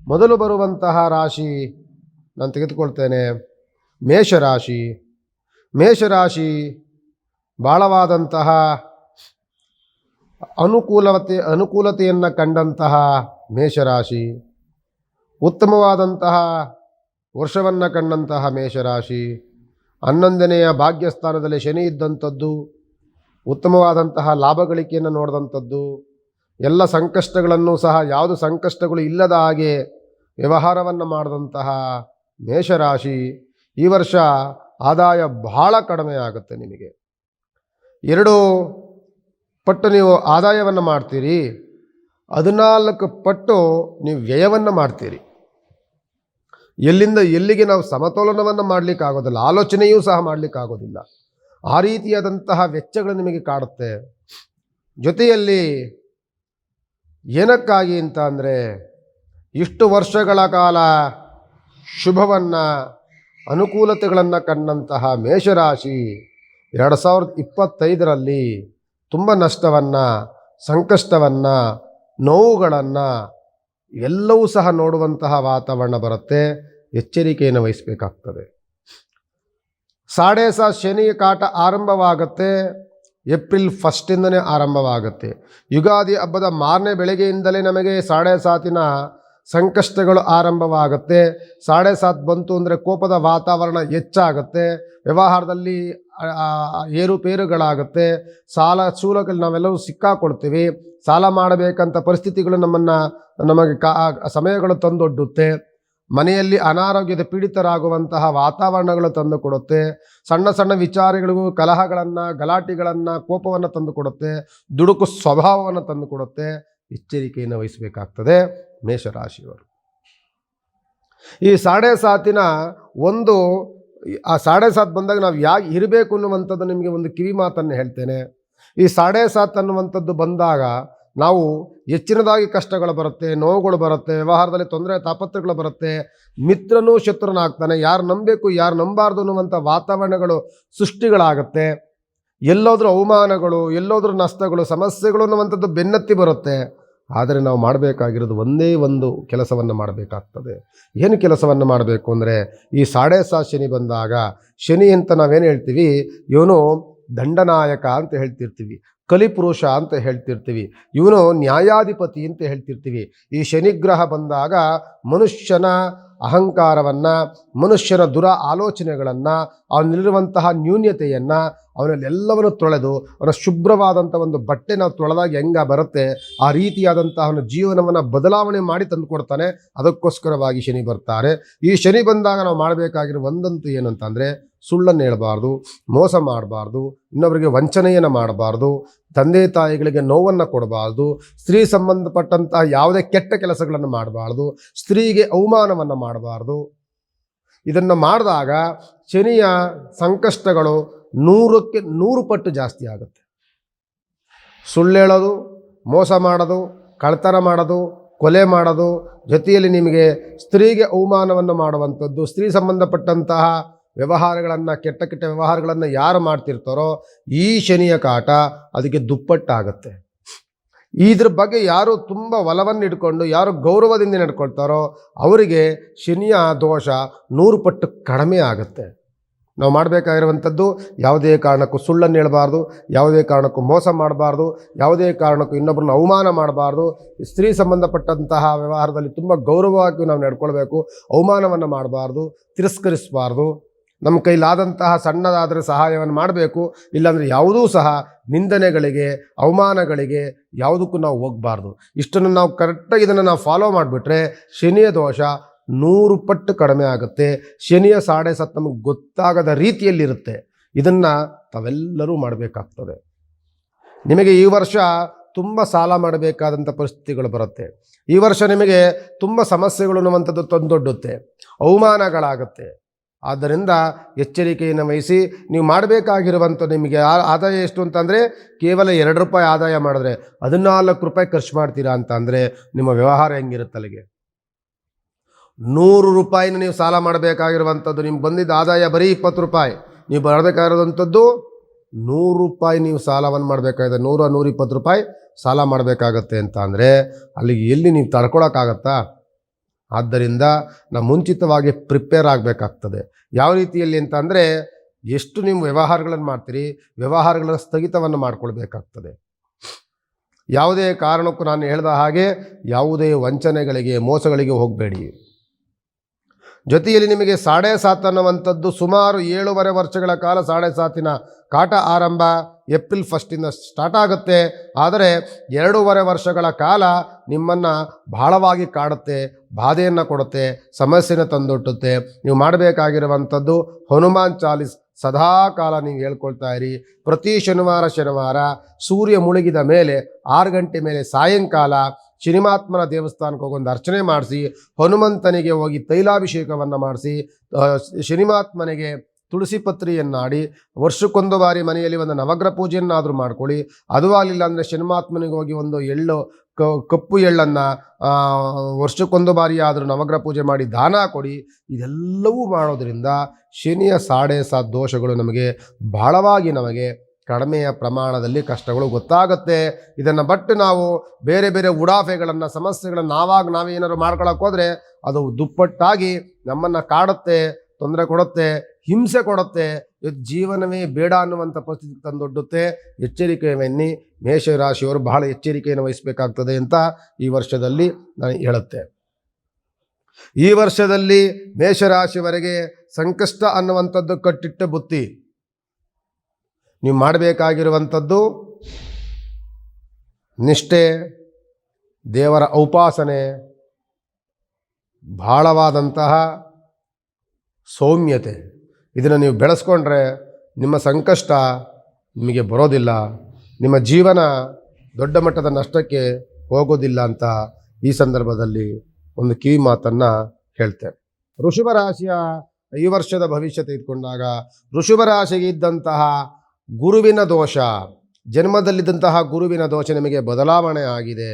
ಮೊದಲು ಬರುವಂತಹ ರಾಶಿ ನಾನು ತೆಗೆದುಕೊಳ್ತೇನೆ ಮೇಷರಾಶಿ. ಮೇಷರಾಶಿ ಭಾಳವಾದಂತಹ ಅನುಕೂಲತೆಯನ್ನು ಕಂಡಂತಹ ಮೇಷರಾಶಿ, ಉತ್ತಮವಾದಂತಹ ವರ್ಷವನ್ನು ಕಂಡಂತಹ ಮೇಷರಾಶಿ, 11ನೆಯ ಭಾಗ್ಯಸ್ಥಾನದಲ್ಲಿ ಶನಿ ಇದ್ದಂಥದ್ದು, ಉತ್ತಮವಾದಂತಹ ಲಾಭ ಗಳಿಕೆಯನ್ನು ನೋಡಿದಂಥದ್ದು, ಎಲ್ಲ ಸಂಕಷ್ಟಗಳನ್ನು ಸಹ ಯಾವುದು ಸಂಕಷ್ಟಗಳು ಇಲ್ಲದ ಹಾಗೆ ವ್ಯವಹಾರವನ್ನು ಮಾಡಿದಂತಹ ಮೇಷರಾಶಿ. ಈ ವರ್ಷ ಆದಾಯ ಬಹಳ ಕಡಿಮೆ ಆಗುತ್ತೆ. ನಿಮಗೆ 2 ಪಟ್ಟು ನೀವು ಆದಾಯವನ್ನು ಮಾಡ್ತೀರಿ, 14 ಪಟ್ಟು ನೀವು ವ್ಯಯವನ್ನು ಮಾಡ್ತೀರಿ. ಎಲ್ಲಿಂದ ಎಲ್ಲಿಗೆ ನಾವು ಸಮತೋಲನವನ್ನು ಮಾಡಲಿಕ್ಕಾಗೋದಿಲ್ಲ, ಆಲೋಚನೆಯೂ ಸಹ ಮಾಡಲಿಕ್ಕಾಗೋದಿಲ್ಲ. ಆ ರೀತಿಯಾದಂತಹ ವೆಚ್ಚಗಳು ನಿಮಗೆ ಕಾಡುತ್ತೆ. ಜೊತೆಯಲ್ಲಿ ಏನಕ್ಕಾಗಿ ಅಂತ ಅಂದರೆ, ಇಷ್ಟು ವರ್ಷಗಳ ಕಾಲ ಶುಭವನ್ನು ಅನುಕೂಲತೆಗಳನ್ನು ಕಂಡಂತಹ ಮೇಷರಾಶಿ 2025ರಲ್ಲಿ ತುಂಬ ನಷ್ಟವನ್ನು, ಸಂಕಷ್ಟವನ್ನು, ನೋವುಗಳನ್ನು ಎಲ್ಲವೂ ಸಹ ನೋಡುವಂತಹ ವಾತಾವರಣ ಬರುತ್ತೆ. ಎಚ್ಚರಿಕೆಯನ್ನು ವಹಿಸಬೇಕಾಗ್ತದೆ. 7.5 ಶನಿ ಕಾಟ ಆರಂಭವಾಗುತ್ತೆ. ಏಪ್ರಿಲ್ 1 ಆರಂಭವಾಗುತ್ತೆ. ಯುಗಾದಿ ಹಬ್ಬದ ಮಾರನೇ ಬೆಳಗ್ಗೆಯಿಂದಲೇ ನಮಗೆ 7.5 ಸಂಕಷ್ಟಗಳು ಆರಂಭವಾಗುತ್ತೆ. 7.5 ಬಂತು ಅಂದರೆ ಕೋಪದ ವಾತಾವರಣ ಹೆಚ್ಚಾಗುತ್ತೆ. ವ್ಯವಹಾರದಲ್ಲಿ ಏರುಪೇರುಗಳಾಗುತ್ತೆ. ಸಾಲ ಸೂಲಗಳು ನಾವೆಲ್ಲವೂ ಸಿಕ್ಕಾಕೊಳ್ತೀವಿ. ಸಾಲ ಮಾಡಬೇಕಂತ ಪರಿಸ್ಥಿತಿಗಳು ನಮಗೆ ಸಮಯಗಳು ತಂದೊಡ್ಡುತ್ತೆ. ಮನೆಯಲ್ಲಿ ಅನಾರೋಗ್ಯದ ಪೀಡಿತರಾಗುವಂತಹ ವಾತಾವರಣಗಳು ತಂದುಕೊಡುತ್ತೆ. ಸಣ್ಣ ಸಣ್ಣ ವಿಚಾರಗಳಿಗೂ ಕಲಹಗಳನ್ನು, ಗಲಾಟೆಗಳನ್ನು, ಕೋಪವನ್ನು ತಂದುಕೊಡುತ್ತೆ. ದುಡುಕು ಸ್ವಭಾವವನ್ನು ತಂದುಕೊಡುತ್ತೆ. ಎಚ್ಚರಿಕೆಯನ್ನು ವಹಿಸಬೇಕಾಗ್ತದೆ ಮೇಷರಾಶಿಯವರು. ಈ 7.5 ಆ 7.5 ಬಂದಾಗ ನಾವು ಯಾಕೆ ಇರಬೇಕು ಅನ್ನುವಂಥದ್ದು ನಿಮಗೆ ಒಂದು ಕಿವಿ ಮಾತನ್ನು ಹೇಳ್ತೇನೆ. ಈ 7.5 ಅನ್ನುವಂಥದ್ದು ಬಂದಾಗ ನಾವು ಹೆಚ್ಚಿನದಾಗಿ ಕಷ್ಟಗಳು ಬರುತ್ತೆ, ನೋವುಗಳು ಬರುತ್ತೆ, ವ್ಯವಹಾರದಲ್ಲಿ ತೊಂದರೆ ತಾಪತ್ರಗಳು ಬರುತ್ತೆ. ಮಿತ್ರನೂ ಶತ್ರುನಾಗ್ತಾನೆ. ಯಾರು ನಂಬಬೇಕು ಯಾರು ನಂಬಾರ್ದು ಅನ್ನುವಂಥ ವಾತಾವರಣಗಳು ಸೃಷ್ಟಿಗಳಾಗುತ್ತೆ. ಎಲ್ಲೋದ್ರೂ ಅವಮಾನಗಳು, ಎಲ್ಲೋದ್ರೂ ನಷ್ಟಗಳು, ಸಮಸ್ಯೆಗಳು ಅನ್ನುವಂಥದ್ದು ಬೆನ್ನತ್ತಿ ಬರುತ್ತೆ. ಆದರೆ ನಾವು ಮಾಡಬೇಕಾಗಿರೋದು ಒಂದೇ ಒಂದು ಕೆಲಸವನ್ನು ಮಾಡಬೇಕಾಗ್ತದೆ. ಏನು ಕೆಲಸವನ್ನು ಮಾಡಬೇಕು ಅಂದರೆ, ಈ 7.5 ಶನಿ ಬಂದಾಗ, ಶನಿ ಅಂತ ನಾವೇನು ಹೇಳ್ತೀವಿ, ಇವನು ದಂಡನಾಯಕ ಅಂತ ಹೇಳ್ತಿರ್ತೀವಿ, ಕಲಿಪುರುಷ ಅಂತ ಹೇಳ್ತಿರ್ತೀವಿ, ಇವನು ನ್ಯಾಯಾಧಿಪತಿ ಅಂತ ಹೇಳ್ತಿರ್ತೀವಿ. ಈ ಶನಿಗ್ರಹ ಬಂದಾಗ ಮನುಷ್ಯನ ಅಹಂಕಾರವನ್ನು, ಮನುಷ್ಯನ ದುರ ಆಲೋಚನೆಗಳನ್ನು, ಅವನಲ್ಲಿರುವಂತಹ ನ್ಯೂನ್ಯತೆಯನ್ನು, ಅವನಲ್ಲೆಲ್ಲವನ್ನು ತೊಳೆದು ಅವನ ಶುಭ್ರವಾದಂಥ ಒಂದು ಬಟ್ಟೆ ನಾವು ತೊಳೆದಾಗ ಹೆಂಗ ಬರುತ್ತೆ ಆ ರೀತಿಯಾದಂಥ ಅವನ ಜೀವನವನ್ನು ಬದಲಾವಣೆ ಮಾಡಿ ತಂದುಕೊಡ್ತಾನೆ. ಅದಕ್ಕೋಸ್ಕರವಾಗಿ ಶನಿ ಬರ್ತಾರೆ. ಈ ಶನಿ ಬಂದಾಗ ನಾವು ಮಾಡಬೇಕಾಗಿರೋ ಒಂದಂತೂ ಏನಂತಂದರೆ, ಸುಳ್ಳನ್ನು ಹೇಳಬಾರ್ದು, ಮೋಸ ಮಾಡಬಾರ್ದು, ಇನ್ನೊಬ್ಬರಿಗೆ ವಂಚನೆಯನ್ನು ಮಾಡಬಾರ್ದು, ತಂದೆ ತಾಯಿಗಳಿಗೆ ನೋವನ್ನು ಕೊಡಬಾರ್ದು, ಸ್ತ್ರೀ ಸಂಬಂಧಪಟ್ಟಂತಹ ಯಾವುದೇ ಕೆಟ್ಟ ಕೆಲಸಗಳನ್ನು ಮಾಡಬಾರ್ದು, ಸ್ತ್ರೀಗೆ ಅವಮಾನವನ್ನು ಮಾಡಬಾರ್ದು. ಇದನ್ನು ಮಾಡಿದಾಗ ಶನಿಯ ಸಂಕಷ್ಟಗಳು 100ಕ್ಕೆ 100 ಪಟ್ಟು ಜಾಸ್ತಿ ಆಗುತ್ತೆ. ಸುಳ್ಳು ಹೇಳೋದು, ಮೋಸ ಮಾಡೋದು, ಕಳ್ತನ ಮಾಡೋದು, ಕೊಲೆ ಮಾಡೋದು, ಜೊತೆಯಲ್ಲಿ ನಿಮಗೆ ಸ್ತ್ರೀಗೆ ಅವಮಾನವನ್ನು ಮಾಡುವಂಥದ್ದು, ಸ್ತ್ರೀ ಸಂಬಂಧಪಟ್ಟಂತಹ ವ್ಯವಹಾರಗಳನ್ನು, ಕೆಟ್ಟ ಕೆಟ್ಟ ವ್ಯವಹಾರಗಳನ್ನು ಯಾರು ಮಾಡ್ತಿರ್ತಾರೋ ಈ ಶನಿಯ ಕಾಟ ಅದಕ್ಕೆ ದುಪ್ಪಟ್ಟಾಗುತ್ತೆ. ಇದ್ರ ಬಗ್ಗೆ ಯಾರು ತುಂಬ ಒಲವನ್ನು ಇಟ್ಕೊಂಡು ಯಾರು ಗೌರವದಿಂದ ನಡ್ಕೊಳ್ತಾರೋ ಅವರಿಗೆ ಶನಿಯ ದೋಷ 100 ಪಟ್ಟು ಕಡಿಮೆ ಆಗುತ್ತೆ. ನಾವು ಮಾಡಬೇಕಾಗಿರುವಂಥದ್ದು, ಯಾವುದೇ ಕಾರಣಕ್ಕೂ ಸುಳ್ಳನ್ನು ಹೇಳಬಾರ್ದು, ಯಾವುದೇ ಕಾರಣಕ್ಕೂ ಮೋಸ ಮಾಡಬಾರ್ದು, ಯಾವುದೇ ಕಾರಣಕ್ಕೂ ಇನ್ನೊಬ್ಬರನ್ನ ಅವಮಾನ ಮಾಡಬಾರ್ದು. ಸ್ತ್ರೀ ಸಂಬಂಧಪಟ್ಟಂತಹ ವ್ಯವಹಾರದಲ್ಲಿ ತುಂಬ ಗೌರವವಾಗಿ ನಾವು ನಡ್ಕೊಳ್ಬೇಕು. ಅವಮಾನವನ್ನು ಮಾಡಬಾರ್ದು, ತಿರಸ್ಕರಿಸಬಾರ್ದು. ನಮ್ಮ ಕೈಲಾದಂತಹ ಸಣ್ಣದಾದರೆ ಸಹಾಯವನ್ನು ಮಾಡಬೇಕು. ಇಲ್ಲಾಂದರೆ ಯಾವುದೂ ಸಹ ನಿಂದನೆಗಳಿಗೆ, ಅವಮಾನಗಳಿಗೆ ಯಾವುದಕ್ಕೂ ನಾವು ಹೋಗಬಾರ್ದು. ಇಷ್ಟನ್ನು ನಾವು ಕರೆಕ್ಟಾಗಿ ಇದನ್ನು ನಾವು ಫಾಲೋ ಮಾಡಿಬಿಟ್ರೆ ಶನಿಯ ದೋಷ 100 ಪಟ್ಟು ಕಡಿಮೆ ಆಗುತ್ತೆ. ಶನಿಯ 7.5 ನಮಗೆ ಗೊತ್ತಾಗದ ರೀತಿಯಲ್ಲಿರುತ್ತೆ. ಇದನ್ನು ತಾವೆಲ್ಲರೂ ಮಾಡಬೇಕಾಗ್ತದೆ. ನಿಮಗೆ ಈ ವರ್ಷ ತುಂಬ ಸಾಲ ಮಾಡಬೇಕಾದಂಥ ಪರಿಸ್ಥಿತಿಗಳು ಬರುತ್ತೆ. ಈ ವರ್ಷ ನಿಮಗೆ ತುಂಬ ಸಮಸ್ಯೆಗಳು ಅನ್ನುವಂಥದ್ದು ತಂದೊಡ್ಡುತ್ತೆ, ಅವಮಾನಗಳಾಗುತ್ತೆ. ಆದ್ದರಿಂದ ಎಚ್ಚರಿಕೆಯನ್ನು ವಹಿಸಿ ನೀವು ಮಾಡಬೇಕಾಗಿರುವಂಥ, ನಿಮಗೆ ಆದಾಯ ಎಷ್ಟು ಅಂತಂದರೆ ಕೇವಲ 2 ರೂಪಾಯಿ ಆದಾಯ ಮಾಡಿದ್ರೆ 14 ರೂಪಾಯಿ ಖರ್ಚು ಮಾಡ್ತೀರಾ ಅಂತ ಅಂದರೆ ನಿಮ್ಮ ವ್ಯವಹಾರ ಹೆಂಗಿರುತ್ತೆ ಅಲ್ಲಿಗೆ? 100 ರೂಪಾಯಿನ ನೀವು ಸಾಲ ಮಾಡಬೇಕಾಗಿರುವಂಥದ್ದು, ನಿಮ್ಗೆ ಬಂದಿದ್ದ ಆದಾಯ ಬರೀ 20 ರೂಪಾಯಿ, ನೀವು ಮಾಡಬೇಕಾಗಿರೋದಂಥದ್ದು 100 ರೂಪಾಯಿ ನೀವು ಸಾಲವನ್ನು ಮಾಡಬೇಕಾಗಿದೆ. 100-120 ರೂಪಾಯಿ ಸಾಲ ಮಾಡಬೇಕಾಗತ್ತೆ ಅಂತ ಅಂದರೆ ಅಲ್ಲಿಗೆ ಎಲ್ಲಿ ನೀವು ತಡ್ಕೊಳಕ್ಕಾಗತ್ತಾ? ಆದ್ದರಿಂದ ನಾವು ಮುಂಚಿತವಾಗಿ ಪ್ರಿಪೇರ್ ಆಗಬೇಕಾಗ್ತದೆ. ಯಾವ ರೀತಿಯಲ್ಲಿ ಅಂತ ಅಂದರೆ, ಎಷ್ಟು ನೀವು ವ್ಯವಹಾರಗಳನ್ನು ಮಾಡ್ತೀರಿ, ವ್ಯವಹಾರಗಳ ಸ್ಥಗಿತವನ್ನು ಮಾಡಿಕೊಳ್ಬೇಕಾಗ್ತದೆ. ಯಾವುದೇ ಕಾರಣಕ್ಕೂ ನಾನು ಹೇಳಿದ ಹಾಗೆ ಯಾವುದೇ ವಂಚನೆಗಳಿಗೆ, ಮೋಸಗಳಿಗೆ ಹೋಗಬೇಡಿ. ಜೊತೆಯಲ್ಲಿ ನಿಮಗೆ 7.5 ಅನ್ನುವಂಥದ್ದು ಸುಮಾರು 7.5 ವರ್ಷಗಳ ಕಾಲ 7.5 ಕಾಟ ಆರಂಭ ಏಪ್ರಿಲ್ 1 ಸ್ಟಾರ್ಟ್ ಆಗುತ್ತೆ. ಆದರೆ 2.5 ವರ್ಷಗಳ ಕಾಲ ನಿಮ್ಮನ್ನು ಬಹಳವಾಗಿ ಕಾಡುತ್ತೆ, ಬಾಧೆಯನ್ನು ಕೊಡುತ್ತೆ, ಸಮಸ್ಯೆನ ತಂದೊಟ್ಟುತ್ತೆ. ನೀವು ಮಾಡಬೇಕಾಗಿರುವಂಥದ್ದು ಹನುಮಾನ್ ಚಾಲೀಸ್ ಸದಾ ಕಾಲ ನೀವು ಹೇಳ್ಕೊಳ್ತಾ ಇರಿ. ಪ್ರತಿ ಶನಿವಾರ ಸೂರ್ಯ ಮುಳುಗಿದ ಮೇಲೆ 6 ಗಂಟೆ ಮೇಲೆ ಸಾಯಂಕಾಲ ಶನಿಮಾತ್ಮನ ದೇವಸ್ಥಾನಕ್ಕೆ ಹೋಗೊಂದು ಅರ್ಚನೆ ಮಾಡಿಸಿ, ಹನುಮಂತನಿಗೆ ಹೋಗಿ ತೈಲಾಭಿಷೇಕವನ್ನು ಮಾಡಿಸಿ, ಶನಿಮಾತ್ಮನಿಗೆ ತುಳಸಿ ಪತ್ರಿಯನ್ನಾಡಿ, ವರ್ಷಕ್ಕೊಂದು ಬಾರಿ ಮನೆಯಲ್ಲಿ ಒಂದು ನವಗ್ರಹ ಪೂಜೆಯನ್ನಾದರೂ ಮಾಡ್ಕೊಳ್ಳಿ. ಅದು ಆಗಲಿಲ್ಲ ಅಂದರೆ ಶನಿಮಾತ್ಮನಿಗೆ ಹೋಗಿ ಒಂದು ಎಳ್ಳು, ಕಪ್ಪು ಎಳ್ಳನ್ನು ವರ್ಷಕ್ಕೊಂದು ಬಾರಿ ಆದರೂ ನವಗ್ರಹ ಪೂಜೆ ಮಾಡಿ ದಾನ ಕೊಡಿ. ಇದೆಲ್ಲವೂ ಮಾಡೋದರಿಂದ ಶನಿಯ 7.5 ದೋಷಗಳು ನಮಗೆ ಬಹಳವಾಗಿ ನಮಗೆ ಕಡಿಮೆಯ ಪ್ರಮಾಣದಲ್ಲಿ ಕಷ್ಟಗಳು ಗೊತ್ತಾಗುತ್ತೆ. ಇದನ್ನು ಬಟ್ಟು ನಾವು ಬೇರೆ ಬೇರೆ ಉಡಾಫೆಗಳನ್ನು, ಸಮಸ್ಯೆಗಳನ್ನು ನಾವೇನಾದ್ರು ಮಾಡ್ಕೊಳಕ್ಕೆ ಹೋದರೆ ಅದು ದುಪ್ಪಟ್ಟಾಗಿ ನಮ್ಮನ್ನು ಕಾಡುತ್ತೆ, ತೊಂದರೆ ಕೊಡುತ್ತೆ, ಹಿಂಸೆ ಕೊಡುತ್ತೆ. ಜೀವನವೇ ಬೇಡ ಅನ್ನುವಂಥ ಪರಿಸ್ಥಿತಿ ತಂದೊಡ್ಡುತ್ತೆ. ಎಚ್ಚರಿಕೆಯನ್ನಿ ಮೇಷರಾಶಿಯವರು ಬಹಳ ಎಚ್ಚರಿಕೆಯನ್ನು ವಹಿಸಬೇಕಾಗ್ತದೆ ಅಂತ ಈ ವರ್ಷದಲ್ಲಿ ನಾನು ಹೇಳುತ್ತೆ. ಈ ವರ್ಷದಲ್ಲಿ ಮೇಷರಾಶಿಯವರೆಗೆ ಸಂಕಷ್ಟ ಅನ್ನುವಂಥದ್ದು ಕಟ್ಟಿಟ್ಟ ಬುತ್ತಿ. ನೀವು ಮಾಡಬೇಕಾಗಿರುವಂಥದ್ದು ನಿಷ್ಠೆ, ದೇವರ ಉಪಾಸನೆ, ಬಹಳವಾದಂತಹ ಸೌಮ್ಯತೆ. ಇದನ್ನು ನೀವು ಬೆಳೆಸ್ಕೊಂಡ್ರೆ ನಿಮ್ಮ ಸಂಕಷ್ಟ ನಿಮಗೆ ಬರೋದಿಲ್ಲ, ನಿಮ್ಮ ಜೀವನ ದೊಡ್ಡ ಮಟ್ಟದ ನಷ್ಟಕ್ಕೆ ಹೋಗೋದಿಲ್ಲ ಅಂತ ಈ ಸಂದರ್ಭದಲ್ಲಿ ಒಂದು ಕಿವಿ ಮಾತನ್ನು ಹೇಳ್ತೇನೆ. ವೃಷಭ ರಾಶಿಯ ಈ ವರ್ಷದ ಭವಿಷ್ಯ ತೆಗೆದುಕೊಂಡಾಗ, ವೃಷಭ ರಾಶಿಗೆ ಇದ್ದಂತಹ ಗುರುವಿನ ದೋಷ, ಜನ್ಮದಲ್ಲಿದ್ದಂತಹ ಗುರುವಿನ ದೋಷ ನಿಮಗೆ ಬದಲಾವಣೆ ಆಗಿದೆ.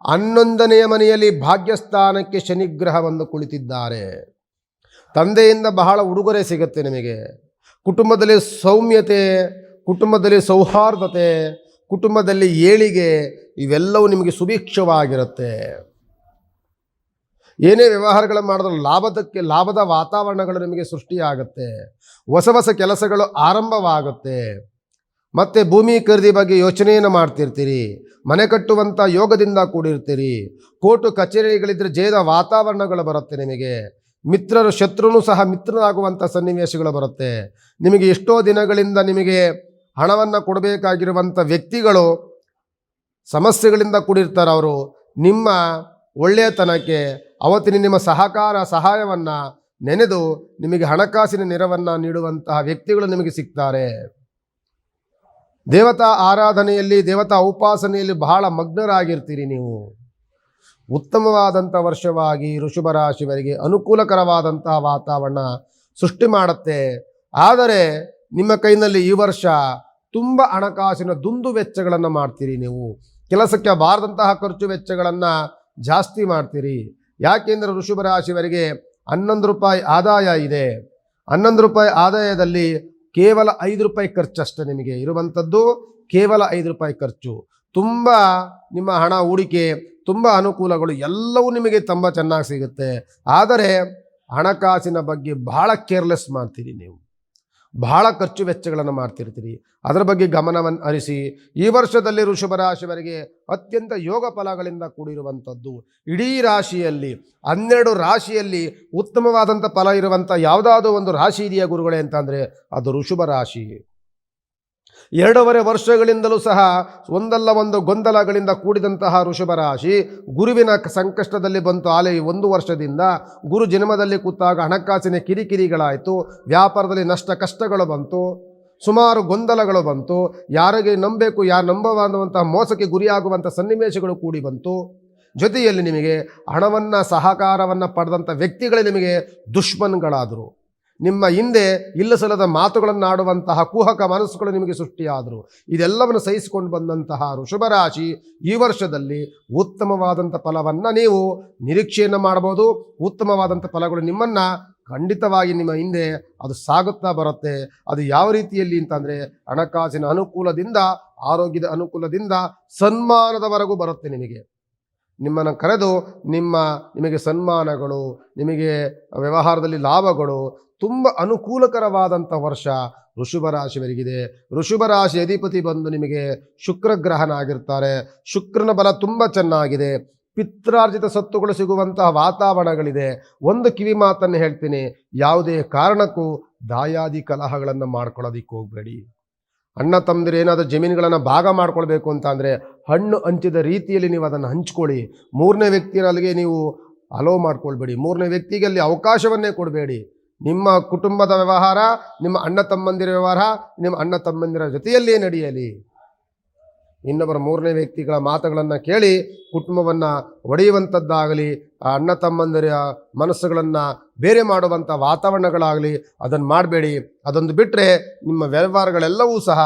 11ನೆಯ ಮನೆಯಲ್ಲಿ ಭಾಗ್ಯಸ್ಥಾನಕ್ಕೆ ಶನಿಗ್ರಹವನ್ನು ಕುಳಿತಿದ್ದಾರೆ. ತಂದೆಯಿಂದ ಬಹಳ ಉಡುಗೊರೆ ಸಿಗುತ್ತೆ ನಿಮಗೆ. ಕುಟುಂಬದಲ್ಲಿ ಸೌಮ್ಯತೆ, ಕುಟುಂಬದಲ್ಲಿ ಸೌಹಾರ್ದತೆ, ಕುಟುಂಬದಲ್ಲಿ ಏಳಿಗೆ, ಇವೆಲ್ಲವೂ ನಿಮಗೆ ಸುಭಿಕ್ಷವಾಗಿರುತ್ತೆ. ಏನೇ ವ್ಯವಹಾರಗಳು ಮಾಡಿದ್ರೂ ಲಾಭದ ವಾತಾವರಣಗಳು ನಿಮಗೆ ಸೃಷ್ಟಿಯಾಗುತ್ತೆ. ಹೊಸ ಕೆಲಸಗಳು ಆರಂಭವಾಗುತ್ತೆ. ಮತ್ತು ಭೂಮಿ ಖರೀದಿ ಬಗ್ಗೆ ಯೋಚನೆಯನ್ನು ಮಾಡ್ತಿರ್ತೀರಿ. ಮನೆ ಕಟ್ಟುವಂಥ ಯೋಗದಿಂದ ಕೂಡಿರ್ತೀರಿ. ಕೋರ್ಟು ಕಚೇರಿಗಳಿದ್ದರೆ ಜಯದ ವಾತಾವರಣಗಳು ಬರುತ್ತೆ ನಿಮಗೆ. ಮಿತ್ರರು ಶತ್ರುನೂ ಸಹ ಮಿತ್ರನಾಗುವಂಥ ಸನ್ನಿವೇಶಗಳು ಬರುತ್ತೆ. ನಿಮಗೆ ಎಷ್ಟೋ ದಿನಗಳಿಂದ ನಿಮಗೆ ಹಣವನ್ನು ಕೊಡಬೇಕಾಗಿರುವಂಥ ವ್ಯಕ್ತಿಗಳು ಸಮಸ್ಯೆಗಳಿಂದ ಕೂಡಿರ್ತಾರೆ. ಅವರು ನಿಮ್ಮ ಒಳ್ಳೆಯತನಕ್ಕೆ ಅವತ್ತಿನ ನಿಮ್ಮ ಸಹಾಯವನ್ನು ನೆನೆದು ನಿಮಗೆ ಹಣಕಾಸಿನ ನೆರವನ್ನು ನೀಡುವಂತಹ ವ್ಯಕ್ತಿಗಳು ನಿಮಗೆ ಸಿಗ್ತಾರೆ. ದೇವತಾ ಆರಾಧನೆಯಲ್ಲಿ, ದೇವತಾ ಉಪಾಸನೆಯಲ್ಲಿ ಬಹಳ ಮಗ್ನರಾಗಿರ್ತೀರಿ ನೀವು. ಉತ್ತಮವಾದಂಥ ವರ್ಷವಾಗಿ ವೃಷಭ ರಾಶಿಯವರಿಗೆ ಅನುಕೂಲಕರವಾದಂತಹ ವಾತಾವರಣ ಸೃಷ್ಟಿ ಮಾಡುತ್ತೆ. ಆದರೆ ನಿಮ್ಮ ಕೈನಲ್ಲಿ ಈ ವರ್ಷ ತುಂಬ ಹಣಕಾಸಿನ ದುಂದು ವೆಚ್ಚಗಳನ್ನು ಮಾಡ್ತೀರಿ. ನೀವು ಕೆಲಸಕ್ಕೆ ಬಾರದಂತಹ ಖರ್ಚು ವೆಚ್ಚಗಳನ್ನು ಜಾಸ್ತಿ ಮಾಡ್ತೀರಿ. ಯಾಕೆಂದರೆ ವೃಷಭ ರಾಶಿಯವರಿಗೆ 11 ರೂಪಾಯಿ ಆದಾಯ ಇದೆ. 11 ರೂಪಾಯಿ ಆದಾಯದಲ್ಲಿ ಕೇವಲ 5 ರೂಪಾಯಿ ಖರ್ಚಷ್ಟೇ ನಿಮಗೆ ಇರುವಂಥದ್ದು. ಕೇವಲ 5 ರೂಪಾಯಿ ಖರ್ಚು. ತುಂಬ ನಿಮ್ಮ ಹಣ ಹೂಡಿಕೆ, ತುಂಬ ಅನುಕೂಲಗಳು ಎಲ್ಲವೂ ನಿಮಗೆ ತುಂಬ ಚೆನ್ನಾಗಿ ಸಿಗುತ್ತೆ. ಆದರೆ ಹಣಕಾಸಿನ ಬಗ್ಗೆ ಬಹಳ ಕೇರ್ಲೆಸ್ ಮಾಡ್ತೀರಿ ನೀವು. ಬಹಳ ಖರ್ಚು ವೆಚ್ಚಗಳನ್ನು ಮಾಡ್ತಿರ್ತೀರಿ. ಅದರ ಬಗ್ಗೆ ಗಮನವನ್ನು ಹರಿಸಿ. ಈ ವರ್ಷದಲ್ಲಿ ವೃಷಭ ರಾಶಿಯವರಿಗೆ ಅತ್ಯಂತ ಯೋಗ ಫಲಗಳಿಂದ ಕೂಡಿರುವಂಥದ್ದು. ಇಡೀ ರಾಶಿಯಲ್ಲಿ 12 ರಾಶಿಯಲ್ಲಿ ಉತ್ತಮವಾದಂಥ ಫಲ ಇರುವಂಥ ಯಾವುದಾದ್ರೂ ಒಂದು ರಾಶಿ ಇದೆಯಾ ಗುರುಗಳೇ ಅಂತಂದರೆ ಅದು ವೃಷಭ ರಾಶಿ. 2.5 ವರ್ಷಗಳಿಂದಲೂ ಸಹ ಒಂದಲ್ಲ ಒಂದು ಗೊಂದಲಗಳಿಂದ ಕೂಡಿದಂತಹ ವೃಷಭ ರಾಶಿ ಗುರುವಿನ ಸಂಕಷ್ಟದಲ್ಲಿ ಬಂತು. ಆಲೆ 1 ವರ್ಷದಿಂದ ಗುರು ಜನ್ಮದಲ್ಲಿ ಕೂತಾಗ ಹಣಕಾಸಿನ ಕಿರಿಕಿರಿಗಳಾಯಿತು, ವ್ಯಾಪಾರದಲ್ಲಿ ನಷ್ಟ ಕಷ್ಟಗಳು ಬಂತು, ಸುಮಾರು ಗೊಂದಲಗಳು ಬಂತು, ಯಾರಿಗೆ ನಂಬಬೇಕು ಯಾರು ನಂಬಬಾರದಂತಹ ಮೋಸಕ್ಕೆ ಗುರಿಯಾಗುವಂಥ ಸನ್ನಿವೇಶಗಳು ಕೂಡಿ ಬಂತು. ಜೊತೆಯಲ್ಲಿ ನಿಮಗೆ ಹಣವನ್ನು ಸಹಕಾರವನ್ನು ಪಡೆದಂಥ ವ್ಯಕ್ತಿಗಳೇ ನಿಮಗೆ ದುಶ್ಮನ್ಗಳಾದರು. ನಿಮ್ಮ ಹಿಂದೆ ಇಲ್ಲಸಲ್ಲದ ಮಾತುಗಳನ್ನು ಆಡುವಂತಹ ಕುಹಕ ಮನಸ್ಸುಗಳು ನಿಮಗೆ ಸೃಷ್ಟಿಯಾದರು. ಇದೆಲ್ಲವನ್ನು ಸಹಿಸಿಕೊಂಡು ಬಂದಂತಹ ವೃಷಭ ರಾಶಿ ಈ ವರ್ಷದಲ್ಲಿ ಉತ್ತಮವಾದಂಥ ಫಲವನ್ನು ನೀವು ನಿರೀಕ್ಷೆಯನ್ನು ಮಾಡ್ಬೋದು. ಉತ್ತಮವಾದಂಥ ಫಲಗಳು ನಿಮ್ಮನ್ನು ಖಂಡಿತವಾಗಿ ನಿಮ್ಮ ಹಿಂದೆ ಅದು ಸಾಗುತ್ತಾ ಬರುತ್ತೆ. ಅದು ಯಾವ ರೀತಿಯಲ್ಲಿ ಅಂತಂದರೆ ಹಣಕಾಸಿನ ಅನುಕೂಲದಿಂದ, ಆರೋಗ್ಯದ ಅನುಕೂಲದಿಂದ, ಸನ್ಮಾನದವರೆಗೂ ಬರುತ್ತೆ ನಿಮಗೆ. ನಿಮ್ಮನ್ನು ಕರೆದು ನಿಮಗೆ ಸನ್ಮಾನಗಳು, ನಿಮಗೆ ವ್ಯವಹಾರದಲ್ಲಿ ಲಾಭಗಳು, ತುಂಬ ಅನುಕೂಲಕರವಾದಂಥ ವರ್ಷ ವೃಷಭ ರಾಶಿಯವರಿಗಿದೆ. ವೃಷಭ ರಾಶಿ ಅಧಿಪತಿ ಬಂದು ನಿಮಗೆ ಶುಕ್ರಗ್ರಹನಾಗಿರ್ತಾರೆ. ಶುಕ್ರನ ಬಲ ತುಂಬ ಚೆನ್ನಾಗಿದೆ. ಪಿತ್ರಾರ್ಜಿತ ಸತ್ತುಗಳು ಸಿಗುವಂತಹ ವಾತಾವರಣಗಳಿದೆ. ಒಂದು ಕಿವಿ ಮಾತನ್ನು ಹೇಳ್ತೀನಿ, ಯಾವುದೇ ಕಾರಣಕ್ಕೂ ದಾಯಾದಿ ಕಲಹಗಳನ್ನು ಮಾಡ್ಕೊಳ್ಳೋದಿಕ್ಕೆ ಹೋಗಬೇಡಿ. ಅಣ್ಣ ತಮ್ಮದಿರು ಏನಾದರೂ ಜಮೀನುಗಳನ್ನು ಭಾಗ ಮಾಡ್ಕೊಳ್ಬೇಕು ಅಂತ ಅಂದರೆ ಹಣ್ಣು ಹಂಚಿದ ರೀತಿಯಲ್ಲಿ ನೀವು ಅದನ್ನು ಹಂಚ್ಕೊಳ್ಳಿ. ಮೂರನೇ ವ್ಯಕ್ತಿಯಲ್ಲಿಗೆ ನೀವು ಅಲೋ ಮಾಡ್ಕೊಳ್ಬೇಡಿ. ಮೂರನೇ ವ್ಯಕ್ತಿಗೆ ಅಲ್ಲಿ ಅವಕಾಶವನ್ನೇ ಕೊಡಬೇಡಿ. ನಿಮ್ಮ ಕುಟುಂಬದ ವ್ಯವಹಾರ, ನಿಮ್ಮ ಅಣ್ಣ ತಮ್ಮಂದಿರ ವ್ಯವಹಾರ ನಿಮ್ಮ ಅಣ್ಣ ತಮ್ಮಂದಿರ ಜೊತೆಯಲ್ಲೇ ನಡೆಯಲಿ. ಇನ್ನೊಬ್ಬರ ಮೂರನೇ ವ್ಯಕ್ತಿಗಳ ಮಾತುಗಳನ್ನು ಕೇಳಿ ಕುಟುಂಬವನ್ನು ಒಡೆಯುವಂಥದ್ದಾಗಲಿ, ಆ ಅಣ್ಣ ತಮ್ಮಂದಿರ ಮನಸ್ಸುಗಳನ್ನು ಬೇರೆ ಮಾಡುವಂಥ ವಾತಾವರಣಗಳಾಗಲಿ ಅದನ್ನು ಮಾಡಬೇಡಿ. ಅದೊಂದು ಬಿಟ್ಟರೆ ನಿಮ್ಮ ವ್ಯವಹಾರಗಳೆಲ್ಲವೂ ಸಹ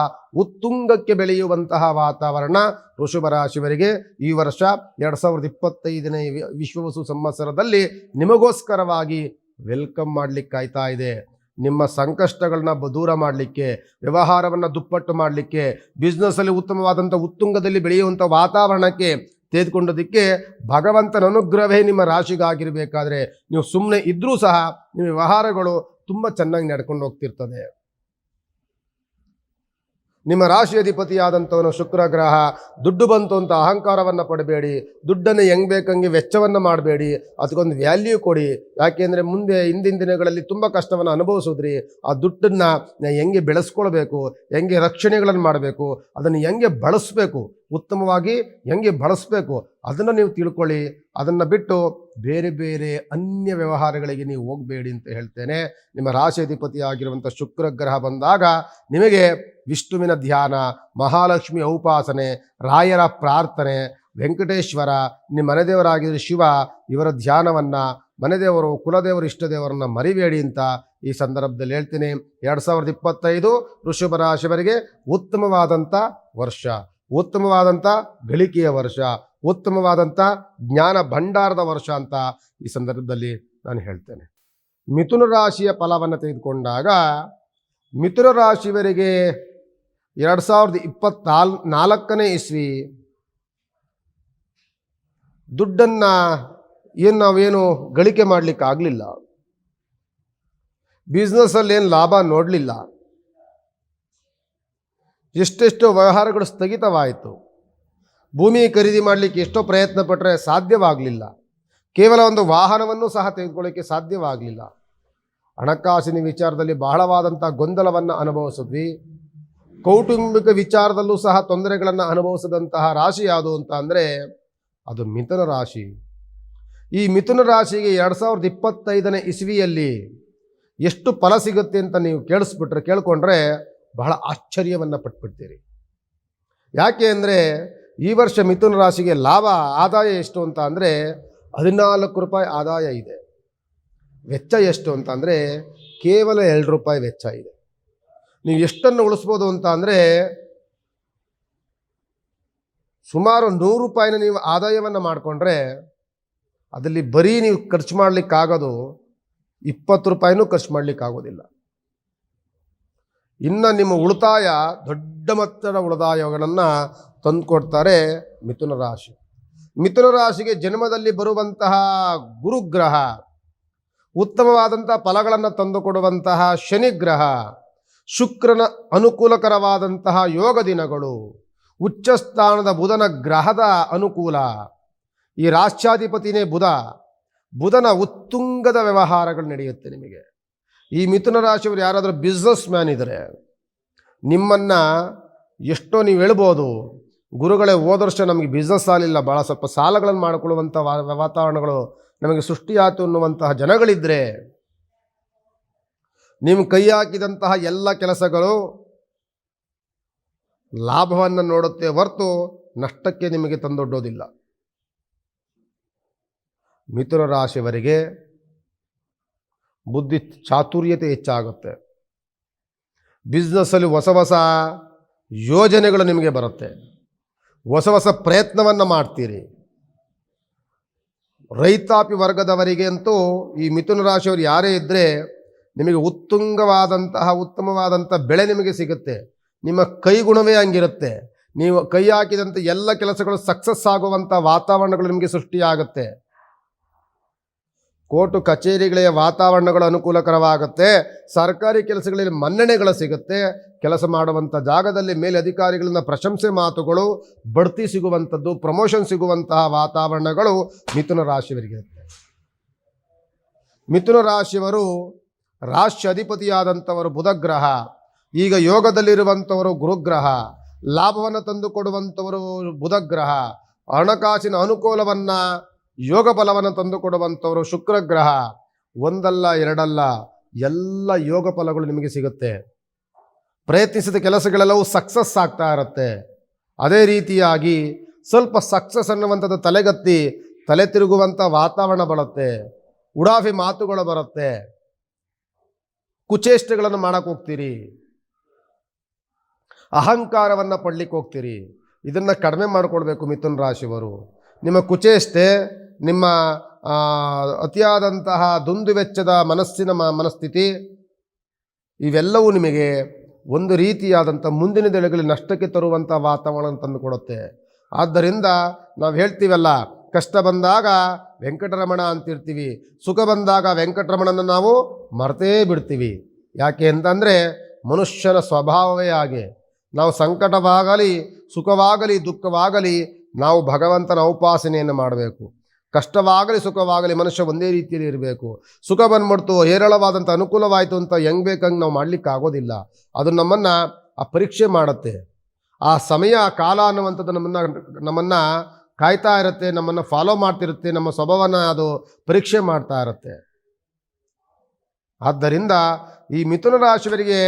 ಉತ್ತುಂಗಕ್ಕೆ ಬೆಳೆಯುವಂತಹ ವಾತಾವರಣ ವೃಷಭ ರಾಶಿಯವರಿಗೆ ಈ ವರ್ಷ 2025ನೇ ವಿಶ್ವವಸು ಸಂವತ್ಸರದಲ್ಲಿ ನಿಮಗೋಸ್ಕರವಾಗಿ ವೆಲ್ಕಮ್ ಮಾಡಲಿಕ್ಕೆ ಕಾಯ್ತಾ ಇದೆ. ನಿಮ್ಮ ಸಂಕಷ್ಟಗಳನ್ನ ದೂರ ಮಾಡಲಿಕ್ಕೆ, ವ್ಯವಹಾರವನ್ನು ದುಪ್ಪಟ್ಟು ಮಾಡಲಿಕ್ಕೆ, ಬಿಸ್ನೆಸ್ಸಲ್ಲಿ ಉತ್ತಮವಾದಂಥ ಉತ್ತುಂಗದಲ್ಲಿ ಬೆಳೆಯುವಂಥ ವಾತಾವರಣಕ್ಕೆ ತೆಗೆದುಕೊಂಡೋದಕ್ಕೆ ಭಗವಂತನ ಅನುಗ್ರಹವೇ ನಿಮ್ಮ ರಾಶಿಗಾಗಿರಬೇಕಾದ್ರೆ ನೀವು ಸುಮ್ಮನೆ ಇದ್ದರೂ ಸಹ ನಿಮ್ಮ ವ್ಯವಹಾರಗಳು ತುಂಬ ಚೆನ್ನಾಗಿ ನಡ್ಕೊಂಡು ಹೋಗ್ತಿರ್ತದೆ. ನಿಮ್ಮ ರಾಶಿ ಅಧಿಪತಿಯಾದಂಥವನು ಶುಕ್ರ ಗ್ರಹ. ದುಡ್ಡು ಬಂತು ಅಂತ ಅಹಂಕಾರವನ್ನು ಪಡಬೇಡಿ. ದುಡ್ಡನ್ನು ಹೆಂಗೆ ಬೇಕಂಗೆ ವೆಚ್ಚವನ್ನು ಮಾಡಬೇಡಿ. ಅದಕ್ಕೊಂದು ವ್ಯಾಲ್ಯೂ ಕೊಡಿ. ಯಾಕೆಂದರೆ ಮುಂದೆ ಹಿಂದಿನ ದಿನಗಳಲ್ಲಿ ತುಂಬ ಕಷ್ಟವನ್ನು ಅನುಭವಿಸಿದ್ರಿ. ಆ ದುಡ್ಡನ್ನು ಹೆಂಗೆ ಬೆಳೆಸ್ಕೊಳ್ಬೇಕು, ಹೆಂಗೆ ರಕ್ಷಣೆಗಳನ್ನು ಮಾಡಬೇಕು, ಅದನ್ನು ಹೆಂಗೆ ಬಳಸಬೇಕು, ಉತ್ತಮವಾಗಿ ಹೆಂಗೆ ಬಳಸಬೇಕು ಅದನ್ನು ನೀವು ತಿಳ್ಕೊಳ್ಳಿ. ಅದನ್ನು ಬಿಟ್ಟು ಬೇರೆ ಬೇರೆ ಅನ್ಯ ವ್ಯವಹಾರಗಳಿಗೆ ನೀವು ಹೋಗಬೇಡಿ ಅಂತ ಹೇಳ್ತೇನೆ. ನಿಮ್ಮ ರಾಶಿ ಅಧಿಪತಿ ಆಗಿರುವಂಥ ಶುಕ್ರ ಗ್ರಹ ಬಂದಾಗ ನಿಮಗೆ ವಿಷ್ಣುವಿನ ಧ್ಯಾನ, ಮಹಾಲಕ್ಷ್ಮಿ ಉಪಾಸನೆ, ರಾಯರ ಪ್ರಾರ್ಥನೆ, ವೆಂಕಟೇಶ್ವರ, ನಿಮ್ಮ ಮನೆದೇವರಾಗಿದ್ದ ಶಿವ ಇವರ ಧ್ಯಾನವನ್ನು, ಮನೆದೇವರು, ಕುಲದೇವರು, ಇಷ್ಟದೇವರನ್ನು ಮರಿಬೇಡಿ ಅಂತ ಈ ಸಂದರ್ಭದಲ್ಲಿ ಹೇಳ್ತೀನಿ. 2025 ವೃಷಭ ರಾಶಿಯವರಿಗೆ ಉತ್ತಮವಾದಂಥ ವರ್ಷ, ಉತ್ತಮವಾದಂಥ ಗಳಿಕೆಯ ವರ್ಷ, ಉತ್ತಮವಾದಂಥ ಜ್ಞಾನ ಭಂಡಾರದ ವರ್ಷ ಅಂತ ಈ ಸಂದರ್ಭದಲ್ಲಿ ನಾನು ಹೇಳ್ತೇನೆ. ಮಿಥುನ ರಾಶಿಯ ಫಲವನ್ನು ತೆಗೆದುಕೊಂಡಾಗ ಮಿಥುನ ರಾಶಿಯವರಿಗೆ 2024ನೇ ಇಸ್ವಿ ದುಡ್ಡನ್ನು ನಾವೇನು ಗಳಿಕೆ ಮಾಡಲಿಕ್ಕೆ ಆಗಲಿಲ್ಲ. ಬಿಸ್ನೆಸ್ಸಲ್ಲಿ ಏನು ಲಾಭ ನೋಡಲಿಲ್ಲ. ಎಷ್ಟೆಷ್ಟೋ ವ್ಯವಹಾರಗಳು ಸ್ಥಗಿತವಾಯಿತು. ಭೂಮಿ ಖರೀದಿ ಮಾಡಲಿಕ್ಕೆ ಎಷ್ಟೋ ಪ್ರಯತ್ನ ಪಟ್ಟರೆ ಸಾಧ್ಯವಾಗಲಿಲ್ಲ. ಕೇವಲ ಒಂದು ವಾಹನವನ್ನು ಸಹ ತೆಗೆದುಕೊಳ್ಳಿಕ್ಕೆ ಸಾಧ್ಯವಾಗಲಿಲ್ಲ. ಹಣಕಾಸಿನ ವಿಚಾರದಲ್ಲಿ ಬಹಳವಾದಂಥ ಗೊಂದಲವನ್ನು ಅನುಭವಿಸಿದ್ವಿ. ಕೌಟುಂಬಿಕ ವಿಚಾರದಲ್ಲೂ ಸಹ ತೊಂದರೆಗಳನ್ನು ಅನುಭವಿಸಿದಂತಹ ರಾಶಿ ಯಾವುದು ಅಂತ ಅಂದರೆ ಅದು ಮಿಥುನ ರಾಶಿ. ಈ ಮಿಥುನ ರಾಶಿಗೆ 2025ನೇ ಇಸ್ವಿಯಲ್ಲಿ ಎಷ್ಟು ಫಲ ಸಿಗುತ್ತೆ ಅಂತ ನೀವು ಕೇಳಿಕೊಂಡ್ರೆ ಬಹಳ ಆಶ್ಚರ್ಯವನ್ನು ಪಟ್ಬಿಡ್ತೀರಿ. ಯಾಕೆ ಅಂದರೆ ಈ ವರ್ಷ ಮಿಥುನ ರಾಶಿಗೆ ಲಾಭ, ಆದಾಯ ಎಷ್ಟು ಅಂತ ಅಂದರೆ 14 ರೂಪಾಯಿ ಆದಾಯ ಇದೆ. ವೆಚ್ಚ ಎಷ್ಟು ಅಂತ ಅಂದರೆ ಕೇವಲ 2 ರೂಪಾಯಿ ವೆಚ್ಚ ಇದೆ. ನೀವು ಎಷ್ಟನ್ನು ಉಳಿಸ್ಬೋದು ಅಂತ ಅಂದರೆ ಸುಮಾರು 100 ರೂಪಾಯಿನ ನೀವು ಆದಾಯವನ್ನು ಮಾಡಿಕೊಂಡ್ರೆ ಅದರಲ್ಲಿ ಬರೀ ನೀವು ಖರ್ಚು ಮಾಡಲಿಕ್ಕಾಗೋದು 20 ರೂಪಾಯಿನೂ ಖರ್ಚು ಮಾಡಲಿಕ್ಕಾಗೋದಿಲ್ಲ. ಇನ್ನು ನಿಮ್ಮ ಉಳಿತಾಯ ದೊಡ್ಡ ಮೊತ್ತದ ಉಳಿತಾಯಗಳನ್ನು ತಂದುಕೊಡ್ತಾರೆ ಮಿಥುನ ರಾಶಿ. ಮಿಥುನ ರಾಶಿಗೆ ಜನ್ಮದಲ್ಲಿ ಬರುವಂತಹ ಗುರುಗ್ರಹ, ಉತ್ತಮವಾದಂಥ ಫಲಗಳನ್ನು ತಂದುಕೊಡುವಂತಹ ಶನಿಗ್ರಹ, ಶುಕ್ರನ ಅನುಕೂಲಕರವಾದಂತಹ ಯೋಗ ದಿನಗಳು, ಉಚ್ಚಸ್ಥಾನದ ಬುಧನ ಗ್ರಹದ ಅನುಕೂಲ, ಈ ರಾಷ್ಟ್ರಾಧಿಪತಿನೇ ಬುಧನ ಉತ್ತುಂಗದ ವ್ಯವಹಾರಗಳು ನಡೆಯುತ್ತೆ ನಿಮಗೆ. ಈ ಮಿಥುನ ರಾಶಿಯವರು ಯಾರಾದರೂ ಬಿಸ್ನೆಸ್ ಮ್ಯಾನ್ ಇದ್ದರೆ ನಿಮ್ಮನ್ನು ಎಷ್ಟೋ ನೀವು ಹೇಳ್ಬೋದು, ಗುರುಗಳೇ ಹೋದ ವರ್ಷ ನಮಗೆ ಬಿಸ್ನೆಸ್ ಸಾಲಿಲ್ಲ, ಭಾಳ ಸ್ವಲ್ಪ ಸಾಲಗಳನ್ನು ಮಾಡಿಕೊಳ್ಳುವಂಥ ವಾತಾವರಣಗಳು ನಮಗೆ ಸೃಷ್ಟಿಯಾಯಿತು ಅನ್ನುವಂತಹ ಜನಗಳಿದ್ದರೆ ನಿಮ್ಮ ಕೈ ಹಾಕಿದಂತಹ ಎಲ್ಲ ಕೆಲಸಗಳು ಲಾಭವನ್ನು ನೋಡುತ್ತೆ ಹೊರತು ನಷ್ಟಕ್ಕೆ ನಿಮಗೆ ತಂದೊಡ್ಡೋದಿಲ್ಲ. ಮಿಥುನ ರಾಶಿಯವರಿಗೆ ಬುದ್ಧಿ ಚಾತುರ್ಯತೆ ಹೆಚ್ಚಾಗುತ್ತೆ. ಬಿಸ್ನೆಸ್ಸಲ್ಲಿ ಹೊಸ ಹೊಸ ಯೋಜನೆಗಳು ನಿಮಗೆ ಬರುತ್ತೆ. ಹೊಸ ಹೊಸ ಪ್ರಯತ್ನವನ್ನು ಮಾಡ್ತೀರಿ. ರೈತಾಪಿ ವರ್ಗದವರಿಗೆ ಅಂತೂ ಈ ಮಿಥುನ ರಾಶಿಯವರು ಯಾರೇ ಇದ್ದರೆ ನಿಮಗೆ ಉತ್ತುಂಗವಾದಂತಹ ಉತ್ತಮವಾದಂಥ ಬೆಳೆ ನಿಮಗೆ ಸಿಗುತ್ತೆ. ನಿಮ್ಮ ಕೈಗುಣವೇ ಹಂಗಿರುತ್ತೆ. ನೀವು ಕೈ ಹಾಕಿದಂತೆ ಎಲ್ಲ ಕೆಲಸಗಳು ಸಕ್ಸಸ್ ಆಗುವಂಥ ವಾತಾವರಣಗಳು ನಿಮಗೆ ಸೃಷ್ಟಿಯಾಗುತ್ತೆ. ಕೋರ್ಟು ಕಚೇರಿಗಳ ವಾತಾವರಣಗಳು ಅನುಕೂಲಕರವಾಗುತ್ತೆ. ಸರ್ಕಾರಿ ಕೆಲಸಗಳಲ್ಲಿ ಮನ್ನಣೆಗಳು ಸಿಗುತ್ತೆ. ಕೆಲಸ ಮಾಡುವಂಥ ಜಾಗದಲ್ಲಿ ಮೇಲೆ ಅಧಿಕಾರಿಗಳಿಂದ ಪ್ರಶಂಸೆ ಮಾತುಗಳು, ಬಡ್ತಿ ಸಿಗುವಂಥದ್ದು, ಪ್ರಮೋಷನ್ ಸಿಗುವಂತಹ ವಾತಾವರಣಗಳು ಮಿಥುನ ರಾಶಿಯವರಿಗಿರುತ್ತೆ. ಮಿಥುನ ರಾಶಿಯವರು ರಾಶಿ ಅಧಿಪತಿಯಾದಂಥವರು ಬುಧ ಗ್ರಹ, ಈಗ ಯೋಗದಲ್ಲಿರುವಂಥವರು ಗುರುಗ್ರಹ, ಲಾಭವನ್ನು ತಂದುಕೊಡುವಂಥವರು ಬುಧ ಗ್ರಹ, ಹಣಕಾಸಿನ ಅನುಕೂಲವನ್ನು ಯೋಗ ಫಲವನ್ನು ತಂದುಕೊಡುವಂಥವರು ಶುಕ್ರ ಗ್ರಹ. ಒಂದಲ್ಲ ಎರಡಲ್ಲ, ಎಲ್ಲ ಯೋಗ ಫಲಗಳು ನಿಮಗೆ ಸಿಗುತ್ತೆ. ಪ್ರಯತ್ನಿಸಿದ ಕೆಲಸಗಳೆಲ್ಲವೂ ಸಕ್ಸಸ್ ಆಗ್ತಾ ಇರುತ್ತೆ. ಅದೇ ರೀತಿಯಾಗಿ ಸ್ವಲ್ಪ ಸಕ್ಸಸ್ ಅನ್ನುವಂಥದ್ದು ತಲೆಗತ್ತಿ ತಲೆ ತಿರುಗುವಂಥ ವಾತಾವರಣ ಬರುತ್ತೆ. ಉಡಾಫಿ ಮಾತುಗಳು ಬರುತ್ತೆ. ಕುಚೇಷ್ಟೆಗಳನ್ನು ಮಾಡಕ್ಕೆ ಹೋಗ್ತೀರಿ, ಅಹಂಕಾರವನ್ನು ಪಡ್ಲಿಕ್ಕೆ ಹೋಗ್ತೀರಿ. ಇದನ್ನು ಕಡಿಮೆ ಮಾಡಿಕೊಡ್ಬೇಕು ಮಿಥುನ ರಾಶಿಯವರು. ನಿಮ್ಮ ಕುಚೇಷ್ಟೆ, ನಿಮ್ಮ ಅತಿಯಾದಂತಹ ದುಂದುವೆಚ್ಚದ ಮನಸ್ಥಿತಿ, ಇವೆಲ್ಲವೂ ನಿಮಗೆ ಒಂದು ರೀತಿಯಾದಂಥ ಮುಂದಿನ ದಿನಗಳಲ್ಲಿ ನಷ್ಟಕ್ಕೆ ತರುವಂಥ ವಾತಾವರಣ ತಂದುಕೊಡುತ್ತೆ. ಆದ್ದರಿಂದ ನಾವು ಹೇಳ್ತೀವಲ್ಲ, ಕಷ್ಟ ಬಂದಾಗ ವೆಂಕಟರಮಣ ಅಂತಿರ್ತೀವಿ, ಸುಖ ಬಂದಾಗ ವೆಂಕಟರಮಣನ ನಾವು ಮರ್ತೇ ಬಿಡ್ತೀವಿ. ಯಾಕೆ ಅಂತಂದರೆ ಮನುಷ್ಯನ ಸ್ವಭಾವವೇ ಹಾಗೆ. ನಾವು ಸಂಕಟವಾಗಲಿ ಸುಖವಾಗಲಿ ದುಃಖವಾಗಲಿ ನಾವು ಭಗವಂತನ ಉಪಾಸನೆಯನ್ನು ಮಾಡಬೇಕು. ಕಷ್ಟವಾಗಲಿ ಸುಖವಾಗಲಿ ಮನುಷ್ಯ ಒಂದೇ ರೀತಿಯಲ್ಲಿ ಇರಬೇಕು. ಸುಖ ಬಂದ್ಬಿಡ್ತು, ಹೇರಳವಾದಂಥ ಅನುಕೂಲವಾಯಿತು ಅಂತ ಹೆಂಗೆ ಬೇಕಂಗೆ ನಾವು ಮಾಡಲಿಕ್ಕೆ ಆಗೋದಿಲ್ಲ. ಅದು ನಮ್ಮನ್ನು ಆ ಪರೀಕ್ಷೆ ಮಾಡುತ್ತೆ. ಆ ಸಮಯ ಕಾಲ ಅನ್ನುವಂಥದ್ದು ನಮ್ಮನ್ನು ಕಾಯ್ತಾ ಇರುತ್ತೆ, ನಮ್ಮನ್ನು ಫಾಲೋ ಮಾಡ್ತಿರುತ್ತೆ, ನಮ್ಮ ಸ್ವಭಾವನ ಅದು ಪರೀಕ್ಷೆ ಮಾಡ್ತಾ ಇರುತ್ತೆ. ಆದ್ದರಿಂದ ಈ ಮಿಥುನ ರಾಶಿಯವರಿಗೆ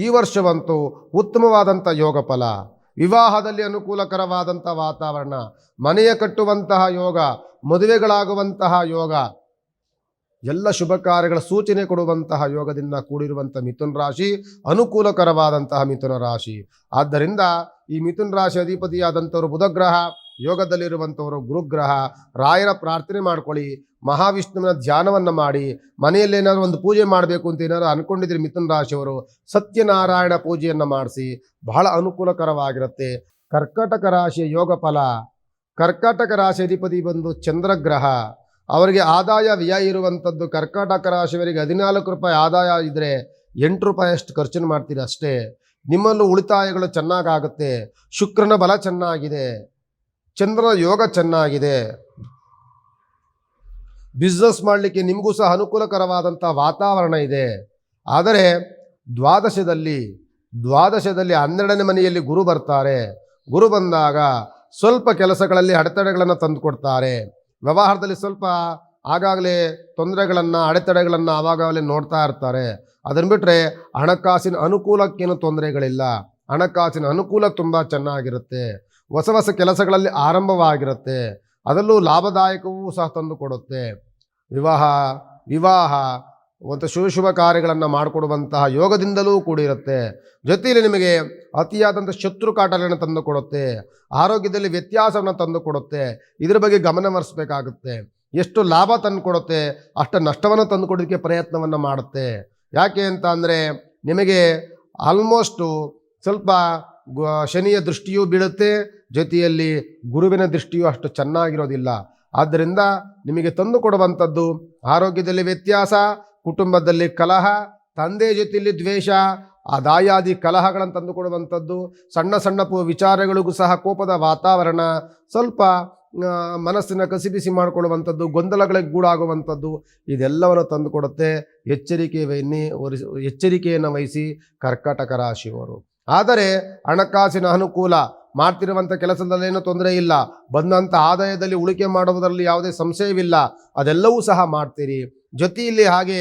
ಈ ವರ್ಷವಂತೂ ಉತ್ತಮವಾದಂಥ ಯೋಗ ಫಲ, ವಿವಾಹದಲ್ಲಿ ಅನುಕೂಲಕರವಾದಂಥ ವಾತಾವರಣ, ಮನೆಯ ಕಟ್ಟುವಂತಹ ಯೋಗ, ಮದುವೆಗಳಾಗುವಂತಹ ಯೋಗ, ಎಲ್ಲ ಶುಭ ಕಾರ್ಯಗಳ ಸೂಚನೆ ಕೊಡುವಂತಹ ಯೋಗದಿಂದ ಕೂಡಿರುವಂಥ ಮಿಥುನ ರಾಶಿ ಅನುಕೂಲಕರವಾದಂತಹ ಮಿಥುನ ರಾಶಿ. ಆದ್ದರಿಂದ ಈ ಮಿಥುನ ರಾಶಿ ಅಧಿಪತಿಯಾದಂಥವರು ಬುಧಗ್ರಹ, ಯೋಗದಲ್ಲಿರುವಂಥವರು ಗುರುಗ್ರಹ. ರಾಯರ ಪ್ರಾರ್ಥನೆ ಮಾಡ್ಕೊಳ್ಳಿ, ಮಹಾವಿಷ್ಣುವಿನ ಧ್ಯಾನವನ್ನು ಮಾಡಿ, ಮನೆಯಲ್ಲಿ ಏನಾದರೂ ಒಂದು ಪೂಜೆ ಮಾಡಬೇಕು ಅಂತ ಏನಾದ್ರು ಅಂದ್ಕೊಂಡಿದ್ರೆ ಮಿಥುನ ರಾಶಿಯವರು ಸತ್ಯನಾರಾಯಣ ಪೂಜೆಯನ್ನು ಮಾಡಿಸಿ, ಬಹಳ ಅನುಕೂಲಕರವಾಗಿರುತ್ತೆ. ಕರ್ಕಾಟಕ ರಾಶಿಯ ಯೋಗ ಫಲ. ಕರ್ಕಾಟಕ ರಾಶಿ ಅಧಿಪತಿ ಬಂದು ಚಂದ್ರಗ್ರಹ, ಅವರಿಗೆ ಆದಾಯ ವ್ಯಯ ಇರುವಂಥದ್ದು. ಕರ್ಕಾಟಕ ರಾಶಿಯವರಿಗೆ 14 ರೂಪಾಯಿ ಆದಾಯ ಇದ್ದರೆ 8 ರೂಪಾಯಿ ಅಷ್ಟು ಖರ್ಚನ್ನು ಮಾಡ್ತೀರಿ ಅಷ್ಟೇ. ನಿಮ್ಮಲ್ಲೂ ಉಳಿತಾಯಗಳು ಚೆನ್ನಾಗಾಗುತ್ತೆ. ಶುಕ್ರನ ಬಲ ಚೆನ್ನಾಗಿದೆ, ಚಂದ್ರನ ಯೋಗ ಚೆನ್ನಾಗಿದೆ. ಬಿಸ್ನೆಸ್ ಮಾಡಲಿಕ್ಕೆ ನಿಮಗೂ ಸಹ ಅನುಕೂಲಕರವಾದಂಥ ವಾತಾವರಣ ಇದೆ. ಆದರೆ ದ್ವಾದಶದಲ್ಲಿ 12ನೇ ಮನೆಯಲ್ಲಿ ಗುರು ಬರ್ತಾರೆ. ಗುರು ಬಂದಾಗ ಸ್ವಲ್ಪ ಕೆಲಸಗಳಲ್ಲಿ ಅಡೆತಡೆಗಳನ್ನು ತಂದುಕೊಡ್ತಾರೆ. ವ್ಯವಹಾರದಲ್ಲಿ ಸ್ವಲ್ಪ ಆಗಾಗಲೇ ತೊಂದರೆಗಳನ್ನು, ಅಡೆತಡೆಗಳನ್ನು ಆವಾಗಲೇ ನೋಡ್ತಾ ಇರ್ತಾರೆ. ಅದನ್ನು ಬಿಟ್ಟರೆ ಹಣಕಾಸಿನ ಅನುಕೂಲಕ್ಕೇನು ತೊಂದರೆಗಳಿಲ್ಲ. ಹಣಕಾಸಿನ ಅನುಕೂಲ ತುಂಬ ಚೆನ್ನಾಗಿರುತ್ತೆ. ಹೊಸ ಹೊಸ ಕೆಲಸಗಳಲ್ಲಿ ಆರಂಭವಾಗಿರುತ್ತೆ. ಅದರಲ್ಲೂ ಲಾಭದಾಯಕವೂ ಸಹ ತಂದು ಕೊಡುತ್ತೆ. ವಿವಾಹ ಮತ್ತು ಶುಭ ಕಾರ್ಯಗಳನ್ನು ಮಾಡಿಕೊಡುವಂತಹ ಯೋಗದಿಂದಲೂ ಕೂಡಿರುತ್ತೆ. ಜೊತೆಯಲ್ಲಿ ನಿಮಗೆ ಅತಿಯಾದಂಥ ಶತ್ರು ಕಾಟಗಳನ್ನು ತಂದು ಕೊಡುತ್ತೆ. ಆರೋಗ್ಯದಲ್ಲಿ ವ್ಯತ್ಯಾಸವನ್ನು ತಂದು ಕೊಡುತ್ತೆ. ಇದರ ಬಗ್ಗೆ ಗಮನ ಹರಿಸಬೇಕಾಗುತ್ತೆ. ಎಷ್ಟು ಲಾಭ ತಂದು ಕೊಡುತ್ತೆ ಅಷ್ಟು ನಷ್ಟವನ್ನು ತಂದು ಕೊಡೋದಕ್ಕೆ ಪ್ರಯತ್ನವನ್ನು ಮಾಡುತ್ತೆ. ಯಾಕೆ ಅಂತ ಅಂದರೆ ನಿಮಗೆ ಆಲ್ಮೋಸ್ಟು ಸ್ವಲ್ಪ ಶನಿಯ ದೃಷ್ಟಿಯೂ ಬೀಳುತ್ತೆ, ಜೊತೆಯಲ್ಲಿ ಗುರುವಿನ ದೃಷ್ಟಿಯೂ ಅಷ್ಟು ಚೆನ್ನಾಗಿರೋದಿಲ್ಲ. ಆದ್ದರಿಂದ ನಿಮಗೆ ತಂದು ಕೊಡುವಂಥದ್ದು ಆರೋಗ್ಯದಲ್ಲಿ ವ್ಯತ್ಯಾಸ, ಕುಟುಂಬದಲ್ಲಿ ಕಲಹ, ತಂದೆ ಜೊತೆಯಲ್ಲಿ ದ್ವೇಷ, ದಾಯಾದಿ ಕಲಹಗಳನ್ನು ತಂದುಕೊಡುವಂಥದ್ದು, ಸಣ್ಣ ಸಣ್ಣ ವಿಚಾರಗಳಿಗೂ ಸಹ ಕೋಪದ ವಾತಾವರಣ, ಸ್ವಲ್ಪ ಮನಸ್ಸಿನ ಕಸಿಬಿಸಿ ಮಾಡಿಕೊಳ್ಳುವಂಥದ್ದು, ಗೊಂದಲಗಳಿಗೆ ಗೂಡಾಗುವಂಥದ್ದು, ಇದೆಲ್ಲವನ್ನು ತಂದುಕೊಡುತ್ತೆ. ಎಚ್ಚರಿಕೆಯನ್ನು ವಹಿಸಿ ಕರ್ಕಾಟಕ ರಾಶಿಯವರು. ಆದರೆ ಹಣಕಾಸಿನ ಅನುಕೂಲ, ಮಾಡ್ತಿರುವಂಥ ಕೆಲಸದಲ್ಲೇನೂ ತೊಂದರೆ ಇಲ್ಲ, ಬಂದಂಥ ಆದಾಯದಲ್ಲಿ ಉಳಿಕೆ ಮಾಡುವುದರಲ್ಲಿ ಯಾವುದೇ ಸಂಶಯವಿಲ್ಲ, ಅದೆಲ್ಲವೂ ಸಹ ಮಾಡ್ತೀರಿ. ಜೊತೆಯಲ್ಲಿ ಹಾಗೆ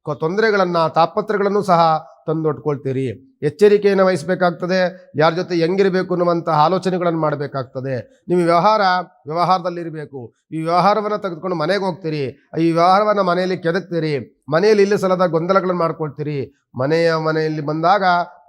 ತೊಂದರೆಗಳನ್ನು, ತಾಪತ್ರಗಳನ್ನು ಸಹ ತಂದೊಟ್ಕೊಳ್ತೀರಿ. ಎಚ್ಚರಿಕೆಯನ್ನು ವಹಿಸಬೇಕಾಗ್ತದೆ. ಯಾರ ಜೊತೆ ಹೆಂಗಿರಬೇಕು ಅನ್ನುವಂಥ ಆಲೋಚನೆಗಳನ್ನು ಮಾಡಬೇಕಾಗ್ತದೆ. ನೀವು ವ್ಯವಹಾರದಲ್ಲಿರಬೇಕು. ಈ ವ್ಯವಹಾರವನ್ನು ತೆಗೆದುಕೊಂಡು ಮನೆಗೆ ಹೋಗ್ತೀರಿ. ಈ ವ್ಯವಹಾರವನ್ನು ಮನೆಯಲ್ಲಿ ಕೆದಕ್ತೀರಿ. ಮನೆಯಲ್ಲಿ ಇಲ್ಲಿ ಸಲದ ಗೊಂದಲಗಳನ್ನು ಮಾಡ್ಕೊಳ್ತೀರಿ. ಮನೆಯಲ್ಲಿ ಬಂದಾಗ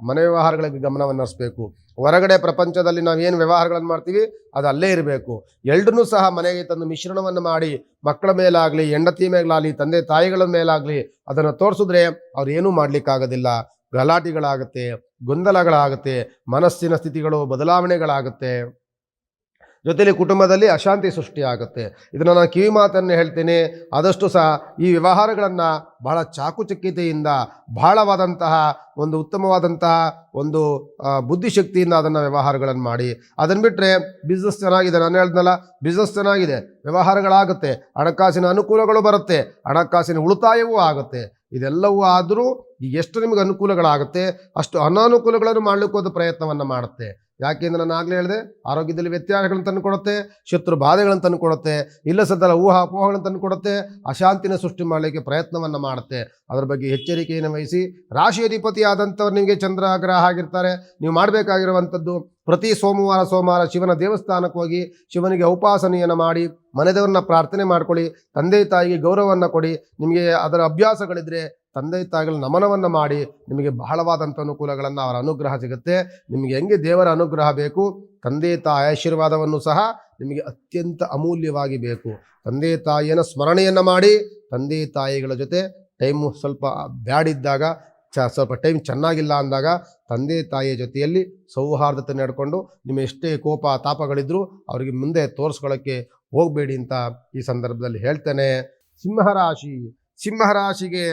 ಮನೆ ವ್ಯವಹಾರಗಳಿಗೆ ಗಮನವನ್ನು ಹರಿಸಬೇಕು. ಹೊರಗಡೆ ಪ್ರಪಂಚದಲ್ಲಿ ನಾವೇನು ವ್ಯವಹಾರಗಳನ್ನು ಮಾಡ್ತೀವಿ ಅದು ಅಲ್ಲೇ ಇರಬೇಕು. ಎರಡನ್ನೂ ಸಹ ಮನೆಗೆ ತಂದು ಮಿಶ್ರಣವನ್ನು ಮಾಡಿ ಮಕ್ಕಳ ಮೇಲಾಗಲಿ, ಹೆಂಡತಿ ಮೇಲಾಗಲಿ, ತಂದೆ ತಾಯಿಗಳ ಮೇಲಾಗಲಿ ಅದನ್ನು ತೋರಿಸಿದ್ರೆ ಅವ್ರು ಏನೂ ಮಾಡಲಿಕ್ಕಾಗೋದಿಲ್ಲ. ಗಲಾಟೆಗಳಾಗುತ್ತೆ, ಗೊಂದಲಗಳಾಗುತ್ತೆ, ಮನಸ್ಸಿನ ಸ್ಥಿತಿಗಳು ಬದಲಾವಣೆಗಳಾಗುತ್ತೆ, ಜೊತೆಯಲ್ಲಿ ಕುಟುಂಬದಲ್ಲಿ ಅಶಾಂತಿ ಸೃಷ್ಟಿಯಾಗುತ್ತೆ. ಇದನ್ನು ನಾನು ಕಿವಿ ಮಾತನ್ನು ಹೇಳ್ತೇನೆ. ಆದಷ್ಟು ಸಹ ಈ ವ್ಯವಹಾರಗಳನ್ನು ಬಹಳ ಚಾಕುಚಕ್ಯತೆಯಿಂದ, ಬಹಳವಾದಂತಹ ಒಂದು ಉತ್ತಮವಾದಂತಹ ಒಂದು ಬುದ್ಧಿಶಕ್ತಿಯಿಂದ ಅದನ್ನು ವ್ಯವಹಾರಗಳನ್ನು ಮಾಡಿ. ಅದನ್ನು ಬಿಟ್ಟರೆ ಬಿಸ್ನೆಸ್ ಚೆನ್ನಾಗಿದೆ, ನಾನು ಹೇಳ್ದನಲ್ಲ, ಬಿಸ್ನೆಸ್ ಚೆನ್ನಾಗಿದೆ, ವ್ಯವಹಾರಗಳಾಗುತ್ತೆ, ಹಣಕಾಸಿನ ಅನುಕೂಲಗಳು ಬರುತ್ತೆ, ಹಣಕಾಸಿನ ಉಳಿತಾಯವೂ ಆಗುತ್ತೆ. ಇದೆಲ್ಲವೂ ಆದರೂ ಎಷ್ಟು ನಿಮಗೆ ಅನುಕೂಲಗಳಾಗುತ್ತೆ ಅಷ್ಟು ಅನಾನುಕೂಲಗಳನ್ನು ಮಾಡಲಿಕ್ಕೂ ಅದು ಪ್ರಯತ್ನವನ್ನು ಮಾಡುತ್ತೆ. ಯಾಕೆಂದ್ರೆ ನಾನು ಆಗಲೇ ಹೇಳಿದೆ, ಆರೋಗ್ಯದಲ್ಲಿ ವ್ಯತ್ಯಾಸಗಳನ್ನು ತಂದುಕೊಡುತ್ತೆ, ಶತ್ರು ಬಾಧೆಗಳನ್ನು ತಂದುಕೊಡುತ್ತೆ, ಇಲ್ಲ ಸದ್ದಲ್ಲ ಊಹಾಪೋಹಗಳನ್ನು ತಂದುಕೊಡುತ್ತೆ, ಅಶಾಂತಿನ ಸೃಷ್ಟಿ ಮಾಡಲಿಕ್ಕೆ ಪ್ರಯತ್ನವನ್ನು ಮಾಡುತ್ತೆ. ಅದರ ಬಗ್ಗೆ ಎಚ್ಚರಿಕೆಯನ್ನು ವಹಿಸಿ. ರಾಶಿ ಅಧಿಪತಿ ಆದಂಥವ್ರು ನಿಮಗೆ ಚಂದ್ರಗ್ರಹ ಆಗಿರ್ತಾರೆ. ನೀವು ಮಾಡಬೇಕಾಗಿರುವಂಥದ್ದು ಪ್ರತಿ ಸೋಮವಾರ ಶಿವನ ದೇವಸ್ಥಾನಕ್ಕೆ ಹೋಗಿ ಶಿವನಿಗೆ ಉಪಾಸನೆಯನ್ನು ಮಾಡಿ, ಮನೆದೇವರನ್ನ ಪ್ರಾರ್ಥನೆ ಮಾಡ್ಕೊಳ್ಳಿ, ತಂದೆ ತಾಯಿಗೆ ಗೌರವವನ್ನು ಕೊಡಿ. ನಿಮಗೆ ಅದರ ಅಭ್ಯಾಸಗಳಿದ್ದರೆ ತಂದೆ ತಾಯಿಗಳ ನಮನವನ್ನು ಮಾಡಿ, ನಿಮಗೆ ಬಹಳವಾದಂಥ ಅನುಕೂಲಗಳನ್ನು ಅವರ ಅನುಗ್ರಹ ಸಿಗುತ್ತೆ. ನಿಮಗೆ ಹೆಂಗೆ ದೇವರ ಅನುಗ್ರಹ ಬೇಕು, ತಂದೆ ತಾಯಿ ಆಶೀರ್ವಾದವನ್ನು ಸಹ ನಿಮಗೆ ಅತ್ಯಂತ ಅಮೂಲ್ಯವಾಗಿ ಬೇಕು. ತಂದೆ ತಾಯಿಯನ್ನು ಸ್ಮರಣೆಯನ್ನು ಮಾಡಿ, ತಂದೆ ತಾಯಿಗಳ ಜೊತೆ ಟೈಮು ಸ್ವಲ್ಪ ಬ್ಯಾಡಿದ್ದಾಗ, ಸ್ವಲ್ಪ ಟೈಮ್ ಚೆನ್ನಾಗಿಲ್ಲ ಅಂದಾಗ ತಂದೆ ತಾಯಿಯ ಜೊತೆಯಲ್ಲಿ ಸೌಹಾರ್ದತೆ ನಡ್ಕೊಂಡು, ನಿಮ್ಮ ಎಷ್ಟೇ ಕೋಪ ತಾಪಗಳಿದ್ರೂ ಅವರಿಗೆ ಮುಂದೆ ತೋರಿಸ್ಕೊಳ್ಳೋಕ್ಕೆ ಹೋಗಬೇಡಿ ಅಂತ ಈ ಸಂದರ್ಭದಲ್ಲಿ ಹೇಳ್ತೇನೆ. ಸಿಂಹರಾಶಿಗೆ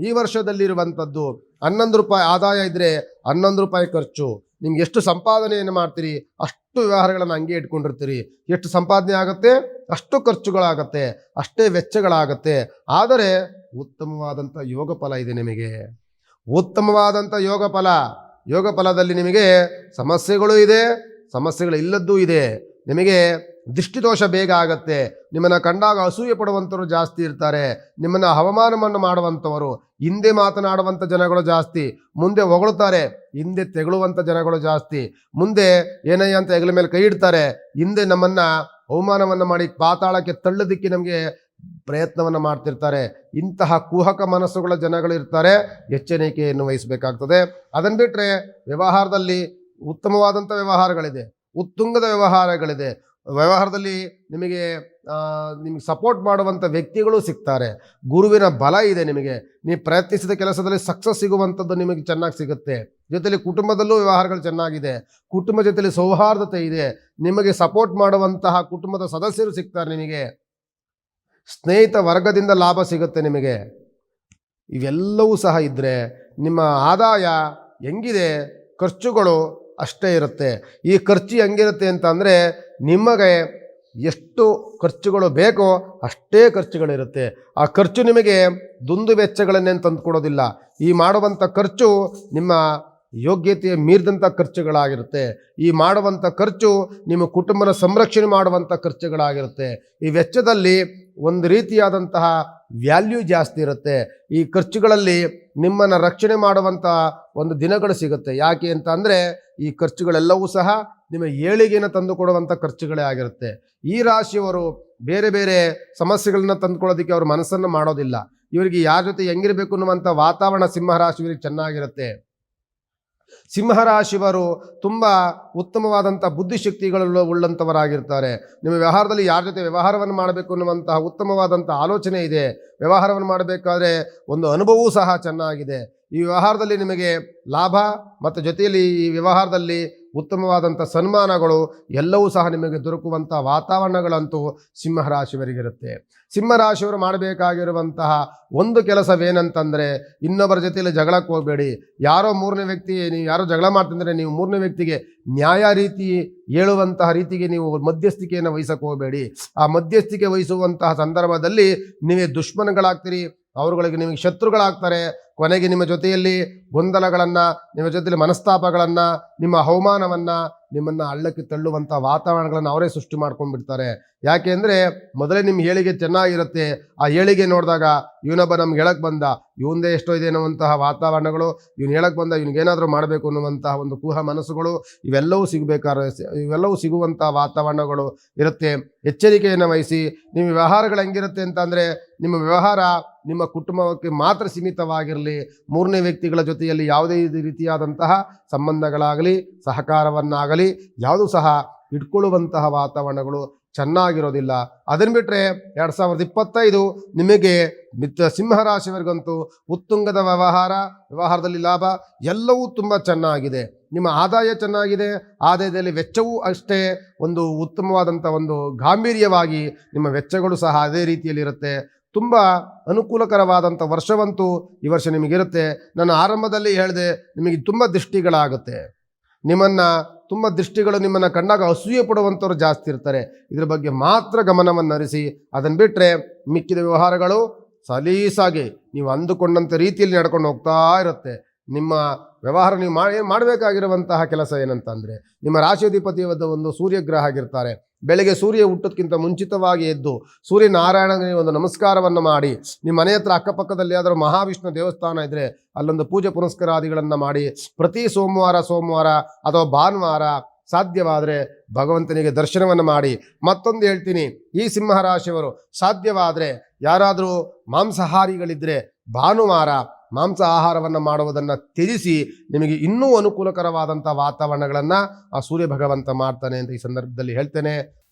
ಈ ವರ್ಷದಲ್ಲಿರುವಂಥದ್ದು 11 ರೂಪಾಯಿ ಆದಾಯ ಇದ್ದರೆ 11 ರೂಪಾಯಿ ಖರ್ಚು. ನಿಮ್ಗೆ ಎಷ್ಟು ಸಂಪಾದನೆಯನ್ನು ಮಾಡ್ತೀರಿ ಅಷ್ಟು ವ್ಯವಹಾರಗಳನ್ನು ಹಂಗೆ ಇಟ್ಕೊಂಡಿರ್ತೀರಿ. ಎಷ್ಟು ಸಂಪಾದನೆ ಆಗುತ್ತೆ ಅಷ್ಟು ಖರ್ಚುಗಳಾಗತ್ತೆ, ಅಷ್ಟೇ ವೆಚ್ಚಗಳಾಗತ್ತೆ. ಆದರೆ ಉತ್ತಮವಾದಂಥ ಯೋಗ ಫಲ ಇದೆ ನಿಮಗೆ, ಉತ್ತಮವಾದಂಥ ಯೋಗ ಫಲದಲ್ಲಿ ನಿಮಗೆ ಸಮಸ್ಯೆಗಳು ಇದೆ, ಸಮಸ್ಯೆಗಳಿಲ್ಲದ್ದೂ ಇದೆ. ನಿಮಗೆ ದೃಷ್ಟಿದೋಷ ಬೇಗ ಆಗತ್ತೆ. ನಿಮ್ಮನ್ನು ಕಂಡಾಗ ಅಸೂಯೆ ಪಡುವಂಥವರು ಜಾಸ್ತಿ ಇರ್ತಾರೆ. ನಿಮ್ಮನ್ನು ಅವಮಾನವನ್ನು ಮಾಡುವಂಥವರು, ಹಿಂದೆ ಮಾತನಾಡುವಂಥ ಜನಗಳು ಜಾಸ್ತಿ, ಮುಂದೆ ಹೊಗಳುತ್ತಾರೆ, ಹಿಂದೆ ತೆಗಳುವಂಥ ಜನಗಳು ಜಾಸ್ತಿ. ಮುಂದೆ ಏನಯ್ಯ ಅಂತ ಹೆಗಲ ಮೇಲೆ ಕೈ ಇಡ್ತಾರೆ, ಹಿಂದೆ ನಮ್ಮನ್ನು ಅವಮಾನವನ್ನು ಮಾಡಿ ಪಾತಾಳಕ್ಕೆ ತಳ್ಳೋದಕ್ಕೆ ನಮಗೆ ಪ್ರಯತ್ನವನ್ನು ಮಾಡ್ತಿರ್ತಾರೆ. ಇಂತಹ ಕುಹಕ ಮನಸ್ಸುಗಳ ಜನಗಳು ಇರ್ತಾರೆ. ಎಚ್ಚರಿಕೆಯನ್ನು ವಹಿಸಬೇಕಾಗ್ತದೆ. ಅದನ್ನು ಬಿಟ್ಟರೆ ವ್ಯವಹಾರದಲ್ಲಿ ಉತ್ತಮವಾದಂಥ ವ್ಯವಹಾರಗಳಿದೆ, ಉತ್ತುಂಗದ ವ್ಯವಹಾರಗಳಿದೆ. ವ್ಯವಹಾರದಲ್ಲಿ ನಿಮಗೆ ಸಪೋರ್ಟ್ ಮಾಡುವಂಥ ವ್ಯಕ್ತಿಗಳು ಸಿಗ್ತಾರೆ. ಗುರುವಿನ ಬಲ ಇದೆ. ನಿಮಗೆ ನೀವು ಪ್ರಯತ್ನಿಸಿದ ಕೆಲಸದಲ್ಲಿ ಸಕ್ಸಸ್ ಸಿಗುವಂಥದ್ದು ನಿಮಗೆ ಚೆನ್ನಾಗಿ ಸಿಗುತ್ತೆ. ಜೊತೆಲಿ ಕುಟುಂಬದಲ್ಲೂ ವ್ಯವಹಾರಗಳು ಚೆನ್ನಾಗಿದೆ, ಕುಟುಂಬ ಜೊತೆಲಿ ಸೌಹಾರ್ದತೆ ಇದೆ. ನಿಮಗೆ ಸಪೋರ್ಟ್ ಮಾಡುವಂತಹ ಕುಟುಂಬದ ಸದಸ್ಯರು ಸಿಗ್ತಾರೆ. ನಿಮಗೆ ಸ್ನೇಹಿತ ವರ್ಗದಿಂದ ಲಾಭ ಸಿಗುತ್ತೆ ನಿಮಗೆ. ಇವೆಲ್ಲವೂ ಸಹ ಇದ್ದರೆ ನಿಮ್ಮ ಆದಾಯ ಹೆಂಗಿದೆ, ಖರ್ಚುಗಳು ಅಷ್ಟೇ ಇರುತ್ತೆ. ಈ ಖರ್ಚು ಹೆಂಗಿರುತ್ತೆ ಅಂತಂದರೆ, ನಿಮಗೆ ಎಷ್ಟು ಖರ್ಚುಗಳು ಬೇಕೋ ಅಷ್ಟೇ ಖರ್ಚುಗಳಿರುತ್ತೆ. ಆ ಖರ್ಚು ನಿಮಗೆ ದುಂದು ವೆಚ್ಚಗಳನ್ನೇನು ತಂದುಕೊಡೋದಿಲ್ಲ. ಈ ಮಾಡುವಂಥ ಖರ್ಚು ನಿಮ್ಮ ಯೋಗ್ಯತೆಯ ಮೀರಿದಂಥ ಖರ್ಚುಗಳಾಗಿರುತ್ತೆ. ಈ ಮಾಡುವಂಥ ಖರ್ಚು ನಿಮ್ಮ ಕುಟುಂಬನ ಸಂರಕ್ಷಣೆ ಮಾಡುವಂಥ ಖರ್ಚುಗಳಾಗಿರುತ್ತೆ. ಈ ವೆಚ್ಚದಲ್ಲಿ ಒಂದು ರೀತಿಯಾದಂತಹ ವ್ಯಾಲ್ಯೂ ಜಾಸ್ತಿ ಇರುತ್ತೆ. ಈ ಖರ್ಚುಗಳಲ್ಲಿ ನಿಮ್ಮನ್ನು ರಕ್ಷಣೆ ಮಾಡುವಂಥ ಒಂದು ದಿನಗಳು ಸಿಗುತ್ತೆ. ಯಾಕೆ ಅಂತ ಅಂದರೆ, ಈ ಖರ್ಚುಗಳೆಲ್ಲವೂ ಸಹ ನಿಮ್ಮ ಏಳಿಗೆಯನ್ನು ತಂದುಕೊಡುವಂಥ ಖರ್ಚುಗಳೇ ಆಗಿರುತ್ತೆ. ಈ ರಾಶಿಯವರು ಬೇರೆ ಬೇರೆ ಸಮಸ್ಯೆಗಳನ್ನ ತಂದುಕೊಳ್ಳೋದಕ್ಕೆ ಅವ್ರ ಮನಸ್ಸನ್ನು ಮಾಡೋದಿಲ್ಲ. ಇವರಿಗೆ ಯಾರ ಜೊತೆ ಹೆಂಗಿರಬೇಕು ಅನ್ನುವಂಥ ವಾತಾವರಣ ಸಿಂಹರಾಶಿಯವರಿಗೆ ಚೆನ್ನಾಗಿರುತ್ತೆ. ಸಿಂಹರಾಶಿಯವರು ತುಂಬ ಉತ್ತಮವಾದಂಥ ಬುದ್ಧಿಶಕ್ತಿಗಳು ಉಳ್ಳಂಥವರಾಗಿರ್ತಾರೆ. ನಿಮ್ಮ ವ್ಯವಹಾರದಲ್ಲಿ ಯಾರ ಜೊತೆ ವ್ಯವಹಾರವನ್ನು ಮಾಡಬೇಕು ಅನ್ನುವಂತಹ ಉತ್ತಮವಾದಂಥ ಆಲೋಚನೆ ಇದೆ. ವ್ಯವಹಾರವನ್ನು ಮಾಡಬೇಕಾದ್ರೆ ಒಂದು ಅನುಭವವೂ ಸಹ ಚೆನ್ನಾಗಿದೆ. ಈ ವ್ಯವಹಾರದಲ್ಲಿ ನಿಮಗೆ ಲಾಭ ಮತ್ತು ಜೊತೆಯಲ್ಲಿ ಈ ವ್ಯವಹಾರದಲ್ಲಿ ಉತ್ತಮವಾದಂಥ ಸನ್ಮಾನಗಳು ಎಲ್ಲವೂ ಸಹ ನಿಮಗೆ ದೊರಕುವಂಥ ವಾತಾವರಣಗಳಂತೂ ಸಿಂಹರಾಶಿಯವರಿಗಿರುತ್ತೆ. ಸಿಂಹರಾಶಿಯವರು ಮಾಡಬೇಕಾಗಿರುವಂತಹ ಒಂದು ಕೆಲಸವೇನಂತಂದರೆ, ಇನ್ನೊಬ್ಬರ ಜೊತೆಯಲ್ಲಿ ಜಗಳಕ್ಕೆ ಹೋಗಬೇಡಿ. ಯಾರೋ ಮೂರನೇ ವ್ಯಕ್ತಿ, ನೀವು ಯಾರೋ ಜಗಳ ಮಾಡ್ತಿದ್ರೆ ನೀವು ಮೂರನೇ ವ್ಯಕ್ತಿಗೆ ನ್ಯಾಯ ರೀತಿ ಹೇಳುವಂತಹ ರೀತಿಗೆ ನೀವು ಮಧ್ಯಸ್ಥಿಕೆಯನ್ನು ವಹಿಸಕ್ಕೆ ಹೋಗಬೇಡಿ. ಆ ಮಧ್ಯಸ್ಥಿಕೆ ವಹಿಸುವಂತಹ ಸಂದರ್ಭದಲ್ಲಿ ನೀವೇ ದುಶ್ಮನಗಳಾಗ್ತೀರಿ, ಅವರುಗಳಿಗೆ ನಿಮಗೆ ಶತ್ರುಗಳಾಗ್ತಾರೆ. ಕೊನೆಗೆ ನಿಮ್ಮ ಜೊತೆಯಲ್ಲಿ ಗೊಂದಲಗಳನ್ನು, ನಿಮ್ಮ ಜೊತೆಯಲ್ಲಿ ಮನಸ್ತಾಪಗಳನ್ನು, ನಿಮ್ಮ ಅವಮಾನವನ್ನು, ನಿಮ್ಮನ್ನು ಹಳ್ಳಕ್ಕೆ ತಳ್ಳುವಂಥ ವಾತಾವರಣಗಳನ್ನು ಅವರೇ ಸೃಷ್ಟಿ ಮಾಡ್ಕೊಂಡ್ಬಿಡ್ತಾರೆ. ಯಾಕೆ ಅಂದರೆ, ಮೊದಲೇ ನಿಮ್ಮ ಏಳಿಗೆ ಚೆನ್ನಾಗಿರುತ್ತೆ. ಆ ಏಳಿಗೆ ನೋಡಿದಾಗ ಇವನೊಬ್ಬ ನಮ್ಗೆ ಹೇಳಕ್ಕೆ ಬಂದ, ಇವಂದೇ ಎಷ್ಟೋ ಇದೆ ಅನ್ನುವಂತಹ ವಾತಾವರಣಗಳು, ಇವನು ಹೇಳಕ್ಕೆ ಬಂದ, ಇವನಿಗೇನಾದರೂ ಮಾಡಬೇಕು ಅನ್ನುವಂತಹ ಒಂದು ಕುಹ ಮನಸ್ಸುಗಳು, ಇವೆಲ್ಲವೂ ಸಿಗುವಂಥ ವಾತಾವರಣಗಳು ಇರುತ್ತೆ. ಎಚ್ಚರಿಕೆಯನ್ನು ವಹಿಸಿ. ನಿಮ್ಮ ವ್ಯವಹಾರಗಳು ಹೆಂಗಿರುತ್ತೆ ಅಂತಂದರೆ, ನಿಮ್ಮ ವ್ಯವಹಾರ ನಿಮ್ಮ ಕುಟುಂಬಕ್ಕೆ ಮಾತ್ರ ಸೀಮಿತವಾಗಿರಲಿ. ಮೂರನೇ ವ್ಯಕ್ತಿಗಳ ಜೊತೆಯಲ್ಲಿ ಯಾವುದೇ ರೀತಿಯಾದಂತಹ ಸಂಬಂಧಗಳಾಗಲಿ ಸಹಕಾರವನ್ನಾಗಲಿ ಯಾವುದೂ ಸಹ ಇಟ್ಕೊಳ್ಳುವಂತಹ ವಾತಾವರಣಗಳು ಚೆನ್ನಾಗಿರೋದಿಲ್ಲ. ಅದನ್ನು ಬಿಟ್ಟರೆ 2025 ನಿಮಗೆ ಸಿಂಹರಾಶಿಯವರಿಗಂತೂ ಉತ್ತುಂಗದ ವ್ಯವಹಾರದಲ್ಲಿ ಲಾಭ ಎಲ್ಲವೂ ತುಂಬ ಚೆನ್ನಾಗಿದೆ. ನಿಮ್ಮ ಆದಾಯ ಚೆನ್ನಾಗಿದೆ, ಆದಾಯದಲ್ಲಿ ವೆಚ್ಚವೂ ಅಷ್ಟೇ ಒಂದು ಉತ್ತಮವಾದಂಥ ಒಂದು ಗಾಂಭೀರ್ಯವಾಗಿ ನಿಮ್ಮ ವೆಚ್ಚಗಳು ಸಹ ಅದೇ ರೀತಿಯಲ್ಲಿರುತ್ತೆ. ತುಂಬ ಅನುಕೂಲಕರವಾದಂಥ ವರ್ಷವಂತೂ ಈ ವರ್ಷ ನಿಮಗಿರುತ್ತೆ. ನಾನು ಆರಂಭದಲ್ಲಿ ಹೇಳಿದೆ, ನಿಮಗೆ ತುಂಬ ದೃಷ್ಟಿಗಳಾಗುತ್ತೆ. ತುಂಬ ದೃಷ್ಟಿಗಳು ನಿಮ್ಮನ್ನು ಕಂಡಾಗ ಅಸೂಯೆ ಪಡುವಂಥವ್ರು ಜಾಸ್ತಿ ಇರ್ತಾರೆ. ಇದ್ರ ಬಗ್ಗೆ ಮಾತ್ರ ಗಮನವನ್ನು ಹರಿಸಿ. ಅದನ್ನು ಬಿಟ್ಟರೆ ಮಿಕ್ಕಿದ ವ್ಯವಹಾರಗಳು ಸಲೀಸಾಗಿ ನೀವು ಅಂದುಕೊಂಡಂಥ ರೀತಿಯಲ್ಲಿ ನಡ್ಕೊಂಡು ಹೋಗ್ತಾ ಇರುತ್ತೆ. ನಿಮ್ಮ ವ್ಯವಹಾರ ನೀವು ಮಾಡಬೇಕಾಗಿರುವಂತಹ ಕೆಲಸ ಏನಂತಂದರೆ, ನಿಮ್ಮ ರಾಶಿಯಾಧಿಪತಿಯಾದ ಒಂದು ಸೂರ್ಯಗ್ರಹ ಆಗಿರ್ತಾರೆ. ಬೆಳಗ್ಗೆ ಸೂರ್ಯ ಹುಟ್ಟೋದಕ್ಕಿಂತ ಮುಂಚಿತವಾಗಿ ಎದ್ದು ಸೂರ್ಯನಾರಾಯಣನಿಗೆ ಒಂದು ನಮಸ್ಕಾರವನ್ನು ಮಾಡಿ, ನಿಮ್ಮ ಮನೆ ಹತ್ರ ಅಕ್ಕಪಕ್ಕದಲ್ಲಿ ಯಾದರೂ ಮಹಾವಿಷ್ಣು ದೇವಸ್ಥಾನ ಇದ್ದರೆ ಅಲ್ಲೊಂದು ಪೂಜೆ ಪುನಸ್ಕಾರಾದಿಗಳನ್ನು ಮಾಡಿ, ಪ್ರತಿ ಸೋಮವಾರ ಅಥವಾ ಭಾನುವಾರ ಸಾಧ್ಯವಾದರೆ ಭಗವಂತನಿಗೆ ದರ್ಶನವನ್ನು ಮಾಡಿ. ಮತ್ತೊಂದು ಹೇಳ್ತೀನಿ, ಈ ಸಿಂಹರಾಶಿಯವರು ಸಾಧ್ಯವಾದರೆ ಯಾರಾದರೂ ಮಾಂಸಾಹಾರಿಗಳಿದ್ದರೆ ಭಾನುವಾರ ಮಾಂಸ ಆಹಾರವನ್ನು ಮಾಡುವುದನ್ನು ತ್ಯಜಿಸಿ, ನಿಮಗೆ ಇನ್ನೂ ಅನುಕೂಲಕರವಾದಂಥ ವಾತಾವರಣಗಳನ್ನು ಆ ಸೂರ್ಯ ಭಗವಂತ ಮಾಡ್ತಾನೆ ಅಂತ ಈ ಸಂದರ್ಭದಲ್ಲಿ ಹೇಳ್ತೇನೆ.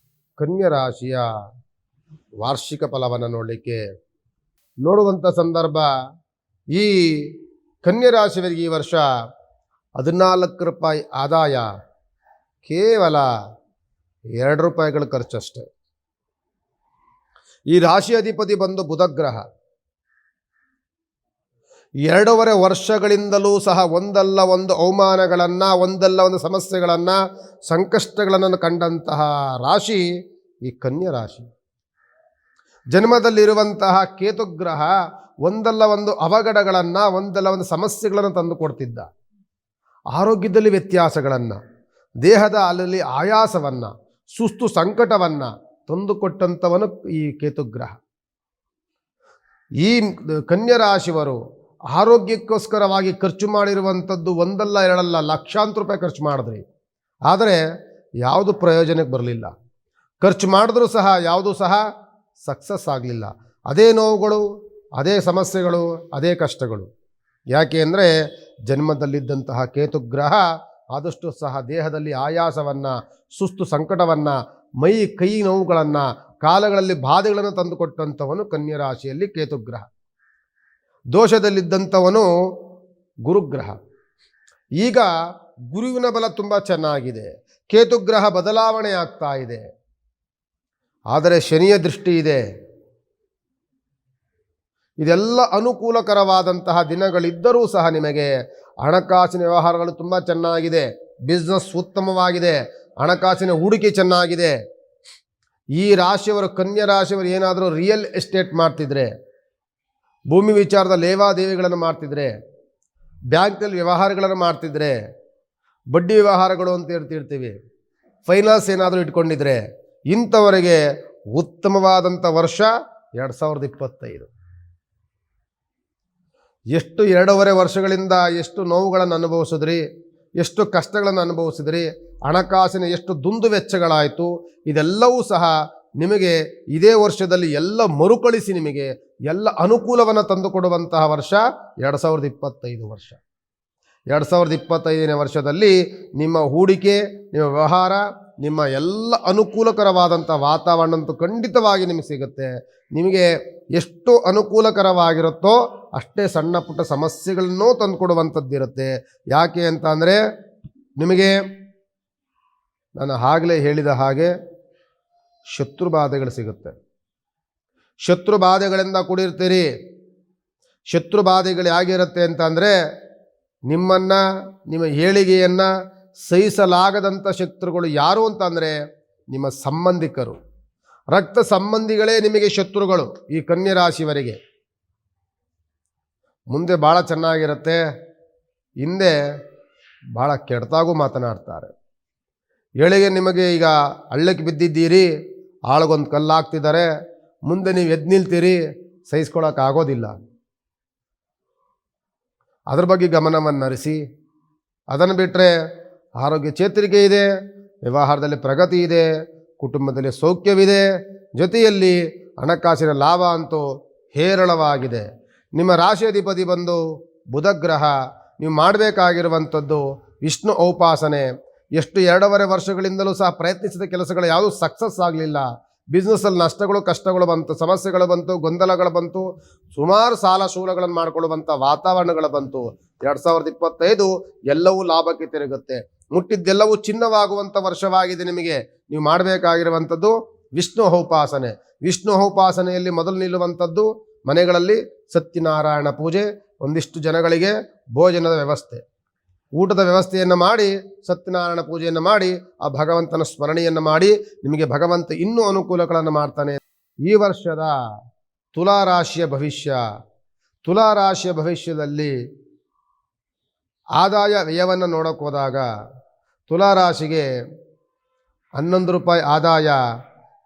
ಕನ್ಯಾ ರಾಶಿಯ ವಾರ್ಷಿಕ ಫಲವನ್ನು ನೋಡುವಂಥ ಸಂದರ್ಭ, ಈ ಕನ್ಯಾ ರಾಶಿಯವರಿಗೆ ಈ ವರ್ಷ 14 ರೂಪಾಯಿ ಆದಾಯ, ಕೇವಲ 2 ರೂಪಾಯಿಗಳ ಖರ್ಚಷ್ಟೆ. ಈ ರಾಶಿ ಅಧಿಪತಿ ಬಂದು ಬುಧಗ್ರಹ. 2.5 ವರ್ಷಗಳಿಂದಲೂ ಸಹ ಒಂದಲ್ಲ ಒಂದು ಅವಮಾನಗಳನ್ನು, ಒಂದಲ್ಲ ಒಂದು ಸಮಸ್ಯೆಗಳನ್ನು, ಸಂಕಷ್ಟಗಳನ್ನು ಕಂಡಂತಹ ರಾಶಿ ಈ ಕನ್ಯಾ ರಾಶಿ. ಜನ್ಮದಲ್ಲಿರುವಂತಹ ಕೇತುಗ್ರಹ ಒಂದಲ್ಲ ಒಂದು ಅವಘಡಗಳನ್ನು, ಒಂದಲ್ಲ ಒಂದು ಸಮಸ್ಯೆಗಳನ್ನು ತಂದು ಕೊಡ್ತಿದ್ದ. ಆರೋಗ್ಯದಲ್ಲಿ ವ್ಯತ್ಯಾಸಗಳನ್ನು, ದೇಹದ ಅಲ್ಲಲ್ಲಿ ಆಯಾಸವನ್ನು, ಸುಸ್ತು ಸಂಕಟವನ್ನು ತಂದುಕೊಟ್ಟಂಥವನು ಈ ಕೇತುಗ್ರಹ. ಈ ಕನ್ಯಾ ರಾಶಿಯವರು ಆರೋಗ್ಯಕ್ಕೋಸ್ಕರವಾಗಿ ಖರ್ಚು ಮಾಡಿರುವಂಥದ್ದು ಒಂದಲ್ಲ ಎರಡಲ್ಲ, ಲಕ್ಷಾಂತರ ರೂಪಾಯಿ ಖರ್ಚು ಮಾಡಿದ್ರಿ. ಆದರೆ ಯಾವುದು ಪ್ರಯೋಜನಕ್ಕೆ ಬರಲಿಲ್ಲ. ಖರ್ಚು ಮಾಡಿದ್ರೂ ಸಹ ಯಾವುದೂ ಸಹ ಸಕ್ಸಸ್ ಆಗಲಿಲ್ಲ. ಅದೇ ನೋವುಗಳು, ಅದೇ ಸಮಸ್ಯೆಗಳು, ಅದೇ ಕಷ್ಟಗಳು. ಯಾಕೆ ಅಂದರೆ ಜನ್ಮದಲ್ಲಿದ್ದಂತಹ ಕೇತುಗ್ರಹ ಆದಷ್ಟು ಸಹ ದೇಹದಲ್ಲಿ ಆಯಾಸವನ್ನು, ಸುಸ್ತು ಸಂಕಟವನ್ನು, ಮೈ ಕೈ ನೋವುಗಳನ್ನು, ಕಾಲಗಳಲ್ಲಿ ಬಾಧೆಗಳನ್ನು ತಂದುಕೊಟ್ಟಂಥವನು ಕನ್ಯಾ ರಾಶಿಯಲ್ಲಿ ಕೇತುಗ್ರಹ. ದೋಷದಲ್ಲಿದ್ದಂಥವನು ಗುರುಗ್ರಹ. ಈಗ ಗುರುವಿನ ಬಲ ತುಂಬ ಚೆನ್ನಾಗಿದೆ, ಕೇತುಗ್ರಹ ಬದಲಾವಣೆ ಆಗ್ತಾ ಇದೆ. ಆದರೆ ಶನಿಯ ದೃಷ್ಟಿ ಇದೆ. ಇದೆಲ್ಲ ಅನುಕೂಲಕರವಾದಂತಹ ದಿನಗಳಿದ್ದರೂ ಸಹ ನಿಮಗೆ ಹಣಕಾಸಿನ ವ್ಯವಹಾರಗಳು ತುಂಬ ಚೆನ್ನಾಗಿದೆ, ಬಿಸ್ನೆಸ್ ಉತ್ತಮವಾಗಿದೆ, ಹಣಕಾಸಿನ ಹೂಡಿಕೆ ಚೆನ್ನಾಗಿದೆ. ಈ ರಾಶಿಯವರು, ಕನ್ಯಾ ರಾಶಿಯವರು ಏನಾದರೂ ರಿಯಲ್ ಎಸ್ಟೇಟ್ ಮಾಡ್ತಿದ್ರೆ, ಭೂಮಿ ವಿಚಾರದ ಲೇವಾದೇವಿಗಳನ್ನು ಮಾಡ್ತಿದ್ರೆ, ಬ್ಯಾಂಕ್ನಲ್ಲಿ ವ್ಯವಹಾರಗಳನ್ನು ಮಾಡ್ತಿದ್ರೆ, ಬಡ್ಡಿ ವ್ಯವಹಾರಗಳು ಅಂತ ಹೇಳ್ತಿರ್ತೀವಿ, ಫೈನಾನ್ಸ್ ಏನಾದರೂ ಇಟ್ಕೊಂಡಿದ್ರೆ, ಇಂಥವರಿಗೆ ಉತ್ತಮವಾದಂಥ ವರ್ಷ 2025. ಎಷ್ಟು 2.5 ವರ್ಷಗಳಿಂದ ಎಷ್ಟು ನೋವುಗಳನ್ನು ಅನುಭವಿಸಿದ್ರಿ, ಎಷ್ಟು ಕಷ್ಟಗಳನ್ನು ಅನುಭವಿಸಿದ್ರಿ, ಹಣಕಾಸಿನ ಎಷ್ಟು ದುಂದು ವೆಚ್ಚಗಳಾಯಿತು, ಇದೆಲ್ಲವೂ ಸಹ ನಿಮಗೆ ಇದೇ ವರ್ಷದಲ್ಲಿ ಎಲ್ಲ ಮರುಕಳಿಸಿ ನಿಮಗೆ ಎಲ್ಲ ಅನುಕೂಲವನ್ನು ತಂದುಕೊಡುವಂತಹ ವರ್ಷ 2025 ವರ್ಷ. 2025ನೇ ವರ್ಷದಲ್ಲಿ ನಿಮ್ಮ ಹೂಡಿಕೆ, ನಿಮ್ಮ ವ್ಯವಹಾರ, ನಿಮ್ಮ ಎಲ್ಲ ಅನುಕೂಲಕರವಾದಂಥ ವಾತಾವರಣ ಅಂತೂ ಖಂಡಿತವಾಗಿ ನಿಮಗೆ ಸಿಗುತ್ತೆ. ನಿಮಗೆ ಎಷ್ಟು ಅನುಕೂಲಕರವಾಗಿರುತ್ತೋ ಅಷ್ಟೇ ಸಣ್ಣ ಪುಟ್ಟ ಸಮಸ್ಯೆಗಳನ್ನೂ ತಂದುಕೊಡುವಂಥದ್ದಿರುತ್ತೆ. ಯಾಕೆ ಅಂತ ಅಂದರೆ, ನಿಮಗೆ ನಾನು ಆಗಲೇ ಹೇಳಿದ ಹಾಗೆ ಶತ್ರುಬಾಧೆಗಳು ಸಿಗುತ್ತೆ. ಶತ್ರುಬಾಧೆಗಳಿಂದ ಕೂಡಿರ್ತೀರಿ. ಶತ್ರುಬಾಧೆಗಳು ಹೇಗಿರುತ್ತೆ ಅಂತ ಅಂದರೆ, ನಿಮ್ಮ ಏಳಿಗೆಯನ್ನು ಸಹಿಸಲಾಗದಂಥ ಶತ್ರುಗಳು ಯಾರು ಅಂತಂದರೆ ನಿಮ್ಮ ಸಂಬಂಧಿಕರು, ರಕ್ತ ಸಂಬಂಧಿಗಳೇ ನಿಮಗೆ ಶತ್ರುಗಳು. ಈ ಕನ್ಯಾ ರಾಶಿಯವರಿಗೆ ಮುಂದೆ ಭಾಳ ಚೆನ್ನಾಗಿರುತ್ತೆ, ಹಿಂದೆ ಭಾಳ ಕೆಟ್ಟದಾಗೂ ಮಾತನಾಡ್ತಾರೆ. ಏಳಿಗೆ ನಿಮಗೆ ಈಗ ಹಳ್ಳಕ್ಕೆ ಬಿದ್ದಿದ್ದೀರಿ, ಆಳಗೊಂದು ಕಲ್ಲು ಹಾಕ್ತಿದ್ದಾರೆ, ಮುಂದೆ ನೀವು ಎದ್ದು ನಿಲ್ತೀರಿ, ಸಹಿಸ್ಕೊಳ್ಳೋಕ್ಕಾಗೋದಿಲ್ಲ. ಅದ್ರ ಬಗ್ಗೆ ಗಮನವನ್ನು ಹರಿಸಿ. ಅದನ್ನು ಬಿಟ್ಟರೆ ಆರೋಗ್ಯ ಚೇತರಿಕೆ ಇದೆ, ವ್ಯವಹಾರದಲ್ಲಿ ಪ್ರಗತಿ ಇದೆ, ಕುಟುಂಬದಲ್ಲಿ ಸೌಖ್ಯವಿದೆ, ಜೊತೆಯಲ್ಲಿ ಹಣಕಾಸಿನ ಲಾಭ ಅಂತೂ ಹೇರಳವಾಗಿದೆ. ನಿಮ್ಮ ರಾಶಿಯಾಧಿಪತಿ ಬಂದು ಬುಧಗ್ರಹ. ನೀವು ಮಾಡಬೇಕಾಗಿರುವಂಥದ್ದು ವಿಷ್ಣು ಔಪಾಸನೆ, ಎಷ್ಟು 2.5 ವರ್ಷಗಳಿಂದಲೂ ಸಹ ಪ್ರಯತ್ನಿಸಿದ ಕೆಲಸಗಳು ಯಾವುದೂ ಸಕ್ಸಸ್ ಆಗಲಿಲ್ಲ. ಬಿಸ್ನೆಸ್ಸಲ್ಲಿ ನಷ್ಟಗಳು ಕಷ್ಟಗಳು ಬಂತು, ಸಮಸ್ಯೆಗಳು ಬಂತು, ಗೊಂದಲಗಳು ಬಂತು, ಸುಮಾರು ಸಾಲ ಶೂಲಗಳನ್ನು ಮಾಡಿಕೊಳ್ಳುವಂಥ ವಾತಾವರಣಗಳು ಬಂತು. 2025 ಎಲ್ಲವೂ ಲಾಭಕ್ಕೆ ತಿರುಗುತ್ತೆ. ಮುಟ್ಟಿದ್ದೆಲ್ಲವೂ ಚಿನ್ನವಾಗುವಂಥ ವರ್ಷವಾಗಿದೆ. ನಿಮಗೆ ನೀವು ಮಾಡಬೇಕಾಗಿರುವಂಥದ್ದು ವಿಷ್ಣು ಉಪಾಸನೆ. ವಿಷ್ಣು ಉಪಾಸನೆಯಲ್ಲಿ ಮೊದಲು ನಿಲ್ಲುವಂಥದ್ದು ಮನೆಗಳಲ್ಲಿ ಸತ್ಯನಾರಾಯಣ ಪೂಜೆ, ಒಂದಿಷ್ಟು ಜನಗಳಿಗೆ ಭೋಜನದ ವ್ಯವಸ್ಥೆ, ಊಟದ ವ್ಯವಸ್ಥೆಯನ್ನು ಮಾಡಿ ಸತ್ಯನಾರಾಯಣ ಪೂಜೆಯನ್ನು ಮಾಡಿ ಆ ಭಗವಂತನ ಸ್ಮರಣೆಯನ್ನು ಮಾಡಿ ನಿಮಗೆ ಭಗವಂತ ಇನ್ನೂ ಅನುಕೂಲಗಳನ್ನು ಮಾಡ್ತಾನೆ. ಈ ವರ್ಷದ ತುಲಾರಾಶಿಯ ಭವಿಷ್ಯ. ತುಲಾರಾಶಿಯ ಭವಿಷ್ಯದಲ್ಲಿ ಆದಾಯ ವ್ಯಯವನ್ನು ನೋಡೋಕೆ ಹೋದಾಗ ತುಲಾರಾಶಿಗೆ 11 ರೂಪಾಯಿ ಆದಾಯ,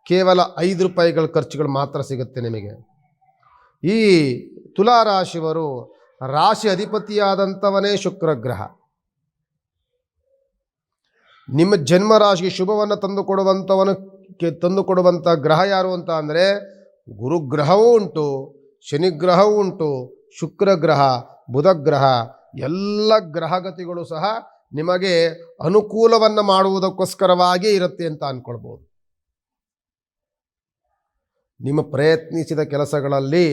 ಕೇವಲ 5 ರೂಪಾಯಿಗಳ ಖರ್ಚುಗಳು ಮಾತ್ರ ಸಿಗುತ್ತೆ ನಿಮಗೆ. ಈ ತುಲಾರಾಶಿಯವರು ರಾಶಿ ಅಧಿಪತಿಯಾದಂಥವನೇ ಶುಕ್ರ ಗ್ರಹ. ನಿಮ್ಮ ಜನ್ಮರಾಶಿಗೆ ಶುಭವನ್ನು ತಂದುಕೊಡುವಂಥ ಗ್ರಹ ಯಾರು ಅಂತ ಅಂದರೆ ಗುರುಗ್ರಹವೂ ಉಂಟು, ಶನಿಗ್ರಹವೂ ಉಂಟು, ಶುಕ್ರ ಗ್ರಹ, ಬುಧ ಗ್ರಹ, ಎಲ್ಲ ಗ್ರಹಗತಿಗಳು ಸಹ ನಿಮಗೆ ಅನುಕೂಲವನ್ನು ಮಾಡುವುದಕ್ಕೋಸ್ಕರವಾಗಿ ಇರುತ್ತೆ ಅಂತ ಅಂದ್ಕೊಳ್ಬೋದು. ನಿಮ್ಮ ಪ್ರಯತ್ನಿಸಿದ ಕೆಲಸಗಳಲ್ಲಿ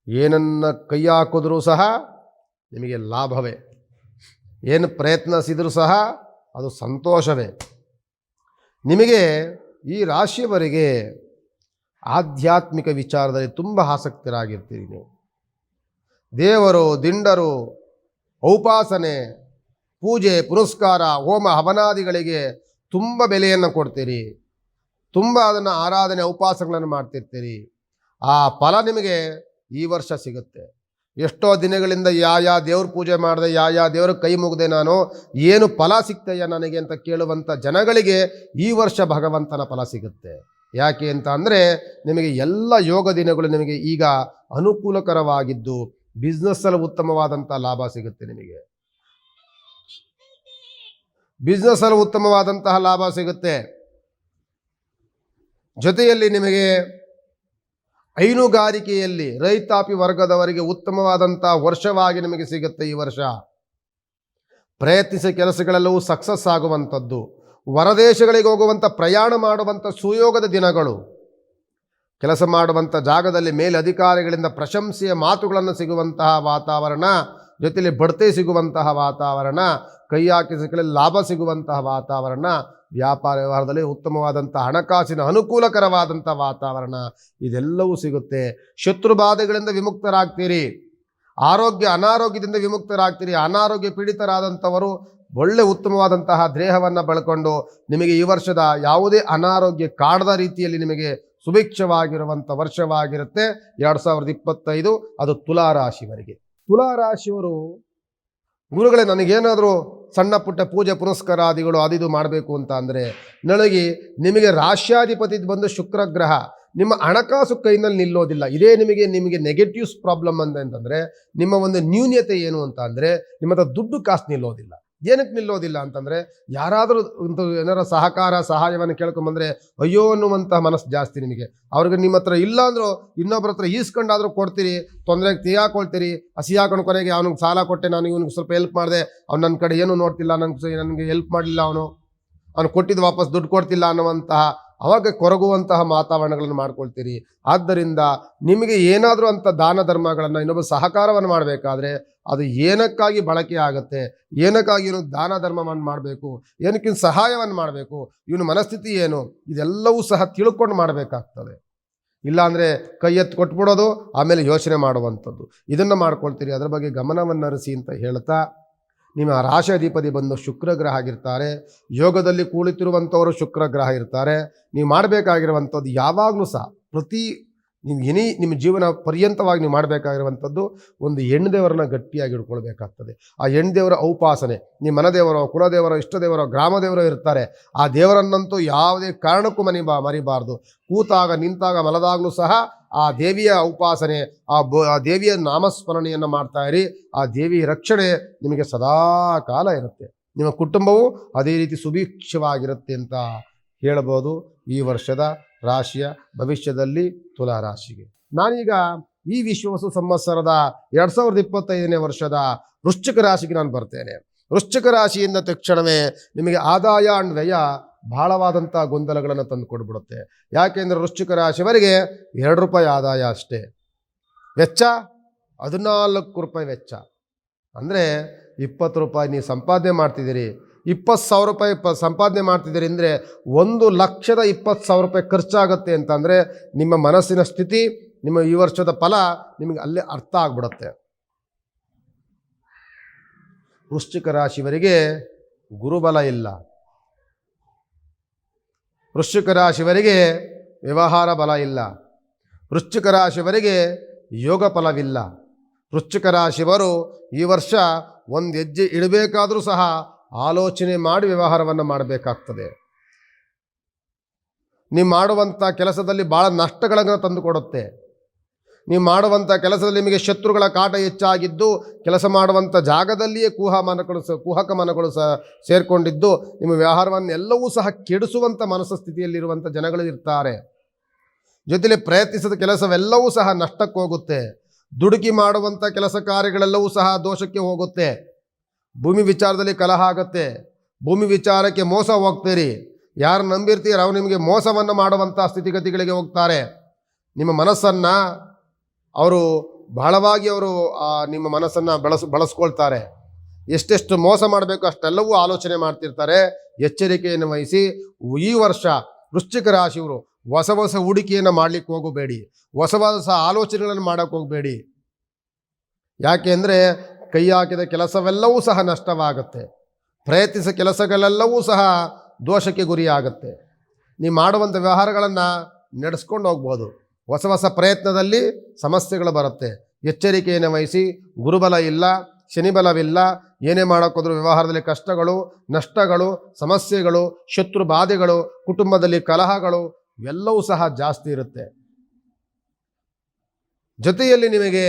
ಏನನ್ನು ಕೈ ಹಾಕಿದ್ರೂ ಸಹ ನಿಮಗೆ ಲಾಭವೇ, ಏನು ಪ್ರಯತ್ನಿಸಿದರೂ ಸಹ ಅದು ಸಂತೋಷವೇ. ನಿಮಗೆ ಈ ರಾಶಿಯವರಿಗೆ ಆಧ್ಯಾತ್ಮಿಕ ವಿಚಾರದಲ್ಲಿ ತುಂಬ ಆಸಕ್ತರಾಗಿರ್ತೀರಿ. ನೀವು ದೇವರು, ದಿಂಡರು, ಉಪಾಸನೆ, ಪೂಜೆ ಪುನಸ್ಕಾರ, ಹೋಮ ಹವನಾದಿಗಳಿಗೆ ತುಂಬ ಬೆಲೆಯನ್ನು ಕೊಡ್ತೀರಿ. ತುಂಬ ಅದನ್ನು ಆರಾಧನೆ ಉಪಾಸನೆಗಳನ್ನು ಮಾಡ್ತಿರ್ತೀರಿ. ಆ ಫಲ ನಿಮಗೆ ಈ ವರ್ಷ ಸಿಗುತ್ತೆ. ಎಷ್ಟೋ ದಿನಗಳಿಂದ ಯಾವ ದೇವ್ರ ಪೂಜೆ ಮಾಡಿದೆ, ಯಾವ ದೇವ್ರ ಕೈ ಮುಗಿದೆ, ನಾನು ಏನು ಫಲ ಸಿಗ್ತಯ್ಯ ನನಗೆ ಅಂತ ಕೇಳುವಂಥ ಜನಗಳಿಗೆ ಈ ವರ್ಷ ಭಗವಂತನ ಫಲ ಸಿಗುತ್ತೆ. ಯಾಕೆ ಅಂತ ಅಂದರೆ ನಿಮಗೆ ಎಲ್ಲ ಯೋಗ ದಿನಗಳು ನಿಮಗೆ ಈಗ ಅನುಕೂಲಕರವಾಗಿದ್ದು ಬಿಸ್ನೆಸ್ಸಲ್ಲಿ ಉತ್ತಮವಾದಂಥ ಲಾಭ ಸಿಗುತ್ತೆ. ನಿಮಗೆ ಬಿಸ್ನೆಸ್ಸಲ್ಲಿ ಉತ್ತಮವಾದಂತಹ ಲಾಭ ಸಿಗುತ್ತೆ. ಜೊತೆಯಲ್ಲಿ ನಿಮಗೆ ಹೈನುಗಾರಿಕೆಯಲ್ಲಿ ರೈತಾಪಿ ವರ್ಗದವರಿಗೆ ಉತ್ತಮವಾದಂಥ ವರ್ಷವಾಗಿ ನಿಮಗೆ ಸಿಗುತ್ತೆ. ಈ ವರ್ಷ ಪ್ರಯತ್ನಿಸಿದ ಕೆಲಸಗಳೆಲ್ಲವೂ ಸಕ್ಸಸ್ ಆಗುವಂಥದ್ದು, ಹೊರದೇಶಗಳಿಗೆ ಹೋಗುವಂಥ ಪ್ರಯಾಣ ಮಾಡುವಂಥ ಸುಯೋಗದ ದಿನಗಳು, ಕೆಲಸ ಮಾಡುವಂಥ ಜಾಗದಲ್ಲಿ ಮೇಲಧಿಕಾರಿಗಳಿಂದ ಪ್ರಶಂಸೆಯ ಮಾತುಗಳನ್ನು ಸಿಗುವಂತಹ ವಾತಾವರಣ, ಜೊತೆಯಲ್ಲಿ ಬಡ್ತಿ ಸಿಗುವಂತಹ ವಾತಾವರಣ, ಕೈ ಹಾಕಿಸಗಳಲ್ಲಿ ಲಾಭ ಸಿಗುವಂತಹ ವಾತಾವರಣ, ವ್ಯಾಪಾರ ವ್ಯವಹಾರದಲ್ಲಿ ಉತ್ತಮವಾದಂಥ ಹಣಕಾಸಿನ ಅನುಕೂಲಕರವಾದಂಥ ವಾತಾವರಣ, ಇದೆಲ್ಲವೂ ಸಿಗುತ್ತೆ. ಶತ್ರುಬಾಧೆಗಳಿಂದ ವಿಮುಕ್ತರಾಗ್ತೀರಿ, ಅನಾರೋಗ್ಯದಿಂದ ವಿಮುಕ್ತರಾಗ್ತೀರಿ. ಅನಾರೋಗ್ಯ ಪೀಡಿತರಾದಂಥವರು ಒಳ್ಳೆ ಉತ್ತಮವಾದಂತಹ ದೇಹವನ್ನು ಬೆಳ್ಕೊಂಡು ನಿಮಗೆ ಈ ವರ್ಷದ ಯಾವುದೇ ಅನಾರೋಗ್ಯ ಕಾಡದ ರೀತಿಯಲ್ಲಿ ನಿಮಗೆ ಸುಭಿಕ್ಷವಾಗಿರುವಂಥ ವರ್ಷವಾಗಿರುತ್ತೆ 2025. ಅದು ತುಲಾರಾಶಿಯವರಿಗೆ. ತುಲಾರಾಶಿಯವರು ಗುರುಗಳೇ ನನಗೇನಾದರೂ ಸಣ್ಣ ಪುಟ್ಟ ಪೂಜೆ ಪುನಸ್ಕಾರಾದಿಗಳು ಅದಿದು ಮಾಡಬೇಕು ಅಂತ ಅಂದರೆ ನಿಮಗೆ ರಾಶ್ಯಾಧಿಪತಿ ಬಂದು ಶುಕ್ರ ಗ್ರಹ, ನಿಮ್ಮ ಹಣಕಾಸು ಕೈನಲ್ಲಿ ನಿಲ್ಲೋದಿಲ್ಲ. ಇದೇ ನಿಮಗೆ ನೆಗೆಟಿವ್ಸ್ ಪ್ರಾಬ್ಲಮ್ ಅಂತಂದರೆ ನಿಮ್ಮ ಒಂದು ನ್ಯೂನ್ಯತೆ ಏನು ಅಂತ ಅಂದರೆ ನಿಮ್ಮ ಹತ್ರ ದುಡ್ಡು ಕಾಸು ನಿಲ್ಲೋದಿಲ್ಲ. ಏನಕ್ಕೆ ನಿಲ್ಲೋದಿಲ್ಲ ಅಂತಂದರೆ ಯಾರಾದರೂ ಏನಾರ ಸಹಾಯವನ್ನು ಕೇಳ್ಕೊಂಬಂದರೆ ಅಯ್ಯೋ ಅನ್ನುವಂಥ ಮನಸ್ಸು ಜಾಸ್ತಿ ನಿಮಗೆ. ಅವ್ರಿಗೆ ನಿಮ್ಮ ಹತ್ರ ಇಲ್ಲ ಅಂದರೂ ಇನ್ನೊಬ್ಬರ ಹತ್ರ ಈಸ್ಕೊಂಡಾದರೂ ಕೊಡ್ತೀರಿ, ತೊಂದರೆಗೆ ತೆಗೆದುಕೊಳ್ತೀರಿ, ಹಸಿ ಹಾಕೊಂಡು ಕೊನೆಗೆ ಅವನಿಗೆ ಸಾಲ ಕೊಟ್ಟೆ, ನಾನು ಇವನಿಗೆ ಸ್ವಲ್ಪ ಹೆಲ್ಪ್ ಮಾಡಿದೆ, ಅವ್ನು ನನ್ನ ಕಡೆ ಏನೂ ನೋಡ್ತಿಲ್ಲ, ನನಗೆ ಹೆಲ್ಪ್ ಮಾಡಲಿಲ್ಲ, ಅವನು ಕೊಟ್ಟಿದ್ದು ವಾಪಸ್ ದುಡ್ಡು ಕೊಡ್ತಿಲ್ಲ ಅನ್ನುವಂತಹ ಅವಾಗ ಕೊರಗುವಂತಹ ವಾತಾವರಣಗಳನ್ನು ಮಾಡ್ಕೊಳ್ತೀರಿ. ಆದ್ದರಿಂದ ನಿಮಗೆ ಏನಾದರೂ ಅಂಥ ದಾನ ಧರ್ಮಗಳನ್ನು ಇನ್ನೊಬ್ಬ ಸಹಕಾರವನ್ನು ಮಾಡಬೇಕಾದ್ರೆ ಅದು ಏನಕ್ಕಾಗಿ ಬಳಕೆ ಆಗುತ್ತೆ, ಏನಕ್ಕಾಗಿ ಇವನು ದಾನ ಧರ್ಮವನ್ನು ಮಾಡಬೇಕು, ಏನಕ್ಕಿಂತ ಸಹಾಯವನ್ನು ಮಾಡಬೇಕು, ಇವನ ಮನಸ್ಥಿತಿ ಏನು, ಇದೆಲ್ಲವೂ ಸಹ ತಿಳ್ಕೊಂಡು ಮಾಡಬೇಕಾಗ್ತದೆ. ಇಲ್ಲಾಂದರೆ ಕೈ ಎತ್ತು ಕೊಟ್ಬಿಡೋದು, ಆಮೇಲೆ ಯೋಚನೆ ಮಾಡುವಂಥದ್ದು, ಇದನ್ನು ಮಾಡ್ಕೊಳ್ತೀರಿ. ಅದರ ಬಗ್ಗೆ ಗಮನವನ್ನು ಹರಿಸಿ ಅಂತ ಹೇಳ್ತಾ, ನಿಮ್ಮ ರಾಶಿಯಾಧಿಪತಿ ಬಂದು ಶುಕ್ರ ಗ್ರಹ ಆಗಿರ್ತಾರೆ. ಯೋಗದಲ್ಲಿ ಕುಳಿತಿರುವಂಥವರು ಶುಕ್ರ ಗ್ರಹ ಇರ್ತಾರೆ. ನೀವು ಮಾಡಬೇಕಾಗಿರುವಂಥದ್ದು ಯಾವಾಗಲೂ ಸಹ ನಿಮ್ಮ ಜೀವನ ಪರ್ಯಂತವಾಗಿ ನೀವು ಮಾಡಬೇಕಾಗಿರುವಂಥದ್ದು ಒಂದು ಹೆಣ್ಣು ದೇವರನ್ನ ಗಟ್ಟಿಯಾಗಿ ಹಿಡ್ಕೊಳ್ಬೇಕಾಗ್ತದೆ. ಆ ಹೆಣ್ಣು ದೇವರ ಉಪಾಸನೆ, ನಿಮ್ಮ ಮನದೇವರೋ, ಕುಲದೇವರೋ, ಇಷ್ಟದೇವರೋ, ಗ್ರಾಮದೇವರೋ ಇರ್ತಾರೆ. ಆ ದೇವರನ್ನಂತೂ ಯಾವುದೇ ಕಾರಣಕ್ಕೂ ಮರಿಬಾರ್ದು. ಕೂತಾಗ, ನಿಂತಾಗ, ಮಲದಾಗಲೂ ಸಹ ಆ ದೇವಿಯ ಉಪಾಸನೆ, ಆ ದೇವಿಯ ನಾಮಸ್ಮರಣೆಯನ್ನು ಮಾಡ್ತಾ ಇರಿ. ಆ ದೇವಿಯ ರಕ್ಷಣೆ ನಿಮಗೆ ಸದಾ ಕಾಲ ಇರುತ್ತೆ. ನಿಮ್ಮ ಕುಟುಂಬವು ಅದೇ ರೀತಿ ಸುಭಿಕ್ಷವಾಗಿರುತ್ತೆ ಅಂತ ಹೇಳ್ಬೋದು. ಈ ವರ್ಷದ ರಾಶಿಯ ಭವಿಷ್ಯದಲ್ಲಿ ತುಲಾರಾಶಿಗೆ ನಾನೀಗ ಈ ವಿಶ್ವವಸು ಸಂವತ್ಸರದ 2025ನೇ ವರ್ಷದ ವೃಶ್ಚಿಕ ರಾಶಿಗೆ ನಾನು ಬರ್ತೇನೆ. ವೃಶ್ಚಿಕ ರಾಶಿಯಿಂದ ತಕ್ಷಣವೇ ನಿಮಗೆ ಆದಾಯ ಅಂಡ್ ವ್ಯಯ ಬಹಳವಾದಂಥ ಗೊಂದಲಗಳನ್ನು ತಂದು ಕೊಡ್ಬಿಡುತ್ತೆ. ಯಾಕೆಂದರೆ ವೃಶ್ಚಿಕ ರಾಶಿಯವರಿಗೆ ₹2 ಆದಾಯ ಅಷ್ಟೇ, ವೆಚ್ಚ ₹14 ವೆಚ್ಚ. ಅಂದರೆ ₹20 ನೀವು ಸಂಪಾದನೆ ಮಾಡ್ತಿದ್ದೀರಿ, ₹20,000 ಸಂಪಾದನೆ ಮಾಡ್ತಿದ್ದೀರಿ ಅಂದರೆ ₹1,20,000 ಖರ್ಚಾಗುತ್ತೆ ಅಂತಂದರೆ ನಿಮ್ಮ ಮನಸ್ಸಿನ ಸ್ಥಿತಿ, ನಿಮ್ಮ ಈ ವರ್ಷದ ಫಲ ನಿಮಗೆ ಅಲ್ಲೇ ಅರ್ಥ ಆಗ್ಬಿಡುತ್ತೆ. ವೃಶ್ಚಿಕ ರಾಶಿಯವರಿಗೆ ಗುರುಬಲ ಇಲ್ಲ, ವೃಶ್ಚಿಕ ರಾಶಿಯವರಿಗೆ ವ್ಯವಹಾರ ಬಲ ಇಲ್ಲ, ವೃಶ್ಚಿಕ ರಾಶಿಯವರಿಗೆ ಯೋಗ ಫಲವಿಲ್ಲ. ವೃಶ್ಚಿಕ ರಾಶಿಯವರು ಈ ವರ್ಷ ಒಂದು ಹೆಜ್ಜೆ ಇಡಬೇಕಾದರೂ ಸಹ ಆಲೋಚನೆ ಮಾಡಿ ವ್ಯವಹಾರವನ್ನು ಮಾಡಬೇಕಾಗ್ತದೆ. ನೀವು ಮಾಡುವಂಥ ಕೆಲಸದಲ್ಲಿ ಭಾಳ ನಷ್ಟಗಳನ್ನು ತಂದುಕೊಡುತ್ತೆ. ನೀವು ಮಾಡುವಂಥ ಕೆಲಸದಲ್ಲಿ ನಿಮಗೆ ಶತ್ರುಗಳ ಕಾಟ ಹೆಚ್ಚಾಗಿದ್ದು, ಕೆಲಸ ಮಾಡುವಂಥ ಜಾಗದಲ್ಲಿಯೇ ಕುಹಕ ಮನಗಳು ಸೇರಿಕೊಂಡಿದ್ದು ನಿಮ್ಮ ವ್ಯವಹಾರವನ್ನೆಲ್ಲವೂ ಸಹ ಕೆಡಿಸುವಂಥ ಮನಸ್ಸಸ್ಥಿತಿಯಲ್ಲಿರುವಂಥ ಜನಗಳು ಇರ್ತಾರೆ. ಜೊತೆಲಿ ಪ್ರಯತ್ನಿಸಿದ ಕೆಲಸವೆಲ್ಲವೂ ಸಹ ನಷ್ಟಕ್ಕೆ ಹೋಗುತ್ತೆ. ದುಡುಕಿ ಮಾಡುವಂಥ ಕೆಲಸ ಕಾರ್ಯಗಳೆಲ್ಲವೂ ಸಹ ದೋಷಕ್ಕೆ ಹೋಗುತ್ತೆ. ಭೂಮಿ ವಿಚಾರದಲ್ಲಿ ಕಲಹ ಆಗುತ್ತೆ, ಭೂಮಿ ವಿಚಾರಕ್ಕೆ ಮೋಸ ಹೋಗ್ತೀರಿ. ಯಾರು ನಂಬಿರ್ತೀರ ಅವ್ರು ನಿಮಗೆ ಮೋಸವನ್ನು ಮಾಡುವಂಥ ಸ್ಥಿತಿಗತಿಗಳಿಗೆ ಹೋಗ್ತಾರೆ. ನಿಮ್ಮ ಮನಸ್ಸನ್ನು ಅವರು ಬಹಳವಾಗಿ ನಿಮ್ಮ ಮನಸ್ಸನ್ನು ಬಳಸ್ಕೊಳ್ತಾರೆ. ಎಷ್ಟೆಷ್ಟು ಮೋಸ ಮಾಡಬೇಕು ಅಷ್ಟೆಲ್ಲವೂ ಆಲೋಚನೆ ಮಾಡ್ತಿರ್ತಾರೆ. ಎಚ್ಚರಿಕೆಯನ್ನು ವಹಿಸಿ. ಈ ವರ್ಷ ವೃಶ್ಚಿಕ ರಾಶಿಯವರು ಹೊಸ ಹೊಸ ಹೂಡಿಕೆಯನ್ನು ಮಾಡಲಿಕ್ಕೆ ಹೋಗಬೇಡಿ, ಹೊಸ ಹೊಸ ಆಲೋಚನೆಗಳನ್ನು ಮಾಡೋಕ್ಕೆ ಹೋಗಬೇಡಿ. ಯಾಕೆ ಅಂದರೆ ಕೈ ಹಾಕಿದ ಕೆಲಸವೆಲ್ಲವೂ ಸಹ ನಷ್ಟವಾಗುತ್ತೆ, ಪ್ರಯತ್ನಿಸಿದ ಕೆಲಸಗಳೆಲ್ಲವೂ ಸಹ ದೋಷಕ್ಕೆ ಗುರಿಯಾಗುತ್ತೆ. ನೀವು ಮಾಡುವಂಥ ವ್ಯವಹಾರಗಳನ್ನು ನಡೆಸ್ಕೊಂಡು ಹೋಗ್ಬೋದು. ಹೊಸ ಹೊಸ ಪ್ರಯತ್ನದಲ್ಲಿ ಸಮಸ್ಯೆಗಳು ಬರುತ್ತೆ. ಎಚ್ಚರಿಕೆಯನ್ನು ವಹಿಸಿ. ಗುರುಬಲ ಇಲ್ಲ, ಶನಿಬಲವಿಲ್ಲ. ಏನೇ ಮಾಡೋಕ್ಕೋದ್ರೂ ವ್ಯವಹಾರದಲ್ಲಿ ಕಷ್ಟಗಳು, ನಷ್ಟಗಳು, ಸಮಸ್ಯೆಗಳು, ಶತ್ರು ಬಾಧೆಗಳು, ಕುಟುಂಬದಲ್ಲಿ ಕಲಹಗಳು ಇವೆಲ್ಲವೂ ಸಹ ಜಾಸ್ತಿ ಇರುತ್ತೆ. ಜೊತೆಯಲ್ಲಿ ನಿಮಗೆ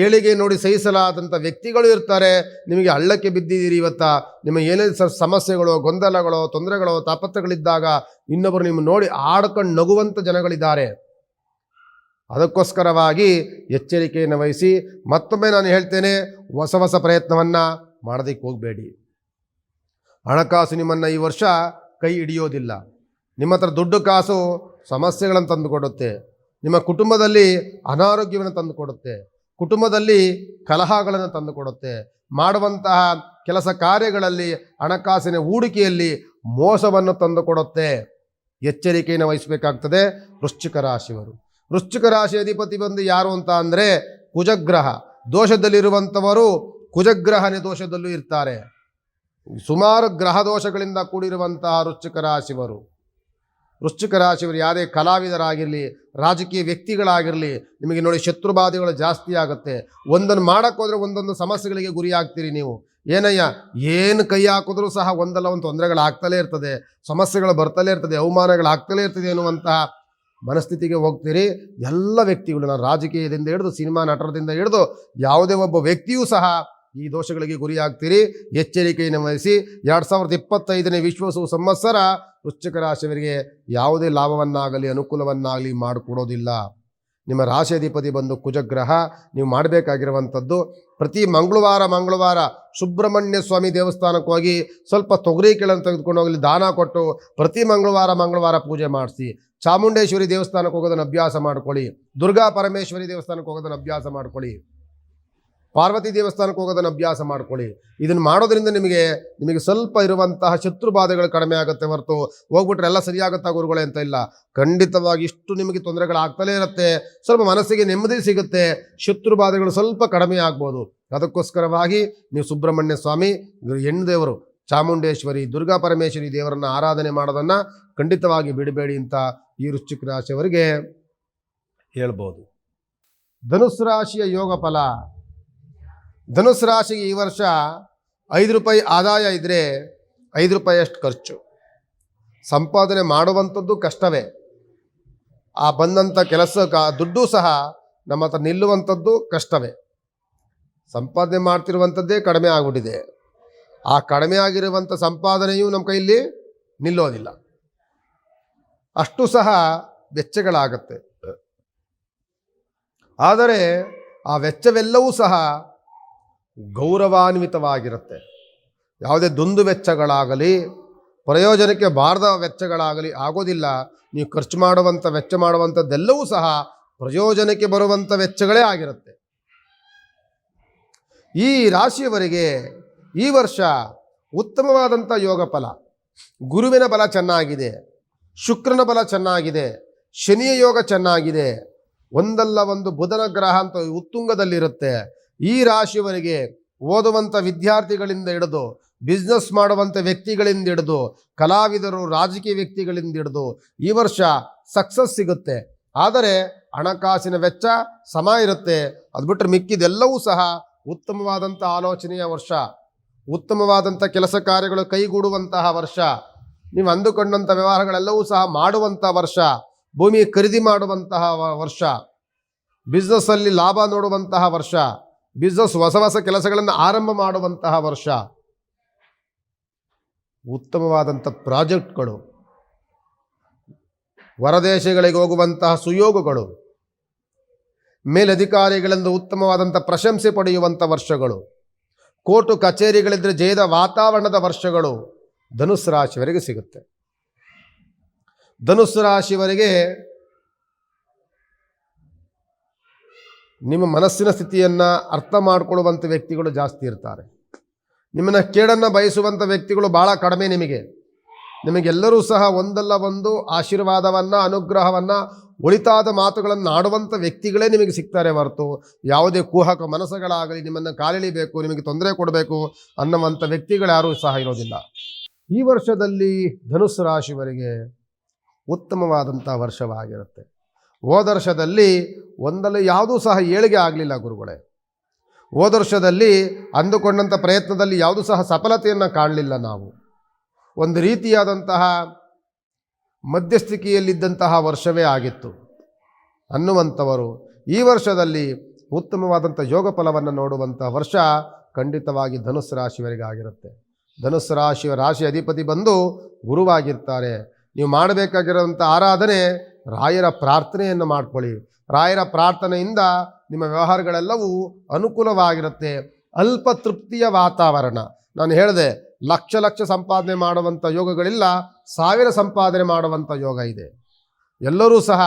ಏಳಿಗೆ ನೋಡಿ ಸಹಿಸಲಾದಂಥ ವ್ಯಕ್ತಿಗಳು ಇರ್ತಾರೆ. ನಿಮಗೆ ಹಳ್ಳಕ್ಕೆ ಬಿದ್ದಿದ್ದೀರಿ, ಇವತ್ತ ನಿಮಗೆ ಏನೇ ಸಮಸ್ಯೆಗಳು, ಗೊಂದಲಗಳು, ತೊಂದರೆಗಳು, ತಾಪತ್ರಗಳಿದ್ದಾಗ ಇನ್ನೊಬ್ಬರು ನಿಮ್ಮ ನೋಡಿ ಆಡ್ಕೊಂಡು ನಗುವಂಥ ಜನಗಳಿದ್ದಾರೆ. ಅದಕ್ಕೋಸ್ಕರವಾಗಿ ಎಚ್ಚರಿಕೆಯನ್ನು ವಹಿಸಿ. ಮತ್ತೊಮ್ಮೆ ನಾನು ಹೇಳ್ತೇನೆ, ಹೊಸ ಹೊಸ ಪ್ರಯತ್ನವನ್ನು ಮಾಡೋದಕ್ಕೆ ಹೋಗಬೇಡಿ. ಹಣಕಾಸು ನಿಮ್ಮನ್ನು ಈ ವರ್ಷ ಕೈ ಹಿಡಿಯೋದಿಲ್ಲ. ನಿಮ್ಮ ಹತ್ರ ದುಡ್ಡು ಕಾಸು ಸಮಸ್ಯೆಗಳನ್ನು ತಂದುಕೊಡುತ್ತೆ. ನಿಮ್ಮ ಕುಟುಂಬದಲ್ಲಿ ಅನಾರೋಗ್ಯವನ್ನು ತಂದುಕೊಡುತ್ತೆ, ಕುಟುಂಬದಲ್ಲಿ ಕಲಹಗಳನ್ನು ತಂದುಕೊಡುತ್ತೆ. ಮಾಡುವಂತಹ ಕೆಲಸ ಕಾರ್ಯಗಳಲ್ಲಿ, ಹಣಕಾಸಿನ ಹೂಡಿಕೆಯಲ್ಲಿ ಮೋಸವನ್ನು ತಂದುಕೊಡುತ್ತೆ. ಎಚ್ಚರಿಕೆಯನ್ನು ವಹಿಸಬೇಕಾಗ್ತದೆ ವೃಶ್ಚಿಕ ರಾಶಿಯವರು. ವೃಶ್ಚಿಕ ರಾಶಿ ಅಧಿಪತಿ ಬಂದು ಯಾರು ಅಂತ ಅಂದರೆ ಕುಜಗ್ರಹ. ದೋಷದಲ್ಲಿರುವಂಥವರು ಕುಜಗ್ರಹನೇ ದೋಷದಲ್ಲೂ ಇರ್ತಾರೆ. ಸುಮಾರು ಗ್ರಹ ದೋಷಗಳಿಂದ ಕೂಡಿರುವಂತಹ ವೃಶ್ಚಿಕ ರಾಶಿಯವರು. ವೃಶ್ಚಿಕ ರಾಶಿಯವರು ಯಾವುದೇ ಕಲಾವಿದರಾಗಿರಲಿ, ರಾಜಕೀಯ ವ್ಯಕ್ತಿಗಳಾಗಿರಲಿ, ನಿಮಗೆ ನೋಡಿ ಶತ್ರುಬಾಧೆಗಳು ಜಾಸ್ತಿ ಆಗುತ್ತೆ. ಒಂದನ್ನು ಮಾಡೋಕ್ಕೋದ್ರೆ ಒಂದೊಂದು ಸಮಸ್ಯೆಗಳಿಗೆ ಗುರಿಯಾಗ್ತೀರಿ ನೀವು. ಏನಯ್ಯ, ಏನು ಕೈ ಹಾಕಿದ್ರೂ ಸಹ ಒಂದಲ್ಲ ಒಂದು ತೊಂದರೆಗಳಾಗ್ತಲೇ ಇರ್ತದೆ, ಸಮಸ್ಯೆಗಳು ಬರ್ತಲೇ ಇರ್ತದೆ, ಅವಮಾನಗಳಾಗ್ತಲೇ ಇರ್ತದೆ ಎನ್ನುವಂತಹ ಮನಸ್ಥಿತಿಗೆ ಹೋಗ್ತೀರಿ. ಎಲ್ಲ ವ್ಯಕ್ತಿಗಳು, ನಾನು ರಾಜಕೀಯದಿಂದ ಹಿಡಿದು ಸಿನಿಮಾ ನಟರದಿಂದ ಹಿಡಿದು ಯಾವುದೇ ಒಬ್ಬ ವ್ಯಕ್ತಿಯೂ ಸಹ ಈ ದೋಷಗಳಿಗೆ ಗುರಿಯಾಗ್ತೀರಿ. ಎಚ್ಚರಿಕೆಯನ್ನು ವಹಿಸಿ. 2025ನೇ ವಿಶ್ವಸು ಸಂವತ್ಸರ ವೃಶ್ಚಿಕ ರಾಶಿಯವರಿಗೆ ಯಾವುದೇ ಲಾಭವನ್ನಾಗಲಿ ಅನುಕೂಲವನ್ನಾಗಲಿ ಮಾಡಿಕೊಡೋದಿಲ್ಲ. ನಿಮ್ಮ ರಾಶಿ ಅಧಿಪತಿ ಬಂದು ಕುಜಗ್ರಹ. ನೀವು ಮಾಡಬೇಕಾಗಿರುವಂಥದ್ದು, ಪ್ರತಿ ಮಂಗಳವಾರ ಸುಬ್ರಹ್ಮಣ್ಯ ಸ್ವಾಮಿ ದೇವಸ್ಥಾನಕ್ಕೆ ಹೋಗಿ ಸ್ವಲ್ಪ ತೊಗರಿ ಕೆಳನ್ನು ತೆಗೆದುಕೊಂಡು ಹೋಗಲಿ ದಾನ ಕೊಟ್ಟು ಪ್ರತಿ ಮಂಗಳವಾರ ಪೂಜೆ ಮಾಡಿಸಿ. ಚಾಮುಂಡೇಶ್ವರಿ ದೇವಸ್ಥಾನಕ್ಕೆ ಹೋಗೋದನ್ನು ಅಭ್ಯಾಸ ಮಾಡ್ಕೊಳ್ಳಿ. ದುರ್ಗಾ ಪರಮೇಶ್ವರಿ ದೇವಸ್ಥಾನಕ್ಕೆ ಹೋಗೋದನ್ನು ಅಭ್ಯಾಸ ಮಾಡ್ಕೊಳ್ಳಿ. ಪಾರ್ವತಿ ದೇವಸ್ಥಾನಕ್ಕೆ ಹೋಗೋದನ್ನು ಅಭ್ಯಾಸ ಮಾಡ್ಕೊಳ್ಳಿ. ಇದನ್ನು ಮಾಡೋದ್ರಿಂದ ನಿಮಗೆ ಸ್ವಲ್ಪ ಇರುವಂತಹ ಶತ್ರು ಬಾಧೆಗಳು ಕಡಿಮೆ ಆಗುತ್ತೆ ಹೊರತು ಹೋಗ್ಬಿಟ್ರೆ ಎಲ್ಲ ಸರಿಯಾಗುತ್ತಾ ಗುರುಗಳೇ ಅಂತ ಇಲ್ಲ. ಖಂಡಿತವಾಗಿ ಇಷ್ಟು ನಿಮಗೆ ತೊಂದರೆಗಳಾಗ್ತಲೇ ಇರುತ್ತೆ. ಸ್ವಲ್ಪ ಮನಸ್ಸಿಗೆ ನೆಮ್ಮದಿ ಸಿಗುತ್ತೆ, ಶತ್ರು ಬಾಧೆಗಳು ಸ್ವಲ್ಪ ಕಡಿಮೆ ಆಗ್ಬೋದು. ಅದಕ್ಕೋಸ್ಕರವಾಗಿ ನೀವು ಸುಬ್ರಹ್ಮಣ್ಯ ಸ್ವಾಮಿ, ಹೆಣ್ಣು ದೇವರು ಚಾಮುಂಡೇಶ್ವರಿ, ದುರ್ಗಾ ಪರಮೇಶ್ವರಿ ದೇವರನ್ನು ಆರಾಧನೆ ಮಾಡೋದನ್ನು ಖಂಡಿತವಾಗಿ ಬಿಡಬೇಡಿ ಅಂತ ಈ ವೃಶ್ಚಿಕ ರಾಶಿಯವರಿಗೆ ಹೇಳ್ಬೋದು. ಧನುಸ್ಸು ರಾಶಿಯ ಯೋಗ ಫಲ. ಧನುಸ್ಸು ರಾಶಿಗೆ ಈ ವರ್ಷ ₹5 ಆದಾಯ ಇದ್ದರೆ ₹5 ಅಷ್ಟು ಖರ್ಚು. ಸಂಪಾದನೆ ಮಾಡುವಂಥದ್ದು ಕಷ್ಟವೇ. ಆ ಬಂದಂಥ ಕೆಲಸ ದುಡ್ಡು ಸಹ ನಮ್ಮ ಹತ್ರ ನಿಲ್ಲುವಂಥದ್ದು ಕಷ್ಟವೇ. ಸಂಪಾದನೆ ಮಾಡ್ತಿರುವಂಥದ್ದೇ ಕಡಿಮೆ ಆಗಿಬಿಟ್ಟಿದೆ. ಆ ಕಡಿಮೆ ಆಗಿರುವಂಥ ಸಂಪಾದನೆಯೂ ನಮ್ಮ ಕೈಯಲ್ಲಿ ನಿಲ್ಲೋದಿಲ್ಲ. ಅಷ್ಟು ಸಹ ವೆಚ್ಚಗಳಾಗತ್ತೆ. ಆದರೆ ಆ ವೆಚ್ಚವೆಲ್ಲವೂ ಸಹ ಗೌರವಾನ್ವಿತವಾಗಿರುತ್ತೆ. ಯಾವುದೇ ದುಂದು ವೆಚ್ಚಗಳಾಗಲಿ, ಪ್ರಯೋಜನಕ್ಕೆ ಬಾರದ ವೆಚ್ಚಗಳಾಗಲಿ ಆಗೋದಿಲ್ಲ. ನೀವು ಖರ್ಚು ಮಾಡುವಂಥ ವೆಚ್ಚ ಮಾಡುವಂಥದ್ದೆಲ್ಲವೂ ಸಹ ಪ್ರಯೋಜನಕ್ಕೆ ಬರುವಂಥ ವೆಚ್ಚಗಳೇ ಆಗಿರುತ್ತೆ. ಈ ರಾಶಿಯವರಿಗೆ ಈ ವರ್ಷ ಉತ್ತಮವಾದಂಥ ಯೋಗ ಫಲ. ಗುರುವಿನ ಬಲ ಚೆನ್ನಾಗಿದೆ, ಶುಕ್ರನ ಬಲ ಚೆನ್ನಾಗಿದೆ, ಶನಿಯ ಯೋಗ ಚೆನ್ನಾಗಿದೆ, ಒಂದಲ್ಲ ಒಂದು ಬುಧನ ಗ್ರಹ ಅಂತ ಉತ್ತುಂಗದಲ್ಲಿರುತ್ತೆ. ಈ ರಾಶಿಯವರಿಗೆ ಓದುವಂಥ ವಿದ್ಯಾರ್ಥಿಗಳಿಂದ ಹಿಡಿದು, ಬಿಸ್ನೆಸ್ ಮಾಡುವಂಥ ವ್ಯಕ್ತಿಗಳಿಂದ ಹಿಡಿದು, ಕಲಾವಿದರು, ರಾಜಕೀಯ ವ್ಯಕ್ತಿಗಳಿಂದ ಹಿಡಿದು ಈ ವರ್ಷ ಸಕ್ಸಸ್ ಸಿಗುತ್ತೆ. ಆದರೆ ಹಣಕಾಸಿನ ವೆಚ್ಚ ಸಮ ಇರುತ್ತೆ. ಅದು ಬಿಟ್ಟರೆ ಮಿಕ್ಕಿದೆಲ್ಲವೂ ಸಹ ಉತ್ತಮವಾದಂಥ ಆಲೋಚನೆಯ ವರ್ಷ, ಉತ್ತಮವಾದಂಥ ಕೆಲಸ ಕಾರ್ಯಗಳು ಕೈಗೂಡುವಂತಹ ವರ್ಷ, ನೀವು ಅಂದುಕೊಂಡಂಥ ವ್ಯವಹಾರಗಳೆಲ್ಲವೂ ಸಹ ಮಾಡುವಂಥ ವರ್ಷ, ಭೂಮಿ ಖರೀದಿ ಮಾಡುವಂತಹ ವರ್ಷ, ಬಿಸ್ನೆಸ್ಸಲ್ಲಿ ಲಾಭ ನೋಡುವಂತಹ ವರ್ಷ, ಬಿಸ್ನೆಸ್ ಹೊಸ ಹೊಸ ಕೆಲಸಗಳನ್ನು ಆರಂಭ ಮಾಡುವಂತಹ ವರ್ಷ, ಉತ್ತಮವಾದಂಥ ಪ್ರಾಜೆಕ್ಟ್ಗಳು, ಹೊರದೇಶಗಳಿಗೆ ಹೋಗುವಂತಹ ಸುಯೋಗಗಳು, ಮೇಲಧಿಕಾರಿಗಳಿಂದ ಉತ್ತಮವಾದಂಥ ಪ್ರಶಂಸೆ ಪಡೆಯುವಂಥ ವರ್ಷಗಳು, ಕೋರ್ಟು ಕಚೇರಿಗಳಿದ್ರೆ ಜಯದ ವಾತಾವರಣದ ವರ್ಷಗಳು ಧನುಸ್ಸು ರಾಶಿಯವರಿಗೆ ಸಿಗುತ್ತೆ. ಧನುಸ್ಸು ರಾಶಿಯವರಿಗೆ ನಿಮ್ಮ ಮನಸ್ಸಿನ ಸ್ಥಿತಿಯನ್ನು ಅರ್ಥ ಮಾಡಿಕೊಳ್ಳುವಂಥ ವ್ಯಕ್ತಿಗಳು ಜಾಸ್ತಿ ಇರ್ತಾರೆ. ನಿಮ್ಮನ್ನು ಕೇಡನ್ನು ಬಯಸುವಂಥ ವ್ಯಕ್ತಿಗಳು ಭಾಳ ಕಡಿಮೆ. ನಿಮಗೆಲ್ಲರೂ ಸಹ ಒಂದಲ್ಲ ಒಂದು ಆಶೀರ್ವಾದವನ್ನು, ಅನುಗ್ರಹವನ್ನು, ಒಳಿತಾದ ಮಾತುಗಳನ್ನು ಆಡುವಂಥ ವ್ಯಕ್ತಿಗಳೇ ನಿಮಗೆ ಸಿಗ್ತಾರೆ ಹೊರತು ಯಾವುದೇ ಕುಹಕ ಮನಸ್ಸುಗಳಾಗಲಿ ನಿಮ್ಮನ್ನು ಕಾಲೆಳಿಬೇಕು, ನಿಮಗೆ ತೊಂದರೆ ಕೊಡಬೇಕು ಅನ್ನುವಂಥ ವ್ಯಕ್ತಿಗಳು ಯಾರೂ ಸಹ ಇರೋದಿಲ್ಲ. ಈ ವರ್ಷದಲ್ಲಿ ಧನುಸ್ಸು ರಾಶಿಯವರಿಗೆ ಉತ್ತಮವಾದಂಥ ವರ್ಷವಾಗಿರುತ್ತೆ. ಹೋದ ವರ್ಷದಲ್ಲಿ ಒಂದಲ್ಲ ಯಾವುದೂ ಸಹ ಏಳಿಗೆ ಆಗಲಿಲ್ಲ ಗುರುಗಳೇ. ಹೋದ ವರ್ಷದಲ್ಲಿ ಅಂದುಕೊಂಡಂಥ ಪ್ರಯತ್ನದಲ್ಲಿ ಯಾವುದೂ ಸಹ ಸಫಲತೆಯನ್ನು ಕಾಣಲಿಲ್ಲ. ನಾವು ಒಂದು ರೀತಿಯಾದಂತಹ ಮಧ್ಯಸ್ಥಿತಿಯಲ್ಲಿದ್ದಂತಹ ವರ್ಷವೇ ಆಗಿತ್ತು ಅನ್ನುವಂಥವರು ಈ ವರ್ಷದಲ್ಲಿ ಉತ್ತಮವಾದಂಥ ಯೋಗ ಫಲವನ್ನು ನೋಡುವಂಥ ವರ್ಷ ಖಂಡಿತವಾಗಿ ಧನುಸ್ಸು ರಾಶಿಯವರಿಗೆ ಆಗಿರುತ್ತೆ. ಧನುಸ್ಸು ರಾಶಿಯ ರಾಶಿ ಅಧಿಪತಿ ಬಂದು ಗುರುವಾಗಿರ್ತಾರೆ. ನೀವು ಮಾಡಬೇಕಾಗಿರೋಂಥ ಆರಾಧನೆ ರಾಯರ ಪ್ರಾರ್ಥನೆಯನ್ನು ಮಾಡ್ಕೊಳ್ಳಿ. ರಾಯರ ಪ್ರಾರ್ಥನೆಯಿಂದ ನಿಮ್ಮ ವ್ಯವಹಾರಗಳೆಲ್ಲವೂ ಅನುಕೂಲವಾಗಿರುತ್ತೆ. ಅಲ್ಪ ತೃಪ್ತಿಯ ವಾತಾವರಣ. ನಾನು ಹೇಳಿದೆ, ಲಕ್ಷ ಸಂಪಾದನೆ ಮಾಡುವಂಥ ಯೋಗಗಳಿಲ್ಲ, 1000 ಸಂಪಾದನೆ ಮಾಡುವಂಥ ಯೋಗ ಇದೆ. ಎಲ್ಲರೂ ಸಹ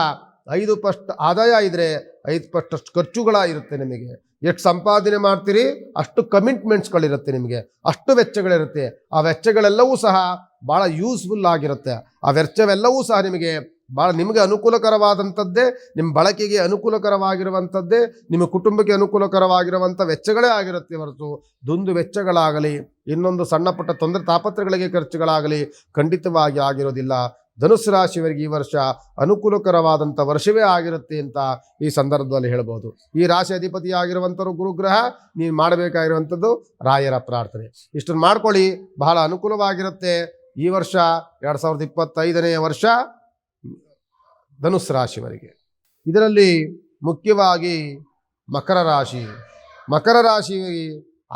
5% ಆದಾಯ ಇದ್ದರೆ 5% ಖರ್ಚುಗಳ ಇರುತ್ತೆ. ನಿಮಗೆ ಎಷ್ಟು ಸಂಪಾದನೆ ಮಾಡ್ತೀರಿ ಅಷ್ಟು ಕಮಿಟ್ಮೆಂಟ್ಸ್ಗಳಿರುತ್ತೆ, ನಿಮಗೆ ಅಷ್ಟು ವೆಚ್ಚಗಳಿರುತ್ತೆ. ಆ ವೆಚ್ಚಗಳೆಲ್ಲವೂ ಸಹ ಭಾಳ ಯೂಸ್ಫುಲ್ ಆಗಿರುತ್ತೆ. ಆ ವೆಚ್ಚವೆಲ್ಲವೂ ಸಹ ನಿಮಗೆ ಅನುಕೂಲಕರವಾದಂಥದ್ದೇ, ನಿಮ್ಮ ಬಳಕೆಗೆ ಅನುಕೂಲಕರವಾಗಿರುವಂಥದ್ದೇ, ನಿಮ್ಮ ಕುಟುಂಬಕ್ಕೆ ಅನುಕೂಲಕರವಾಗಿರುವಂಥ ವೆಚ್ಚಗಳೇ ಆಗಿರುತ್ತೆ ಹೊರತು ದುಂದು ವೆಚ್ಚಗಳಾಗಲಿ, ಇನ್ನೊಂದು ಸಣ್ಣ ಪುಟ್ಟ ತೊಂದರೆ ತಾಪತ್ರಗಳಿಗೆ ಖರ್ಚುಗಳಾಗಲಿ ಖಂಡಿತವಾಗಿ ಆಗಿರೋದಿಲ್ಲ. ಧನುಸ್ಸು ರಾಶಿಯವರಿಗೆ ಈ ವರ್ಷ ಅನುಕೂಲಕರವಾದಂಥ ವರ್ಷವೇ ಆಗಿರುತ್ತೆ ಅಂತ ಈ ಸಂದರ್ಭದಲ್ಲಿ ಹೇಳ್ಬೋದು. ಈ ರಾಶಿ ಅಧಿಪತಿ ಆಗಿರುವಂಥವ್ರು ಗುರುಗ್ರಹ. ನೀವು ಮಾಡಬೇಕಾಗಿರುವಂಥದ್ದು ರಾಯರ ಪ್ರಾರ್ಥನೆ. ಇಷ್ಟನ್ನು ಮಾಡ್ಕೊಳ್ಳಿ, ಬಹಳ ಅನುಕೂಲವಾಗಿರುತ್ತೆ. ಈ ವರ್ಷ 2025ನೇ ವರ್ಷ ಧನುಸ್ಸು ರಾಶಿಯವರಿಗೆ. ಇದರಲ್ಲಿ ಮುಖ್ಯವಾಗಿ ಮಕರ ರಾಶಿ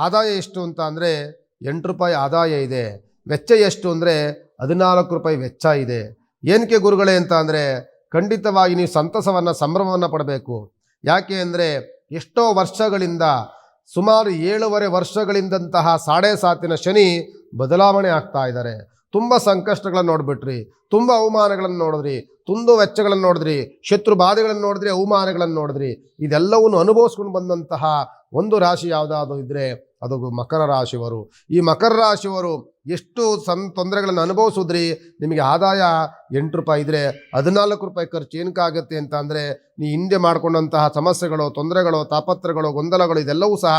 ಆದಾಯ ಎಷ್ಟು ಅಂತ ಅಂದರೆ 8 ರೂಪಾಯಿ ಆದಾಯ ಇದೆ. ವೆಚ್ಚ ಎಷ್ಟು ಅಂದರೆ 14 ರೂಪಾಯಿ ವೆಚ್ಚ ಇದೆ. ಏನಕ್ಕೆ ಗುರುಗಳೇ ಅಂತ ಅಂದರೆ ಖಂಡಿತವಾಗಿ ನೀವು ಸಂತಸವನ್ನು, ಸಂಭ್ರಮವನ್ನು ಪಡಬೇಕು. ಯಾಕೆ ಅಂದರೆ ಎಷ್ಟೋ ವರ್ಷಗಳಿಂದ, ಸುಮಾರು 7.5 ವರ್ಷಗಳಿಂದಂತಹ 7.5 ಶನಿ ಬದಲಾವಣೆ ಆಗ್ತಾ ಇದ್ದಾರೆ. ತುಂಬ ಸಂಕಷ್ಟಗಳನ್ನು ನೋಡಿಬಿಟ್ರಿ, ತುಂಬ ಅವಮಾನಗಳನ್ನು ನೋಡಿದ್ರಿ, ತುಂಬ ವೆಚ್ಚಗಳನ್ನು ನೋಡಿದ್ರಿ, ಶತ್ರು ಬಾಧೆಗಳನ್ನು ನೋಡಿದ್ರಿ, ಅವಮಾನಗಳನ್ನು ನೋಡಿದ್ರಿ. ಇದೆಲ್ಲವನ್ನು ಅನುಭವಿಸ್ಕೊಂಡು ಬಂದಂತಹ ಒಂದು ರಾಶಿ ಯಾವುದಾದ್ರು ಇದ್ದರೆ ಅದು ಮಕರ ರಾಶಿಯವರು. ಈ ಮಕರ ರಾಶಿಯವರು ಎಷ್ಟು ತೊಂದರೆಗಳನ್ನು ಅನುಭವಿಸಿದ್ರಿ. ನಿಮಗೆ ಆದಾಯ 8 ರೂಪಾಯಿ ಇದ್ದರೆ 14 ರೂಪಾಯಿ ಖರ್ಚು ಏನಕ್ಕಾಗುತ್ತೆ ಅಂತ ಅಂದರೆ ನೀವು ಹಿಂದೆ ಮಾಡಿಕೊಂಡಂತಹ ಸಮಸ್ಯೆಗಳು, ತೊಂದರೆಗಳು, ತಾಪತ್ರಗಳು, ಗೊಂದಲಗಳು ಇದೆಲ್ಲವೂ ಸಹ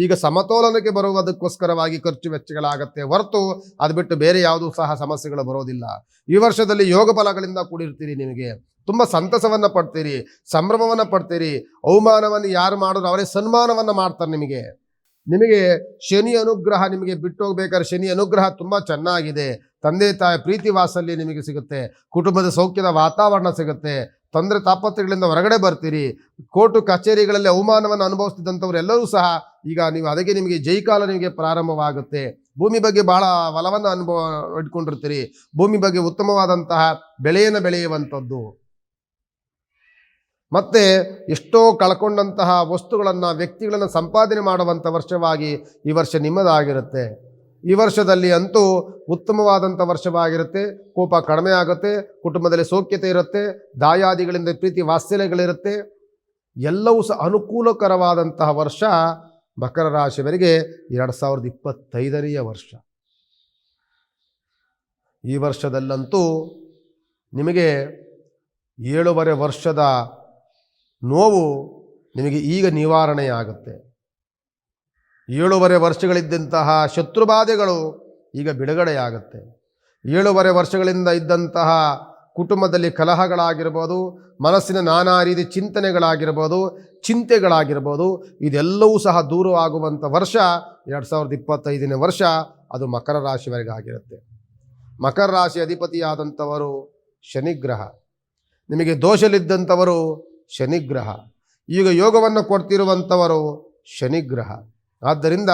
ಈಗ ಸಮತೋಲನಕ್ಕೆ ಬರುವುದಕ್ಕೋಸ್ಕರವಾಗಿ ಖರ್ಚು ವೆಚ್ಚಗಳಾಗತ್ತೆ ಹೊರತು ಅದು ಬಿಟ್ಟು ಬೇರೆ ಯಾವುದೂ ಸಹ ಸಮಸ್ಯೆಗಳು ಬರೋದಿಲ್ಲ. ಈ ವರ್ಷದಲ್ಲಿ ಯೋಗ ಫಲಗಳಿಂದ ಕೂಡಿರ್ತೀರಿ. ನಿಮಗೆ ತುಂಬ ಸಂತಸವನ್ನು ಪಡ್ತೀರಿ, ಸಂಭ್ರಮವನ್ನು ಪಡ್ತೀರಿ. ಅವಮಾನವನ್ನು ಯಾರು ಮಾಡಿದ್ರು ಅವರೇ ಸನ್ಮಾನವನ್ನು ಮಾಡ್ತಾರೆ. ನಿಮಗೆ ಶನಿ ಅನುಗ್ರಹ, ನಿಮಗೆ ಬಿಟ್ಟು ಹೋಗ್ಬೇಕಾದ್ರೆ ಶನಿ ಅನುಗ್ರಹ ತುಂಬ ಚೆನ್ನಾಗಿದೆ. ತಂದೆ ತಾಯಿ ಪ್ರೀತಿ ವಾತ್ಸಲ್ಯ ನಿಮಗೆ ಸಿಗುತ್ತೆ. ಕುಟುಂಬದ ಸೌಖ್ಯದ ವಾತಾವರಣ ಸಿಗುತ್ತೆ. ತೊಂದರೆ ತಾಪತ್ರಗಳಿಂದ ಹೊರಗಡೆ ಬರ್ತೀರಿ. ಕೋರ್ಟು ಕಚೇರಿಗಳಲ್ಲಿ ಅವಮಾನವನ್ನು ಅನುಭವಿಸ್ತಿದ್ದಂಥವ್ರು ಎಲ್ಲರೂ ಸಹ ಈಗ ಅದಕ್ಕೆ ನಿಮಗೆ ಜೈಕಾಲ ನಿಮಗೆ ಪ್ರಾರಂಭವಾಗುತ್ತೆ. ಭೂಮಿ ಬಗ್ಗೆ ಬಹಳ ಒಲವನ್ನು ಇಟ್ಕೊಂಡಿರ್ತೀರಿ. ಭೂಮಿ ಬಗ್ಗೆ ಉತ್ತಮವಾದಂತಹ ಬೆಳೆಯನ್ನು ಬೆಳೆಯುವಂಥದ್ದು, ಮತ್ತು ಎಷ್ಟೋ ಕಳ್ಕೊಂಡಂತಹ ವಸ್ತುಗಳನ್ನು, ವ್ಯಕ್ತಿಗಳನ್ನು ಸಂಪಾದನೆ ಮಾಡುವಂಥ ವರ್ಷವಾಗಿ ಈ ವರ್ಷ ನಿಮ್ಮದಾಗಿರುತ್ತೆ. ಈ ವರ್ಷದಲ್ಲಿ ಅಂತೂ ಉತ್ತಮವಾದಂಥ ವರ್ಷವಾಗಿರುತ್ತೆ. ಕೋಪ ಕಡಿಮೆ ಆಗುತ್ತೆ, ಕುಟುಂಬದಲ್ಲಿ ಸೌಖ್ಯತೆ ಇರುತ್ತೆ, ದಾಯಾದಿಗಳಿಂದ ಪ್ರೀತಿ ವಾತ್ಸಲ್ಯಗಳಿರುತ್ತೆ. ಎಲ್ಲವೂ ಸಹ ಅನುಕೂಲಕರವಾದಂತಹ ವರ್ಷ ಮಕರ ರಾಶಿಯವರಿಗೆ 2025ನೇ ವರ್ಷ. ಈ ವರ್ಷದಲ್ಲಂತೂ ನಿಮಗೆ 7.5 ವರ್ಷದ ನೋವು ನಿಮಗೆ ಈಗ ನಿವಾರಣೆಯಾಗುತ್ತೆ. 7.5 ವರ್ಷಗಳಿದ್ದಂತಹ ಶತ್ರುಬಾಧೆಗಳು ಈಗ ಬಿಡುಗಡೆಯಾಗುತ್ತೆ. 7.5 ವರ್ಷಗಳಿಂದ ಇದ್ದಂತಹ ಕುಟುಂಬದಲ್ಲಿ ಕಲಹಗಳಾಗಿರ್ಬೋದು, ಮನಸ್ಸಿನ ನಾನಾ ರೀತಿ ಚಿಂತನೆಗಳಾಗಿರ್ಬೋದು, ಚಿಂತೆಗಳಾಗಿರ್ಬೋದು, ಇದೆಲ್ಲವೂ ಸಹ ದೂರವಾಗುವಂಥ ವರ್ಷ 2025ನೇ ವರ್ಷ. ಅದು ಮಕರ ರಾಶಿಯವರಿಗಾಗಿರುತ್ತೆ. ಮಕರ ರಾಶಿ ಅಧಿಪತಿಯಾದಂಥವರು ಶನಿಗ್ರಹ. ನಿಮಗೆ ದೋಷಲಿದ್ದಂಥವರು ಶನಿಗ್ರಹ. ಈಗ ಯೋಗವನ್ನು ಕೊಡ್ತಿರುವಂಥವರು ಶನಿಗ್ರಹ. ಆದ್ದರಿಂದ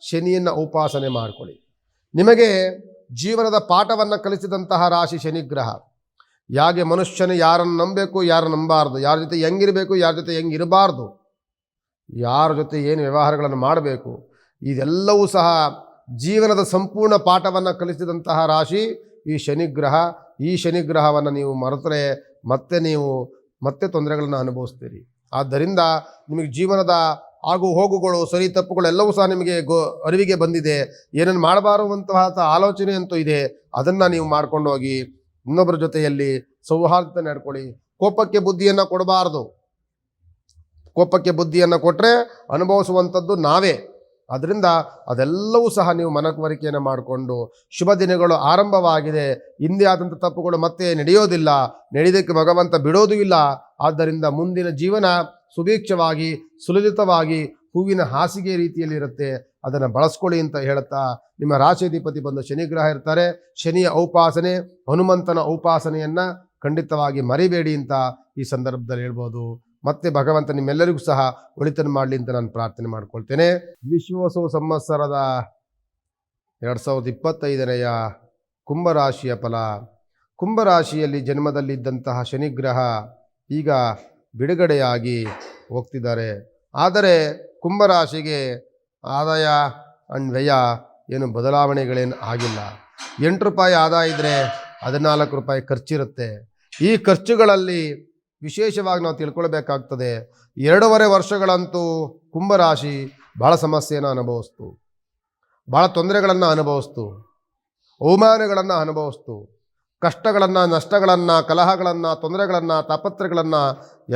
ಶನಿಯನ್ನು ಉಪಾಸನೆ ಮಾಡಿಕೊಳ್ಳಿ. ನಿಮಗೆ ಜೀವನದ ಪಾಠವನ್ನು ಕಲಿಸಿದಂತಹ ರಾಶಿ ಶನಿಗ್ರಹ. ಯಾಗೆ ಮನುಷ್ಯನು ಯಾರನ್ನು ನಂಬಬೇಕು, ಯಾರನ್ನು ನಂಬಾರ್ದು, ಯಾರ ಜೊತೆ ಹೆಂಗಿರಬೇಕು, ಯಾರ ಜೊತೆ ಹೆಂಗಿರಬಾರ್ದು, ಯಾರ ಜೊತೆ ಏನು ವ್ಯವಹಾರಗಳನ್ನು ಮಾಡಬೇಕು, ಇದೆಲ್ಲವೂ ಸಹ ಜೀವನದ ಸಂಪೂರ್ಣ ಪಾಠವನ್ನು ಕಲಿಸಿದಂತಹ ರಾಶಿ ಈ ಶನಿಗ್ರಹ. ಈ ಶನಿಗ್ರಹವನ್ನು ನೀವು ಮರೆತರೆ ಮತ್ತೆ ತೊಂದರೆಗಳನ್ನು ಅನುಭವಿಸ್ತೀರಿ. ಆದ್ದರಿಂದ ನಿಮಗೆ ಜೀವನದ ಆಗು ಹೋಗುಗಳು, ಸರಿ ತಪ್ಪುಗಳು ಎಲ್ಲವೂ ಸಹ ನಿಮಗೆ ಅರಿವಿಗೆ ಬಂದಿದೆ. ಏನೇನು ಮಾಡಬಾರುವಂತಹ ಆಲೋಚನೆ ಅಂತೂ ಇದೆ. ಅದನ್ನು ನೀವು ಮಾಡ್ಕೊಂಡು ಹೋಗಿ ಇನ್ನೊಬ್ಬರ ಜೊತೆಯಲ್ಲಿ ಸೌಹಾರ್ದತೆ ನಡ್ಕೊಳ್ಳಿ. ಕೋಪಕ್ಕೆ ಬುದ್ಧಿಯನ್ನು ಕೊಡಬಾರ್ದು. ಕೋಪಕ್ಕೆ ಬುದ್ಧಿಯನ್ನು ಕೊಟ್ಟರೆ ಅನುಭವಿಸುವಂಥದ್ದು ನಾವೇ. ಅದರಿಂದ ಅದೆಲ್ಲವೂ ಸಹ ನೀವು ಮನವರಿಕೆಯನ್ನು ಮಾಡಿಕೊಂಡು, ಶುಭ ದಿನಗಳು ಆರಂಭವಾಗಿದೆ, ಹಿಂದೆ ಆದಂಥ ತಪ್ಪುಗಳು ಮತ್ತೆ ನಡೆಯೋದಿಲ್ಲ, ನಡೆಯೋದಕ್ಕೆ ಭಗವಂತ ಬಿಡೋದು ಇಲ್ಲ. ಆದ್ದರಿಂದ ಮುಂದಿನ ಜೀವನ ಸುಭೀಕ್ಷವಾಗಿ ಸುಲಲಿತವಾಗಿ ಹೂವಿನ ಹಾಸಿಗೆ ರೀತಿಯಲ್ಲಿರುತ್ತೆ. ಅದನ್ನು ಬಳಸ್ಕೊಳ್ಳಿ ಅಂತ ಹೇಳ್ತಾ, ನಿಮ್ಮ ರಾಶಿಧಿಪತಿ ಬಂದು ಶನಿಗ್ರಹ ಇರ್ತಾರೆ. ಶನಿಯ ಔಪಾಸನೆ, ಹನುಮಂತನ ಔಪಾಸನೆಯನ್ನು ಖಂಡಿತವಾಗಿ ಮರಿಬೇಡಿ ಅಂತ ಈ ಸಂದರ್ಭದಲ್ಲಿ ಹೇಳ್ಬೋದು. ಮತ್ತೆ ಭಗವಂತ ನಿಮ್ಮೆಲ್ಲರಿಗೂ ಸಹ ಒಳಿತನ್ನು ಮಾಡಲಿ ಅಂತ ನಾನು ಪ್ರಾರ್ಥನೆ ಮಾಡ್ಕೊಳ್ತೇನೆ. ವಿಶ್ವವಸು ಸಂವತ್ಸರದ 2025ನೆಯ ಕುಂಭರಾಶಿಯ ಫಲ. ಕುಂಭರಾಶಿಯಲ್ಲಿ ಜನ್ಮದಲ್ಲಿದ್ದಂತಹ ಶನಿಗ್ರಹ ಈಗ ಬಿಡುಗಡೆಯಾಗಿ ಹೋಗ್ತಿದ್ದಾರೆ. ಆದರೆ ಕುಂಭರಾಶಿಗೆ ಆದಾಯ ಅಂಡ್ ವ್ಯಯ ಏನು ಬದಲಾವಣೆಗಳೇನು ಆಗಿಲ್ಲ. 8 ರೂಪಾಯಿ ಆದಾಯ ಇದ್ದರೆ 14 ರೂಪಾಯಿ ಖರ್ಚಿರುತ್ತೆ. ಈ ಖರ್ಚುಗಳಲ್ಲಿ ವಿಶೇಷವಾಗಿ ನಾವು ತಿಳ್ಕೊಳ್ಬೇಕಾಗ್ತದೆ. 2.5 ವರ್ಷಗಳಂತೂ ಕುಂಭರಾಶಿ ಭಾಳ ಸಮಸ್ಯೆಯನ್ನು ಅನುಭವಿಸ್ತು, ಭಾಳ ತೊಂದರೆಗಳನ್ನು ಅನುಭವಿಸ್ತು, ಅವಮಾನಗಳನ್ನು ಅನುಭವಿಸ್ತು, ಕಷ್ಟಗಳನ್ನು, ನಷ್ಟಗಳನ್ನು, ಕಲಹಗಳನ್ನು, ತೊಂದರೆಗಳನ್ನು, ತಾಪತ್ರಗಳನ್ನು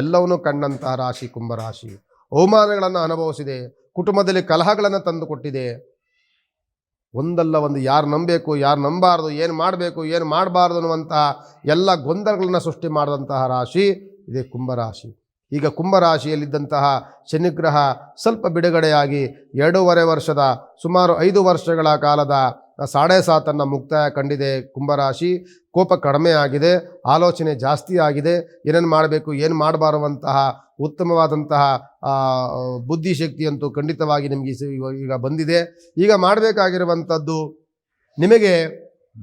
ಎಲ್ಲವನ್ನೂ ಕಂಡಂತಹ ರಾಶಿ ಕುಂಭರಾಶಿ. ಅವಮಾನಗಳನ್ನು ಅನುಭವಿಸಿದೆ, ಕುಟುಂಬದಲ್ಲಿ ಕಲಹಗಳನ್ನು ತಂದು ಕೊಟ್ಟಿದೆ. ಒಂದಲ್ಲ ಒಂದು ಯಾರು ನಂಬಬೇಕು, ಯಾರು ನಂಬಾರ್ದು, ಏನು ಮಾಡಬೇಕು, ಏನು ಮಾಡಬಾರ್ದು ಅನ್ನುವಂಥ ಎಲ್ಲ ಗೊಂದಲಗಳನ್ನು ಸೃಷ್ಟಿ ಮಾಡಿದಂತಹ ರಾಶಿ ಇದೇ ಕುಂಭರಾಶಿ. ಈಗ ಕುಂಭರಾಶಿಯಲ್ಲಿದ್ದಂತಹ ಶನಿಗ್ರಹ ಸ್ವಲ್ಪ ಬಿಡುಗಡೆಯಾಗಿ 2.5 ವರ್ಷದ ಸುಮಾರು 5 ವರ್ಷಗಳ ಕಾಲದ 7.5 ಮುಕ್ತಾಯ ಕಂಡಿದೆ ಕುಂಭರಾಶಿ. ಕೋಪ ಕಡಿಮೆ ಆಗಿದೆ, ಆಲೋಚನೆ ಜಾಸ್ತಿ ಆಗಿದೆ, ಏನೇನು ಮಾಡಬೇಕು, ಏನು ಮಾಡಬಾರುವಂತಹ ಉತ್ತಮವಾದಂತಹ ಬುದ್ಧಿಶಕ್ತಿಯಂತೂ ಖಂಡಿತವಾಗಿ ನಿಮಗೆ ಈಗ ಬಂದಿದೆ. ಈಗ ಮಾಡಬೇಕಾಗಿರುವಂಥದ್ದು, ನಿಮಗೆ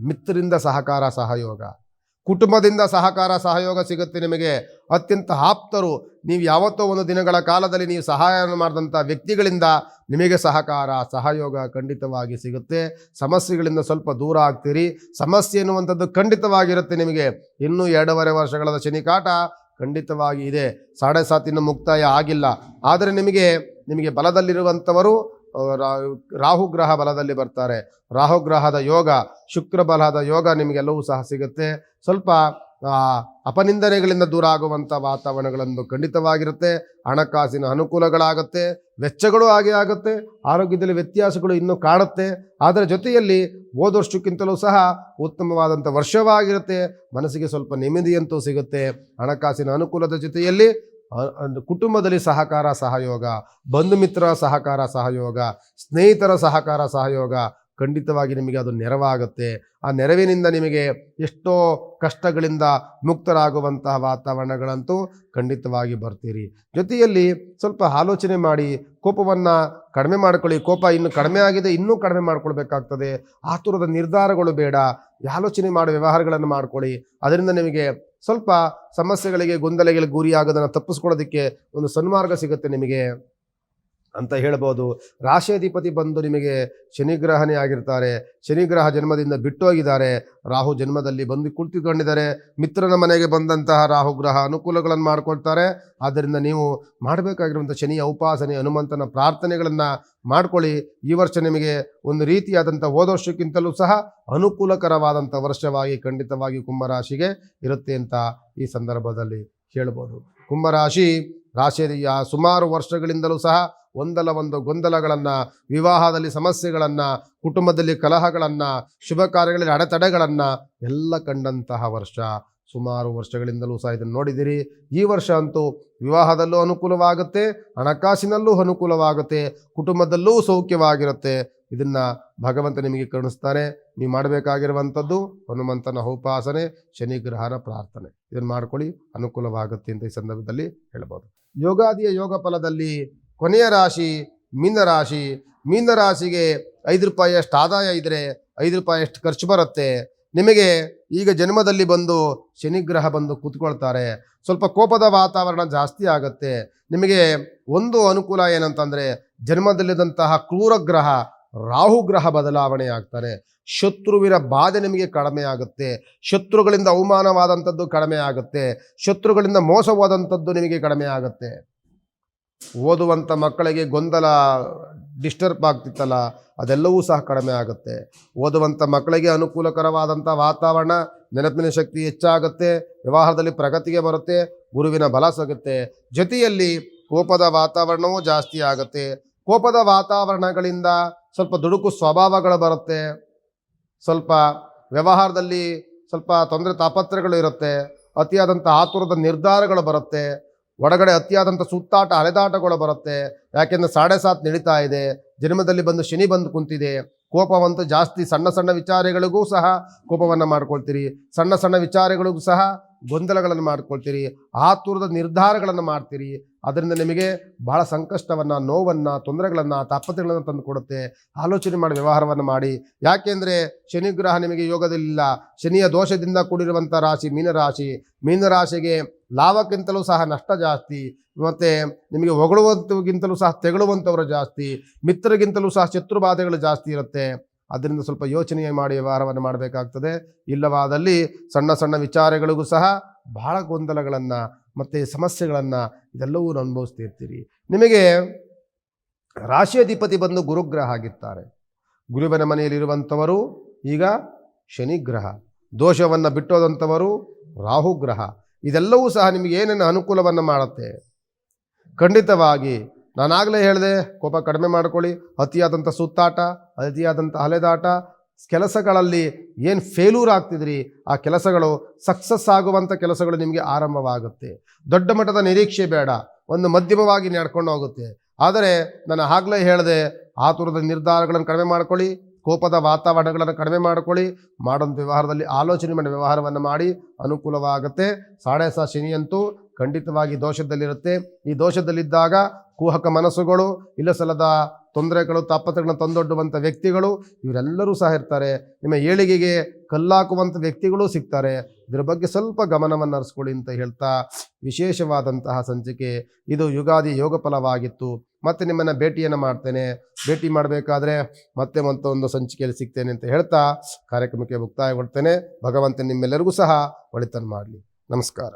ಮಿತ್ರರಿಂದ ಸಹಕಾರ ಸಹಯೋಗ, ಕುಟುಂಬದಿಂದ ಸಹಕಾರ ಸಹಯೋಗ ಸಿಗುತ್ತೆ. ನಿಮಗೆ ಅತ್ಯಂತ ಆಪ್ತರು, ನೀವು ಯಾವತ್ತೋ ಒಂದು ದಿನಗಳ ಕಾಲದಲ್ಲಿ ನೀವು ಸಹಾಯ ಮಾಡಿದಂಥ ವ್ಯಕ್ತಿಗಳಿಂದ ನಿಮಗೆ ಸಹಕಾರ ಸಹಯೋಗ ಖಂಡಿತವಾಗಿ ಸಿಗುತ್ತೆ. ಸಮಸ್ಯೆಗಳಿಂದ ಸ್ವಲ್ಪ ದೂರ ಆಗ್ತೀರಿ. ಸಮಸ್ಯೆ ಎನ್ನುವಂಥದ್ದು ಖಂಡಿತವಾಗಿರುತ್ತೆ. ನಿಮಗೆ ಇನ್ನೂ 2.5 ವರ್ಷಗಳ ಶನಿಕಾಟ ಖಂಡಿತವಾಗಿ ಇದೆ. 7.5 ಮುಕ್ತಾಯ ಆಗಿಲ್ಲ. ಆದರೆ ನಿಮಗೆ ಬಲದಲ್ಲಿರುವಂಥವರು ರಾಹುಗ್ರಹ ಬಲದಲ್ಲಿ ಬರ್ತಾರೆ. ರಾಹುಗ್ರಹದ ಯೋಗ, ಶುಕ್ರ ಬಲದ ಯೋಗ ನಿಮಗೆಲ್ಲವೂ ಸಹ ಸಿಗುತ್ತೆ. ಸ್ವಲ್ಪ ಅಪನಿಂದನೆಗಳಿಂದ ದೂರ ಆಗುವಂಥ ವಾತಾವರಣಗಳನ್ನು ಖಂಡಿತವಾಗಿರುತ್ತೆ. ಹಣಕಾಸಿನ ಅನುಕೂಲಗಳಾಗುತ್ತೆ, ವೆಚ್ಚಗಳು ಹಾಗೆ ಆಗುತ್ತೆ, ಆರೋಗ್ಯದಲ್ಲಿ ವ್ಯತ್ಯಾಸಗಳು ಇನ್ನೂ ಕಾಣುತ್ತೆ. ಅದರ ಜೊತೆಯಲ್ಲಿ ಹೋದ ವರ್ಷಕ್ಕಿಂತಲೂ ಸಹ ಉತ್ತಮವಾದಂಥ ವರ್ಷವಾಗಿರುತ್ತೆ. ಮನಸ್ಸಿಗೆ ಸ್ವಲ್ಪ ನೆಮ್ಮದಿಯಂತೂ ಸಿಗುತ್ತೆ. ಹಣಕಾಸಿನ ಅನುಕೂಲದ ಜೊತೆಯಲ್ಲಿ ಕುಟುಂಬದಲ್ಲಿ ಸಹಕಾರ ಸಹಯೋಗ, ಬಂಧು ಮಿತ್ರರ ಸಹಕಾರ ಸಹಯೋಗ, ಸ್ನೇಹಿತರ ಸಹಕಾರ ಸಹಯೋಗ ಖಂಡಿತವಾಗಿ ನಿಮಗೆ ಅದು ನೆರವಾಗುತ್ತೆ. ಆ ನೆರವಿನಿಂದ ನಿಮಗೆ ಎಷ್ಟೋ ಕಷ್ಟಗಳಿಂದ ಮುಕ್ತರಾಗುವಂತಹ ವಾತಾವರಣಗಳಂತೂ ಖಂಡಿತವಾಗಿ ಬರ್ತೀರಿ. ಜೊತೆಯಲ್ಲಿ ಸ್ವಲ್ಪ ಆಲೋಚನೆ ಮಾಡಿ ಕೋಪವನ್ನು ಕಡಿಮೆ ಮಾಡ್ಕೊಳ್ಳಿ. ಕೋಪ ಇನ್ನು ಕಡಿಮೆ ಆಗಿದೆ, ಇನ್ನೂ ಕಡಿಮೆ ಮಾಡ್ಕೊಳ್ಬೇಕಾಗ್ತದೆ. ಆತುರದ ನಿರ್ಧಾರಗಳು ಬೇಡ, ಆಲೋಚನೆ ಮಾಡಿ ವ್ಯವಹಾರಗಳನ್ನು ಮಾಡ್ಕೊಳ್ಳಿ. ಅದರಿಂದ ನಿಮಗೆ ಸ್ವಲ್ಪ ಸಮಸ್ಯೆಗಳಿಗೆ ಗೊಂದಲಗಳಿಗೆ ಗುರಿಯಾಗೋದನ್ನು ತಪ್ಪಿಸ್ಕೊಳ್ಳೋದಕ್ಕೆ ಒಂದು ಸನ್ಮಾರ್ಗ ಸಿಗುತ್ತೆ ನಿಮಗೆ. ಅಂತ ಹೇಳ್ಬೋದು. ರಾಶಿಯಾಧಿಪತಿ ಬಂದು ನಿಮಗೆ ಶನಿಗ್ರಹನೇ ಆಗಿರ್ತಾರೆ. ಶನಿಗ್ರಹ ಜನ್ಮದಿಂದ ಬಿಟ್ಟೋಗಿದ್ದಾರೆ. ರಾಹು ಜನ್ಮದಲ್ಲಿ ಬಂದು ಕುಳಿತುಕೊಂಡಿದ್ದಾರೆ. ಮಿತ್ರನ ಮನೆಗೆ ಬಂದಂತಹ ರಾಹುಗ್ರಹ ಅನುಕೂಲಗಳನ್ನು ಮಾಡ್ಕೊಳ್ತಾರೆ. ಆದ್ದರಿಂದ ನೀವು ಮಾಡಬೇಕಾಗಿರುವಂಥ ಶನಿಯ ಉಪಾಸನೆ, ಹನುಮಂತನ ಪ್ರಾರ್ಥನೆಗಳನ್ನು ಮಾಡ್ಕೊಳ್ಳಿ. ಈ ವರ್ಷ ನಿಮಗೆ ಒಂದು ರೀತಿಯಾದಂಥ ಹೋದ ವರ್ಷಕ್ಕಿಂತಲೂ ಸಹ ಅನುಕೂಲಕರವಾದಂಥ ವರ್ಷವಾಗಿ ಖಂಡಿತವಾಗಿ ಕುಂಭರಾಶಿಗೆ ಇರುತ್ತೆ ಅಂತ ಈ ಸಂದರ್ಭದಲ್ಲಿ ಹೇಳ್ಬೋದು. ರಾಶಿಯ ಸುಮಾರು ವರ್ಷಗಳಿಂದಲೂ ಸಹ ಒಂದಲ್ಲ ಒಂದು ಗೊಂದಲಗಳನ್ನು, ವಿವಾಹದಲ್ಲಿ ಸಮಸ್ಯೆಗಳನ್ನು, ಕುಟುಂಬದಲ್ಲಿ ಕಲಹಗಳನ್ನು, ಶುಭ ಕಾರ್ಯಗಳಲ್ಲಿ ಅಡೆತಡೆಗಳನ್ನು ಎಲ್ಲ ಕಂಡಂತಹ ವರ್ಷ. ಸುಮಾರು ವರ್ಷಗಳಿಂದಲೂ ಸಹ ಇದನ್ನು ನೋಡಿದಿರಿ. ಈ ವರ್ಷ ಅಂತೂ ವಿವಾಹದಲ್ಲೂ ಅನುಕೂಲವಾಗುತ್ತೆ, ಹಣಕಾಸಿನಲ್ಲೂ ಅನುಕೂಲವಾಗುತ್ತೆ, ಕುಟುಂಬದಲ್ಲೂ ಸೌಖ್ಯವಾಗಿರುತ್ತೆ. ಇದನ್ನು ಭಗವಂತ ನಿಮಗೆ ಕರುಣಿಸ್ತಾನೆ. ನೀವು ಮಾಡಬೇಕಾಗಿರುವಂಥದ್ದು ಹನುಮಂತನ ಉಪಾಸನೆ, ಶನಿಗ್ರಹನ ಪ್ರಾರ್ಥನೆ. ಇದನ್ನು ಮಾಡ್ಕೊಳ್ಳಿ, ಅನುಕೂಲವಾಗುತ್ತೆ ಅಂತ ಈ ಸಂದರ್ಭದಲ್ಲಿ ಹೇಳ್ಬೋದು. ಯೋಗಾದಿಯ ಯೋಗ ಫಲದಲ್ಲಿ ಕೊನೆಯ ರಾಶಿ ಮೀನರಾಶಿ. ಮೀನರಾಶಿಗೆ 5 ರೂಪಾಯಿಯಷ್ಟು ಆದಾಯ ಇದ್ದರೆ 5 ರೂಪಾಯಿಯಷ್ಟು ಖರ್ಚು ಬರುತ್ತೆ. ನಿಮಗೆ ಈಗ ಜನ್ಮದಲ್ಲಿ ಬಂದು ಶನಿಗ್ರಹ ಬಂದು ಕೂತ್ಕೊಳ್ತಾರೆ. ಸ್ವಲ್ಪ ಕೋಪದ ವಾತಾವರಣ ಜಾಸ್ತಿ ಆಗುತ್ತೆ. ನಿಮಗೆ ಒಂದು ಅನುಕೂಲ ಏನಂತಂದರೆ ಜನ್ಮದಲ್ಲಿದ್ದಂತಹ ಕ್ರೂರಗ್ರಹ ರಾಹುಗ್ರಹ ಬದಲಾವಣೆ ಆಗ್ತಾರೆ. ಶತ್ರುವಿನ ಬಾಧೆ ನಿಮಗೆ ಕಡಿಮೆ ಆಗುತ್ತೆ. ಶತ್ರುಗಳಿಂದ ಅವಮಾನವಾದಂಥದ್ದು ಕಡಿಮೆ ಆಗುತ್ತೆ. ಶತ್ರುಗಳಿಂದ ಮೋಸವಾದಂಥದ್ದು ನಿಮಗೆ ಕಡಿಮೆ ಆಗುತ್ತೆ. ಓದುವಂಥ ಮಕ್ಕಳಿಗೆ ಗೊಂದಲ ಡಿಸ್ಟರ್ಬ್ ಆಗ್ತಿತ್ತಲ್ಲ, ಅದೆಲ್ಲವೂ ಸಹ ಕಡಿಮೆ ಆಗುತ್ತೆ. ಓದುವಂಥ ಮಕ್ಕಳಿಗೆ ಅನುಕೂಲಕರವಾದಂಥ ವಾತಾವರಣ, ನೆನಪಿನ ಶಕ್ತಿ ಹೆಚ್ಚಾಗುತ್ತೆ, ವ್ಯವಹಾರದಲ್ಲಿ ಪ್ರಗತಿಗೆ ಬರುತ್ತೆ, ಗುರುವಿನ ಬಲ ಸಿಗುತ್ತೆ. ಜೊತೆಯಲ್ಲಿ ಕೋಪದ ವಾತಾವರಣವೂ ಜಾಸ್ತಿ ಆಗುತ್ತೆ. ಕೋಪದ ವಾತಾವರಣಗಳಿಂದ ಸ್ವಲ್ಪ ದುಡುಕು ಸ್ವಭಾವಗಳು ಬರುತ್ತೆ. ಸ್ವಲ್ಪ ವ್ಯವಹಾರದಲ್ಲಿ ಸ್ವಲ್ಪ ತೊಂದರೆ ತಾಪತ್ರಗಳು ಇರುತ್ತೆ. ಅತಿಯಾದಂಥ ಆತುರದ ನಿರ್ಧಾರಗಳು ಬರುತ್ತೆ. ಒಳಗಡೆ ಅತಿಯಾದಂಥ ಸುತ್ತಾಟ ಅಲೆದಾಟಗಳು ಬರುತ್ತೆ. ಯಾಕೆಂದರೆ 7.5 ನಡೀತಾ ಇದೆ. ಜನ್ಮದಲ್ಲಿ ಬಂದು ಶನಿ ಬಂದು ಕುಂತಿದೆ. ಕೋಪವಂತೂ ಜಾಸ್ತಿ. ಸಣ್ಣ ಸಣ್ಣ ವಿಚಾರಗಳಿಗೂ ಸಹ ಕೋಪವನ್ನು ಮಾಡ್ಕೊಳ್ತೀರಿ. ಸಣ್ಣ ಸಣ್ಣ ವಿಚಾರಗಳಿಗೂ ಸಹ ಗೊಂದಲಗಳನ್ನು ಮಾಡ್ಕೊಳ್ತೀರಿ. ಆತುರದ ನಿರ್ಧಾರಗಳನ್ನು ಮಾಡ್ತೀರಿ. ಅದರಿಂದ ನಿಮಗೆ ಬಹಳ ಸಂಕಷ್ಟವನ್ನು, ನೋವನ್ನು, ತೊಂದರೆಗಳನ್ನು, ತಾಪತ್ರಗಳನ್ನು ತಂದು ಕೊಡುತ್ತೆ. ಆಲೋಚನೆ ಮಾಡಿ ವ್ಯವಹಾರವನ್ನು ಮಾಡಿ. ಯಾಕೆಂದರೆ ಶನಿಗ್ರಹ ನಿಮಗೆ ಯೋಗದಲ್ಲಿಲ್ಲ. ಶನಿಯ ದೋಷದಿಂದ ಕೂಡಿರುವಂಥ ರಾಶಿ ಮೀನರಾಶಿ. ಮೀನರಾಶಿಗೆ ಲಾಭಕ್ಕಿಂತಲೂ ಸಹ ನಷ್ಟ ಜಾಸ್ತಿ. ಮತ್ತು ನಿಮಗೆ ಹೊಗಳುವಂಥವ್ರಿಗಿಂತಲೂ ಸಹ ತೆಗಳುವಂಥವರು ಜಾಸ್ತಿ. ಮಿತ್ರರಿಗಿಂತಲೂ ಸಹ ಶತ್ರುಬಾಧೆಗಳು ಜಾಸ್ತಿ ಇರುತ್ತೆ. ಅದರಿಂದ ಸ್ವಲ್ಪ ಯೋಚನೆ ಮಾಡಿ ವ್ಯವಹಾರವನ್ನು ಮಾಡಬೇಕಾಗ್ತದೆ. ಇಲ್ಲವಾದಲ್ಲಿ ಸಣ್ಣ ಸಣ್ಣ ವಿಚಾರಗಳಿಗೂ ಸಹ ಬಹಳ ಗೊಂದಲಗಳನ್ನು ಮತ್ತು ಸಮಸ್ಯೆಗಳನ್ನು ಇದೆಲ್ಲವೂ ಅನುಭವಿಸ್ತಿರ್ತೀರಿ. ನಿಮಗೆ ರಾಶಿಯಾಧಿಪತಿ ಬಂದು ಗುರುಗ್ರಹ ಆಗಿರ್ತಾರೆ. ಗುರುವಿನ ಮನೆಯಲ್ಲಿರುವಂಥವರು ಈಗ ಶನಿಗ್ರಹ. ದೋಷವನ್ನು ಬಿಟ್ಟೋದಂಥವರು ರಾಹುಗ್ರಹ. ಇದೆಲ್ಲವೂ ಸಹ ನಿಮಗೆ ಏನೇನು ಅನುಕೂಲವನ್ನು ಮಾಡುತ್ತೆ. ಖಂಡಿತವಾಗಿ ನಾನಾಗಲೇ ಹೇಳಿದೆ, ಕೋಪ ಕಡಿಮೆ ಮಾಡ್ಕೊಳ್ಳಿ. ಅತಿಯಾದಂಥ ಸುತ್ತಾಟ, ಅತಿಯಾದಂಥ ಅಲೆದಾಟ, ಕೆಲಸಗಳಲ್ಲಿ ಏನು ಫೇಲ್ಯೂರ್ ಆಗ್ತಿದ್ರಿ ಆ ಕೆಲಸಗಳು ಸಕ್ಸಸ್ ಆಗುವಂಥ ಕೆಲಸಗಳು ನಿಮಗೆ ಆರಂಭವಾಗುತ್ತೆ. ದೊಡ್ಡ ಮಟ್ಟದ ನಿರೀಕ್ಷೆ ಬೇಡ, ಒಂದು ಮಧ್ಯಮವಾಗಿ ನಡ್ಕೊಂಡು ಹೋಗುತ್ತೆ. ಆದರೆ ನಾನು ಆಗಲೇ ಹೇಳಿದೆ, ಆತುರದ ನಿರ್ಧಾರಗಳನ್ನು ಕಡಿಮೆ ಮಾಡ್ಕೊಳ್ಳಿ, ಕೋಪದ ವಾತಾವರಣಗಳನ್ನು ಕಡಿಮೆ ಮಾಡ್ಕೊಳ್ಳಿ. ಮಾಡೋಂಥ ವ್ಯವಹಾರದಲ್ಲಿ ಆಲೋಚನೆ ಮಾಡಿ ವ್ಯವಹಾರವನ್ನು ಮಾಡಿ, ಅನುಕೂಲವಾಗುತ್ತೆ. 7.5 ಶನಿಯಂತೂ ಖಂಡಿತವಾಗಿ ದೋಷದಲ್ಲಿರುತ್ತೆ. ಈ ದೋಷದಲ್ಲಿದ್ದಾಗ ಕುಹಕ ಮನಸ್ಸುಗಳು, ಇಲ್ಲ ಸಲ್ಲದ ತೊಂದರೆಗಳು, ತಾಪತ್ರಗಳನ್ನು ತಂದೊಡ್ಡುವಂಥ ವ್ಯಕ್ತಿಗಳು ಇವರೆಲ್ಲರೂ ಸಹ ಇರ್ತಾರೆ. ನಿಮ್ಮ ಏಳಿಗೆಗೆ ಕಲ್ಲಾಕುವಂಥ ವ್ಯಕ್ತಿಗಳು ಸಿಗ್ತಾರೆ. ಇದರ ಬಗ್ಗೆ ಸ್ವಲ್ಪ ಗಮನವನ್ನು ಹರಿಸ್ಕೊಳ್ಳಿ ಅಂತ ಹೇಳ್ತಾ, ವಿಶೇಷವಾದಂತಹ ಸಂಚಿಕೆ ಇದು ಯುಗಾದಿ ಯೋಗ ಫಲವಾಗಿತ್ತು. ಮತ್ತೆ ನಿಮ್ಮನ್ನು ಭೇಟಿಯನ್ನು ಮಾಡ್ತೇನೆ. ಭೇಟಿ ಮಾಡಬೇಕಾದ್ರೆ ಮತ್ತೆ ಮತ್ತೊಂದು ಸಂಚಿಕೆಯಲ್ಲಿ ಸಿಗ್ತೇನೆ ಅಂತ ಹೇಳ್ತಾ ಕಾರ್ಯಕ್ರಮಕ್ಕೆ ಮುಕ್ತಾಯಗೊಳ್ತೇನೆ. ಭಗವಂತ ನಿಮ್ಮೆಲ್ಲರಿಗೂ ಸಹ ಒಳಿತನ್ನು ಮಾಡಲಿ. ನಮಸ್ಕಾರ.